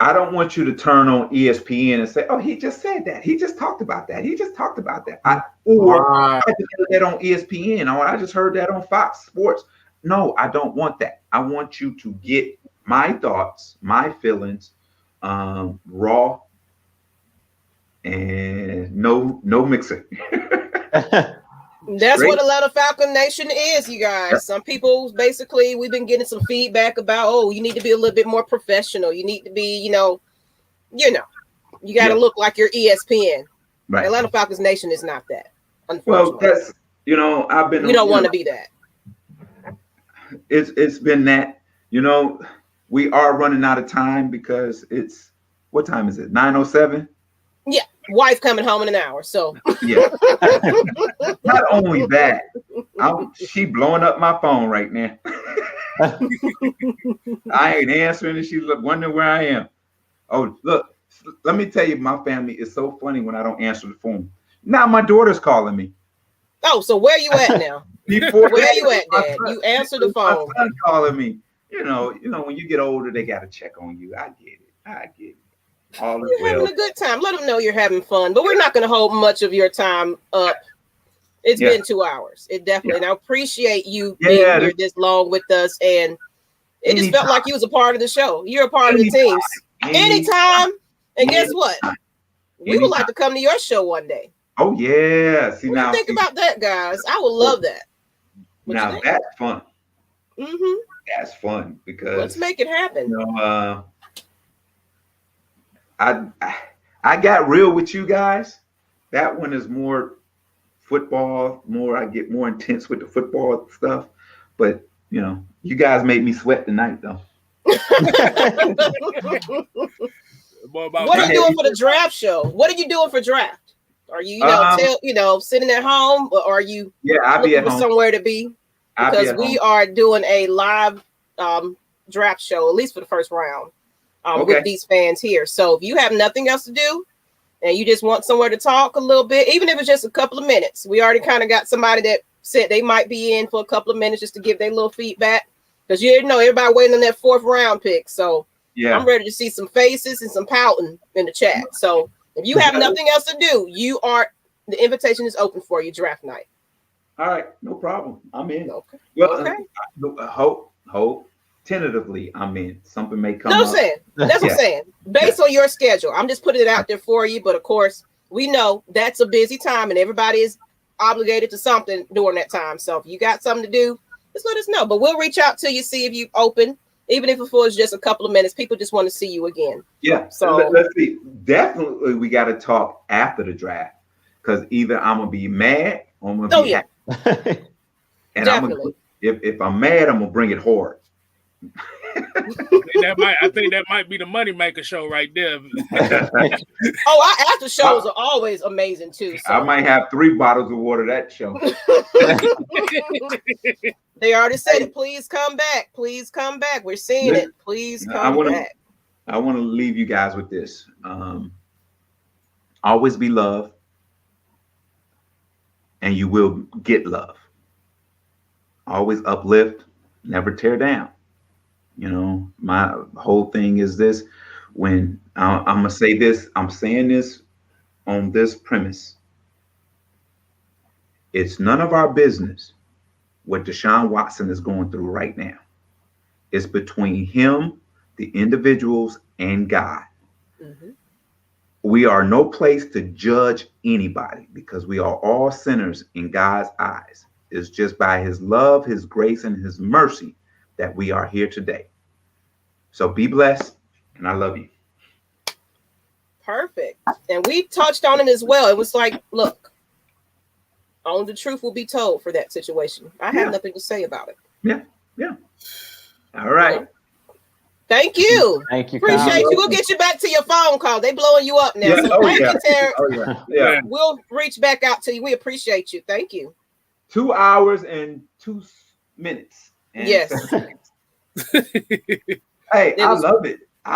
[SPEAKER 3] I don't want you to turn on ESPN and say, oh, he just said that. He just talked about that. He just talked about that. I just heard that on ESPN, or I just heard that on Fox Sports. No, I don't want that. I want you to get my thoughts, my feelings, raw, and no mixing.
[SPEAKER 2] That's what Atlanta Falcon Nation is, you guys. Some people, basically, we've been getting some feedback about, oh, you need to be a little bit more professional. You need to be, you got to look like you're ESPN.
[SPEAKER 3] Right.
[SPEAKER 2] Atlanta Falcons Nation is not that, unfortunately.
[SPEAKER 3] Well, that's, I've been.
[SPEAKER 2] We don't want to be that.
[SPEAKER 3] It's been that, we are running out of time, because what time is it? 9:07?
[SPEAKER 2] Yeah. Wife coming home in an hour, so
[SPEAKER 3] yeah. Not only that, she blowing up my phone right now. I ain't answering, and she's wondering where I am. Oh, look, let me tell you, my family is so funny when I don't answer the phone. Now my daughter's calling me. Oh,
[SPEAKER 2] so where you at now? Where you at, Dad? You answer the phone.
[SPEAKER 3] My son calling me. When you get older, they got to check on you. I get it.
[SPEAKER 2] You're having a good time. Let them know you're having fun, but we're not going to hold much of your time up. It's been 2 hours. It definitely. And I appreciate you being here this long with us, and it just felt like you was a part of the show. You're a part of the team. Anytime. And guess what? We would like to come to your show one day.
[SPEAKER 3] Oh yeah. See,
[SPEAKER 2] now think about that, guys. I would love that.
[SPEAKER 3] Now that's fun.
[SPEAKER 2] Mm-hmm.
[SPEAKER 3] That's fun, because
[SPEAKER 2] let's make it happen.
[SPEAKER 3] I got real with you guys. That one is more football more. I get more intense with the football stuff. But you guys made me sweat tonight, though.
[SPEAKER 2] What are you doing for the draft show? What are you doing for draft? Are you, sitting at home, or are you
[SPEAKER 3] I'll be at home
[SPEAKER 2] somewhere to be? Because we are doing a live draft show, at least for the first round, with these fans here. So if you have nothing else to do and you just want somewhere to talk a little bit, even if it's just a couple of minutes, we already kind of got somebody that said they might be in for a couple of minutes just to give their little feedback. Because everybody waiting on that 4th round pick. So I'm ready to see some faces and some pouting in the chat. So if you have nothing else to do, the invitation is open for you draft night.
[SPEAKER 3] All right, no problem. I'm in.
[SPEAKER 2] Okay.
[SPEAKER 3] Well, hope tentatively I'm in. Something may come up.
[SPEAKER 2] That's what I'm saying. Based on your schedule, I'm just putting it out there for you. But of course, we know that's a busy time and everybody is obligated to something during that time. So if you got something to do, just let us know. But we'll reach out to you, see if you open, even if it was just a couple of minutes. People just want to see you again.
[SPEAKER 3] Yeah. So let's see. Definitely, we got to talk after the draft, because either I'm gonna be mad or I'm gonna be happy. And if I'm mad, I'm gonna bring it hard.
[SPEAKER 1] I think that might be the moneymaker show right there.
[SPEAKER 2] Our after shows are always amazing too. So.
[SPEAKER 3] I might have 3 bottles of water that show.
[SPEAKER 2] They already said it. Please come back. Please come back. We're seeing it. Please come back.
[SPEAKER 3] I want to leave you guys with this. Always be loved, and you will get love. Always uplift, never tear down. My whole thing is this. When I'm going to say this, I'm saying this on this premise. It's none of our business what Deshaun Watson is going through right now. It's between him, the individuals, and God. Mm-hmm. We are no place to judge anybody because we are all sinners in God's eyes. It's just by his love, his grace, and his mercy that we are here today. So be blessed, and I love you.
[SPEAKER 2] Perfect. And we touched on it as well. It was like, look, only the truth will be told for that situation. I have nothing to say about it.
[SPEAKER 3] Yeah. All right.
[SPEAKER 2] Thank you.
[SPEAKER 4] Thank you.
[SPEAKER 2] Appreciate you. We'll get you back to your phone call. They blowing you up now.
[SPEAKER 3] Yeah.
[SPEAKER 2] So thank you, Terance.
[SPEAKER 3] Yeah.
[SPEAKER 2] We'll reach back out to you. We appreciate you. Thank you.
[SPEAKER 3] 2 hours and 2 minutes. And
[SPEAKER 2] yes.
[SPEAKER 3] Hey, I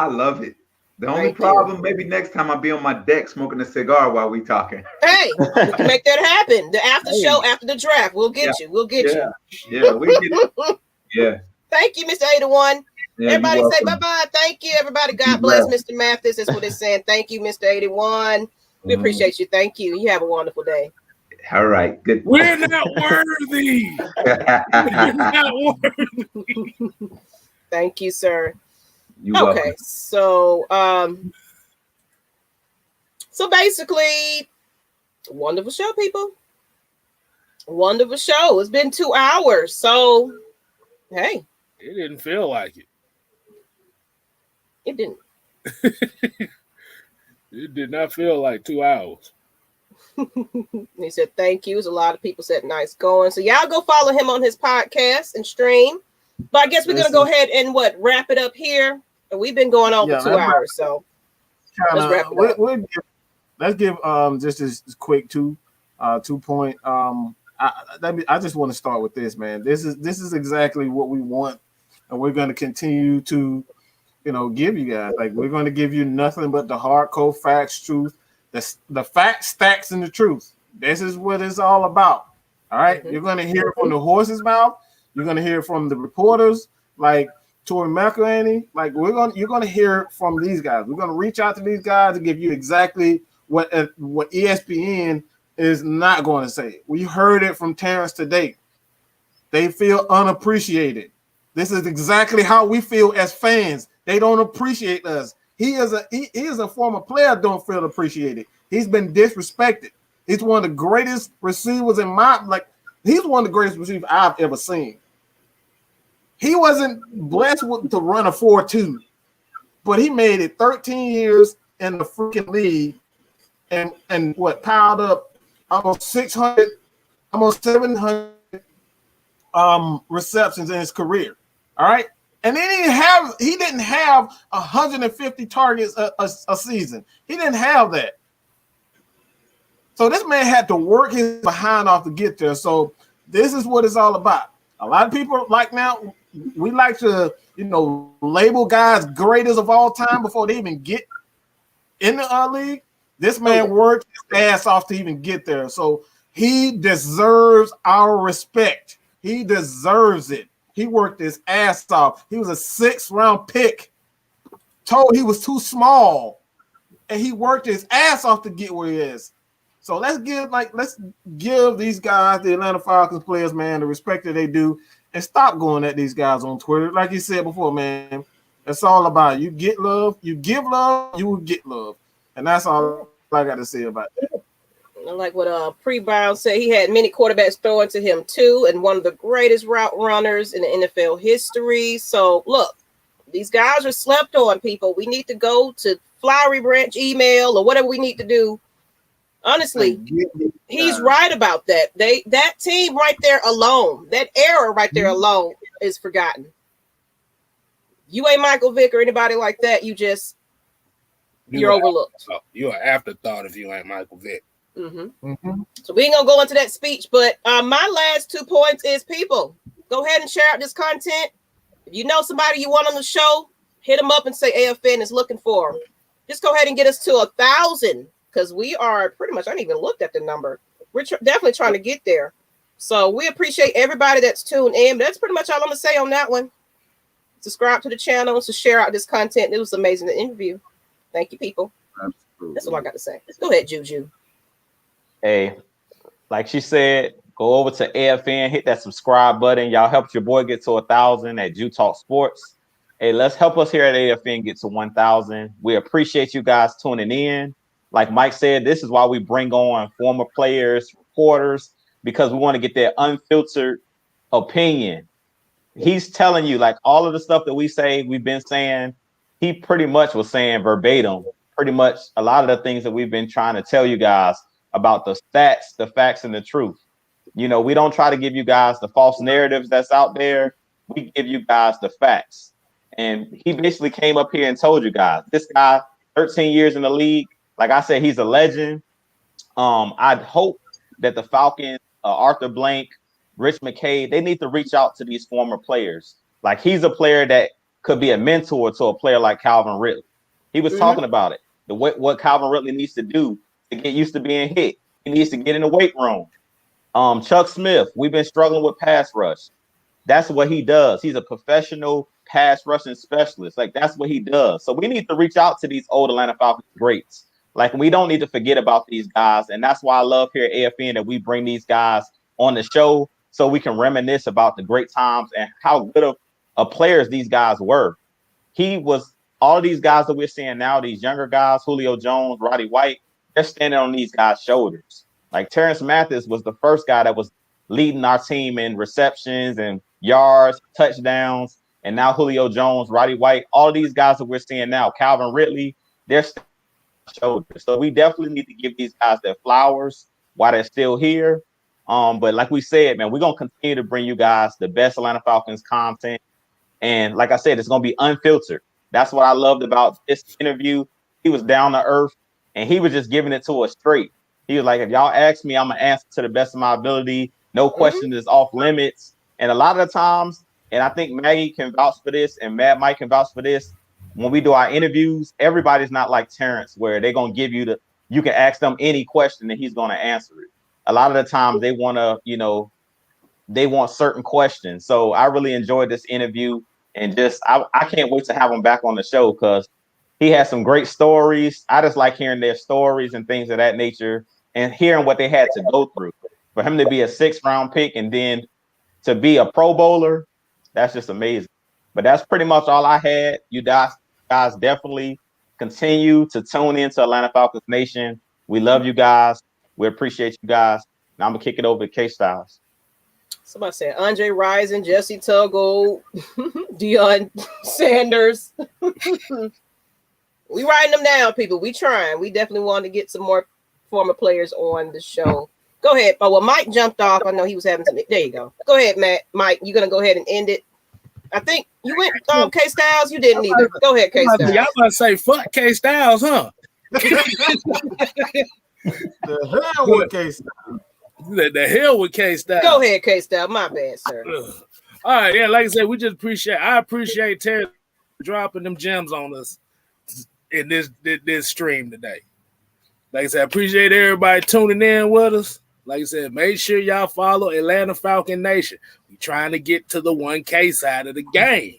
[SPEAKER 3] love it. The only problem, maybe next time I'll be on my deck smoking a cigar while we talking.
[SPEAKER 2] Hey, we can make that happen. The after show, after the draft, we'll get you. We'll get you.
[SPEAKER 3] Yeah, we get it. Yeah.
[SPEAKER 2] Thank you, Mr. 81. Yeah, everybody say bye-bye. Thank you, everybody. God bless Mr. Mathis. That's what they're saying. Thank you, Mr. 81. We appreciate you. Thank you. You have a wonderful day.
[SPEAKER 3] All right. Good.
[SPEAKER 1] We're not worthy. We're not worthy.
[SPEAKER 2] Thank you, sir.
[SPEAKER 3] You're welcome.
[SPEAKER 2] So basically, wonderful show, people. Wonderful show. It's been 2 hours. So, hey.
[SPEAKER 1] It didn't feel like it.
[SPEAKER 2] It didn't.
[SPEAKER 1] It did not feel like 2 hours.
[SPEAKER 2] He said, thank you. There's a lot of people said, nice going. So y'all go follow him on his podcast and stream. But I guess we're going to go ahead and wrap it up here. And we've been going on for 2 hours. So let's wrap it up.
[SPEAKER 5] Let's give just this quick 2 point. I just want to start with this, man. This is exactly what we want. And we're going to continue to, give you guys. Like, we're going to give you nothing but the hardcore facts, truth, the facts, stacks, and the truth. This is what it's all about. All right. Mm-hmm. You're going to hear it from the horse's mouth. You're going to hear it from the reporters, like Tori McElhaney. Like, you're going to hear it from these guys. We're going to reach out to these guys to give you exactly what ESPN is not going to say. We heard it from Terance today. They feel unappreciated. This is exactly how we feel as fans. They don't appreciate us. He is a former player. Don't feel appreciated. He's been disrespected. He's one of the greatest receivers he's one of the greatest receivers I've ever seen. He wasn't blessed to run a 4.2, but he made it 13 years in the freaking league and piled up almost 600, almost 700 receptions in his career. All right. And he didn't have 150 targets a season. He didn't have that. So this man had to work his behind off to get there. So this is what it's all about. A lot of people like now, we like to, label guys greatest of all time before they even get in the league. This man worked his ass off to even get there. So he deserves our respect. He deserves it. He worked his ass off. He was a 6th round pick. Told he was too small. And he worked his ass off to get where he is. So let's give these guys, the Atlanta Falcons players, man, the respect that they do, and stop going at these guys on Twitter. Like you said before, man, it's all about you get love, you give love, you will get love. And that's all I got to say about that.
[SPEAKER 2] Like what Pre-Brown said, he had many quarterbacks throwing to him too, and one of the greatest route runners in the NFL history. So look, these guys are slept on, people. We need to go to Flowery Branch email or whatever we need to do. Honestly, he's right about that. That team right there alone, that era right there alone is forgotten. You ain't Michael Vick or anybody like that. You're overlooked.
[SPEAKER 1] You're an afterthought if you ain't Michael Vick.
[SPEAKER 2] Mm-hmm. Mm-hmm. So we ain't gonna go into that speech, but my last 2 points is, people, go ahead and share out this content. If you know somebody you want on the show, hit them up and say AFN is looking for them. Just go ahead and get us to 1,000. Because we are pretty much, I didn't even look at the number. We're definitely trying to get there. So we appreciate everybody that's tuned in. That's pretty much all I'm going to say on that one. Subscribe to the channel, to share out this content. It was amazing to interview. Thank you, people. Absolutely. That's all I got to say. Go ahead, Juju.
[SPEAKER 4] Hey, like she said, go over to AFN, hit that subscribe button. Y'all helped your boy get to 1,000 at Jew Talk Sports. Hey, let's help us here at AFN get to 1,000. We appreciate you guys tuning in. Like Mike said, this is why we bring on former players, reporters, because we want to get their unfiltered opinion. He's telling you, like, all of the stuff that we say, we've been saying, he pretty much was saying verbatim, pretty much a lot of the things that we've been trying to tell you guys about the stats, the facts, and the truth. We don't try to give you guys the false narratives that's out there. We give you guys the facts. And he basically came up here and told you guys, this guy, 13 years in the league, like I said, he's a legend. I'd hope that the Falcons, Arthur Blank, Rich McKay, they need to reach out to these former players. Like, he's a player that could be a mentor to a player like Calvin Ridley. He was talking about it. What Calvin Ridley needs to do to get used to being hit. He needs to get in the weight room. Chuck Smith, we've been struggling with pass rush. That's what he does. He's a professional pass rushing specialist. Like, that's what he does. So we need to reach out to these old Atlanta Falcons greats. Like, we don't need to forget about these guys. And that's why I love here at AFN that we bring these guys on the show so we can reminisce about the great times and how good of players these guys were. He was, all of these guys that we're seeing now, these younger guys, Julio Jones, Roddy White, they're standing on these guys' shoulders. Like, Terance Mathis was the first guy that was leading our team in receptions and yards, touchdowns. And now Julio Jones, Roddy White, all these guys that we're seeing now, Calvin Ridley, they're standing shoulders. So we definitely need to give these guys their flowers while they're still here. But like we said, man, we're going to continue to bring you guys the best Atlanta Falcons content. And like I said, it's going to be unfiltered. That's what I loved about this interview. He was down to earth and he was just giving it to us straight. He was like, if y'all ask me, I'm going to answer to the best of my ability. No question is off limits. And a lot of the times, and I think Maggie can vouch for this and Mad Mike can vouch for this, when we do our interviews, everybody's not like Terance, where they're going to give you you can ask them any question and he's going to answer it. A lot of the times they want to, they want certain questions. So I really enjoyed this interview and just, I can't wait to have him back on the show because he has some great stories. I just like hearing their stories and things of that nature and hearing what they had to go through. For him to be a 6th round pick and then to be a Pro Bowler, that's just amazing. But that's pretty much all I had. You guys definitely continue to tune into Atlanta Falcons Nation. We love you guys. We appreciate you guys. Now I'm going to kick it over to Kstlyz.
[SPEAKER 2] Somebody said Andre Rison, Jesse Tuggle, Deion Sanders. We writing them down, people. We trying. We definitely want to get some more former players on the show. Go ahead. Oh well, Mike jumped off. I know he was having some. There you go. Go ahead, Mike. You're gonna go ahead and end it. I think you went Kstlyz. You didn't either. Go ahead, Kstlyz.
[SPEAKER 1] Y'all about to say fuck Kstlyz, huh?
[SPEAKER 5] The hell with Kstlyz.
[SPEAKER 1] The hell with Kstlyz.
[SPEAKER 2] Go ahead, Kstlyz. My bad, sir.
[SPEAKER 1] All right, yeah. Like I said, I appreciate Terance dropping them gems on us in this stream today. Like I said, I appreciate everybody tuning in with us. Like I said, make sure y'all follow Atlanta Falcon Nation. We're trying to get to the 1K side of the game.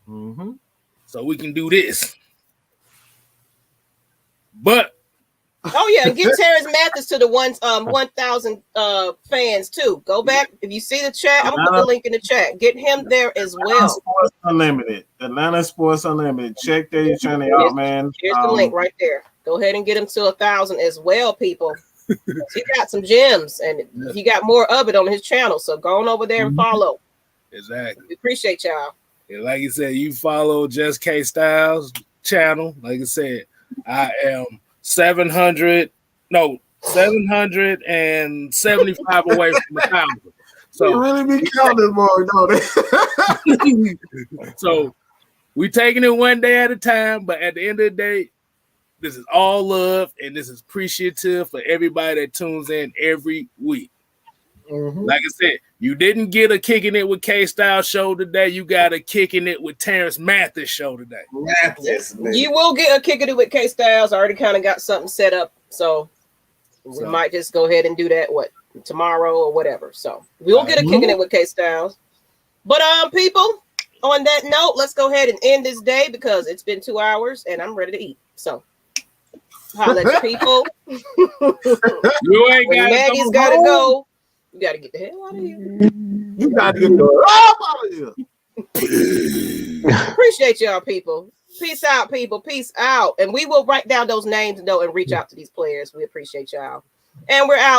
[SPEAKER 5] Mm-hmm.
[SPEAKER 1] So we can do this. But
[SPEAKER 2] oh yeah, and get Terance Mathis to the 1,000 fans too. Go back if you see the chat. I'm gonna put the link in the chat. Get him there as well.
[SPEAKER 5] Sports Unlimited, Atlanta Sports Unlimited. Check their channel out, man.
[SPEAKER 2] Here's the link right there. Go ahead and get him to 1,000 as well, people. He got some gems, and he got more of it on his channel. So go on over there and follow.
[SPEAKER 1] Exactly.
[SPEAKER 2] We appreciate y'all.
[SPEAKER 1] And like you said, you follow Just Kstlyz channel. Like I said, I am 775 away from 1,000. So
[SPEAKER 5] you really be counting more, don't it?
[SPEAKER 1] So we taking it one day at a time, but at the end of the day, this is all love, and this is appreciative for everybody that tunes in every week.
[SPEAKER 5] Mm-hmm.
[SPEAKER 1] Like I said, you didn't get a Kicking It with Kstlyz show today. You got a Kicking It with Terance Mathis show today.
[SPEAKER 5] Mathis,
[SPEAKER 2] you will get a Kicking It with Kstlyz. I already kind of got something set up, so we might just go ahead and do that tomorrow or whatever. So we'll get a Kicking It with Kstlyz. But people, on that note, let's go ahead and end this day because it's been 2 hours and I'm ready to eat. So holla at your people.
[SPEAKER 1] You ain't got
[SPEAKER 2] Maggie's got to go. You got to get the hell out of here.
[SPEAKER 5] You got to get the hell out of here.
[SPEAKER 2] Appreciate y'all, people. Peace out, people. Peace out. And we will write down those names and reach out to these players. We appreciate y'all. And we're out.